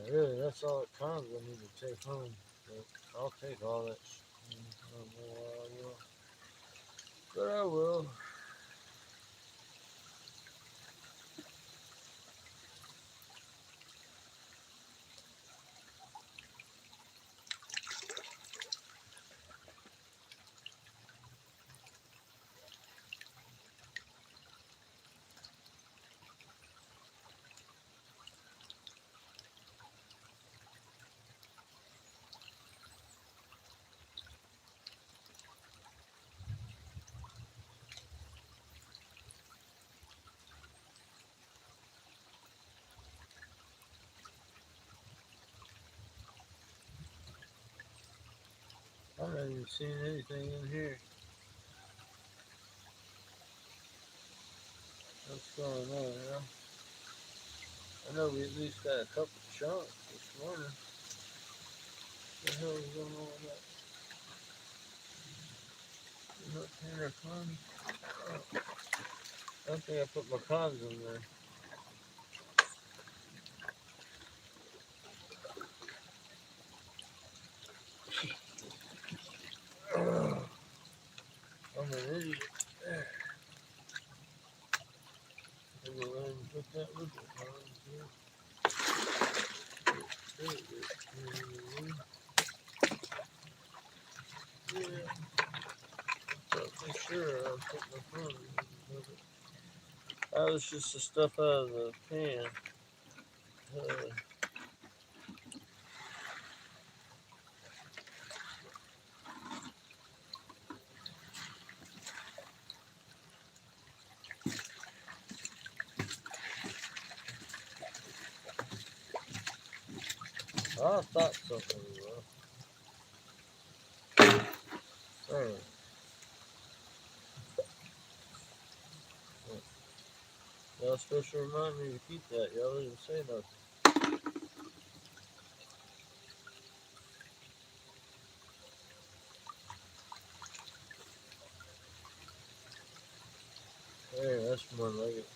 Really, that's all it comes I need to take home. But I'll take all that. I don't know why I will. But I will. I haven't even seen anything in here. What's going on, you know? I know we at least got a couple chunks this morning. What the hell is going on with that? Not Tanner Con? Oh. I don't think I put my cons in there. I'm an idiot. I'm gonna go ahead and put that with the cons here. Yeah. for sure. I'll put my phone in. That was just the stuff out of the pan. I thought something was wrong. Y'all supposed to remind me to keep that. Y'all didn't say nothing. Hey, that's more like it.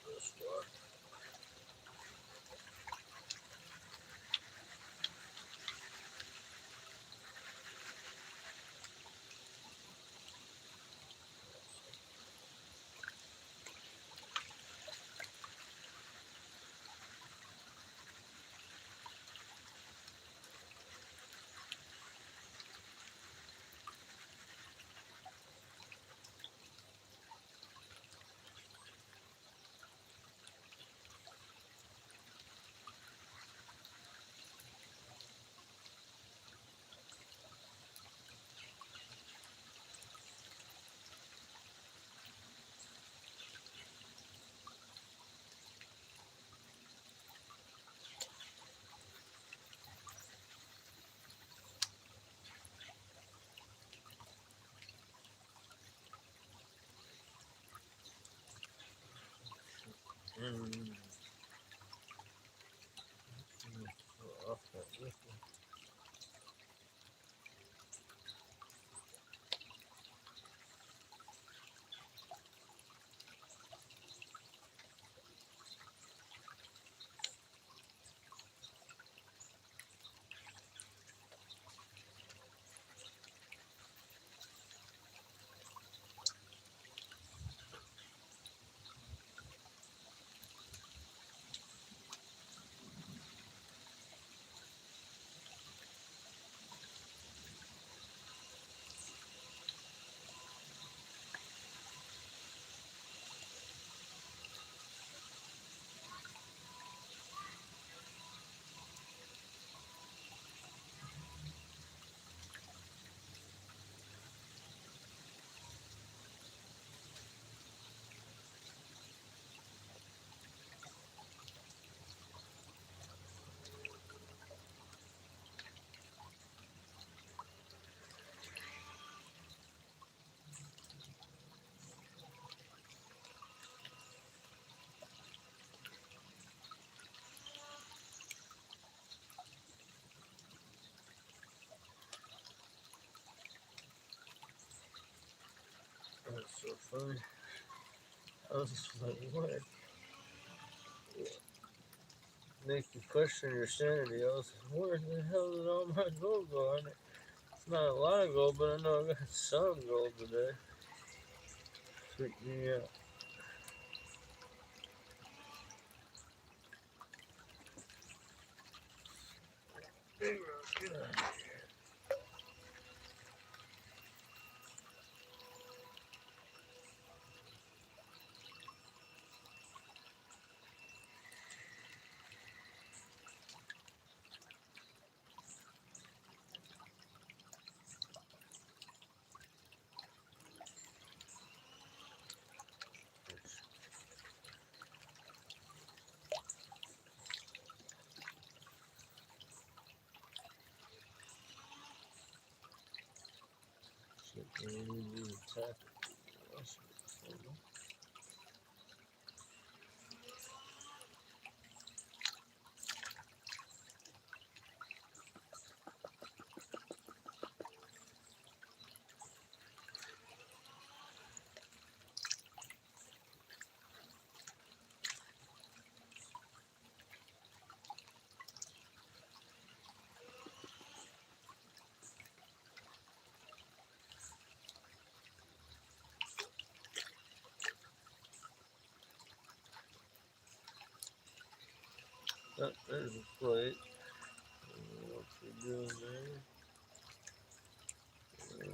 This one. Off that liquid. That's so funny. I was just like, what? Make you question your sanity. I was like, where the hell did all my gold go? It's not a lot of gold, but I know I got some gold today. Freaked me out. Big rock, get out of here. Shit, man, you need to attack it. Oh, there's a plate. What's we doing there? And,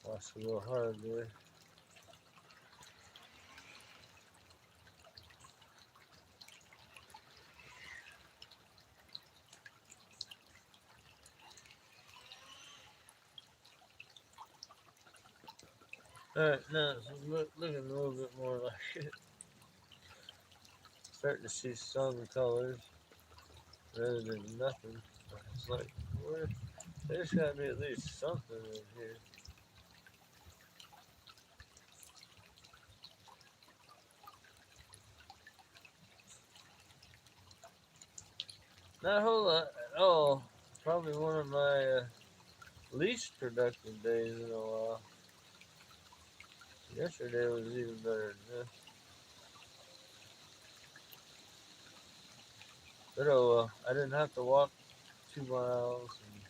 Wash a little hard there. Alright, now it's looking a little bit more like it. Starting to see some colors rather than nothing. It's like, where? There's got to be at least something in here. Not a whole lot at all. Probably one of my least productive days in a while. Yesterday was even better than this. But oh well, I didn't have to walk 2 miles. And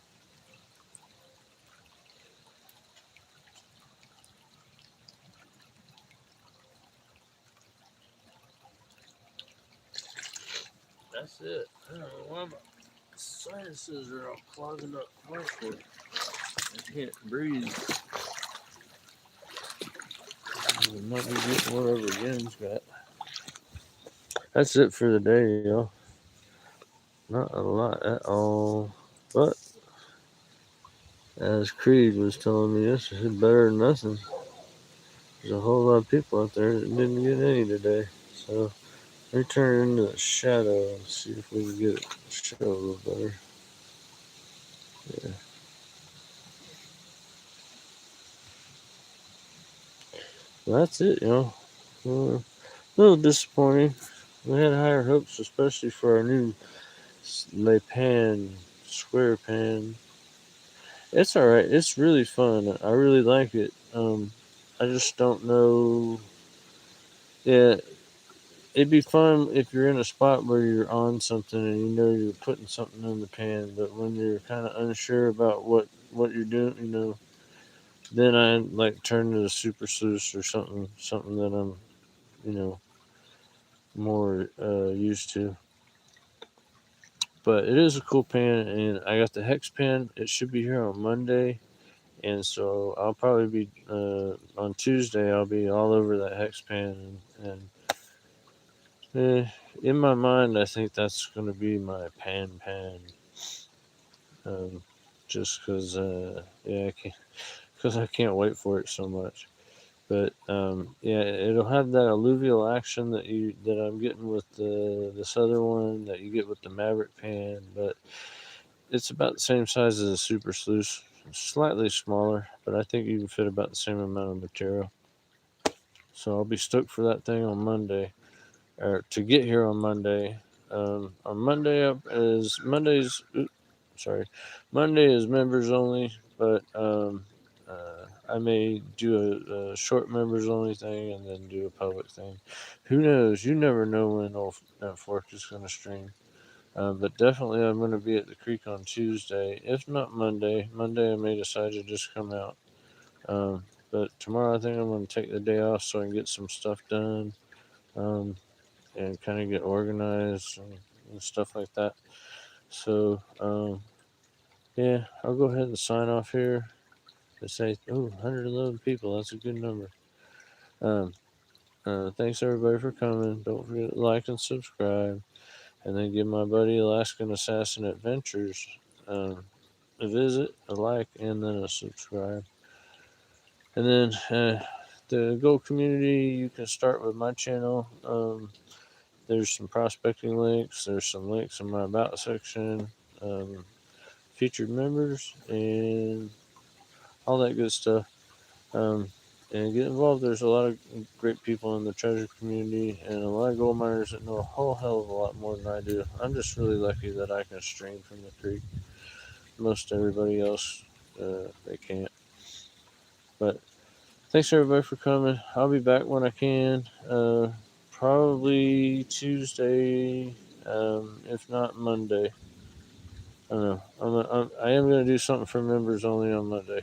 that's it. I don't know why my sinuses are all clogging up. I can't breathe. I might be getting whatever Jim's got. That's it for the day, y'all. Not a lot at all. But as Creed was telling me yesterday, better than nothing. There's a whole lot of people out there that didn't get any today. So we turn into the shadow and see if we can get it to show a little better. Yeah. Well, that's it, a little disappointing. We had higher hopes, especially for our new Le Pan square pan. It's all right. It's really fun. I really like it. I just don't know. Yeah, it'd be fun if you're in a spot where you're on something and you know you're putting something in the pan, but when you're kind of unsure about what you're doing, then I like turn to the super sluice or something that I'm, you know, more used to. But it is a cool pan, and I got the hex pan. It should be here on Monday, and so I'll probably be on Tuesday. I'll be all over that hex pan, and in my mind, I think that's going to be my pan. Um, just because, I can't wait for it so much. But yeah, it'll have that alluvial action that I'm getting with this other one that you get with the Maverick pan, but it's about the same size as a Super Sluice, slightly smaller, but I think you can fit about the same amount of material. So I'll be stoked for that thing on Monday, or to get here on Monday. On Monday up is Monday's. Sorry, Monday is members only, but I may do a short members only thing and then do a public thing. Who knows? You never know when that fork is going to stream. But definitely, I'm going to be at the creek on Tuesday, if not Monday. Monday, I may decide to just come out. But tomorrow, I think I'm going to take the day off so I can get some stuff done um, and kind of get organized and stuff like that. So, yeah, I'll go ahead and sign off here. to say, oh, 111 people. That's a good number. Um, Thanks everybody for coming. Don't forget to like and subscribe, and then give my buddy Alaskan Assassin Adventures a visit, a like, and then a subscribe. And then the Gold community, you can start with my channel. There's some prospecting links. There's some links in my about section, featured members, and all that good stuff. And get involved. There's a lot of great people in the treasure community, and a lot of gold miners that know a whole hell of a lot more than I do. I'm just really lucky that I can stream from the creek. Most everybody else, they can't. But thanks everybody for coming. I'll be back when I can. Probably Tuesday, if not Monday. I don't know. I am going to do something for members only on Monday.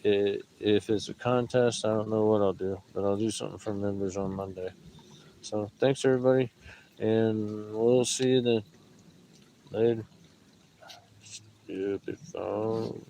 If it's a contest, I don't know what I'll do, but I'll do something for members on Monday. So thanks everybody, and we'll see you then. Later. Stupid phone.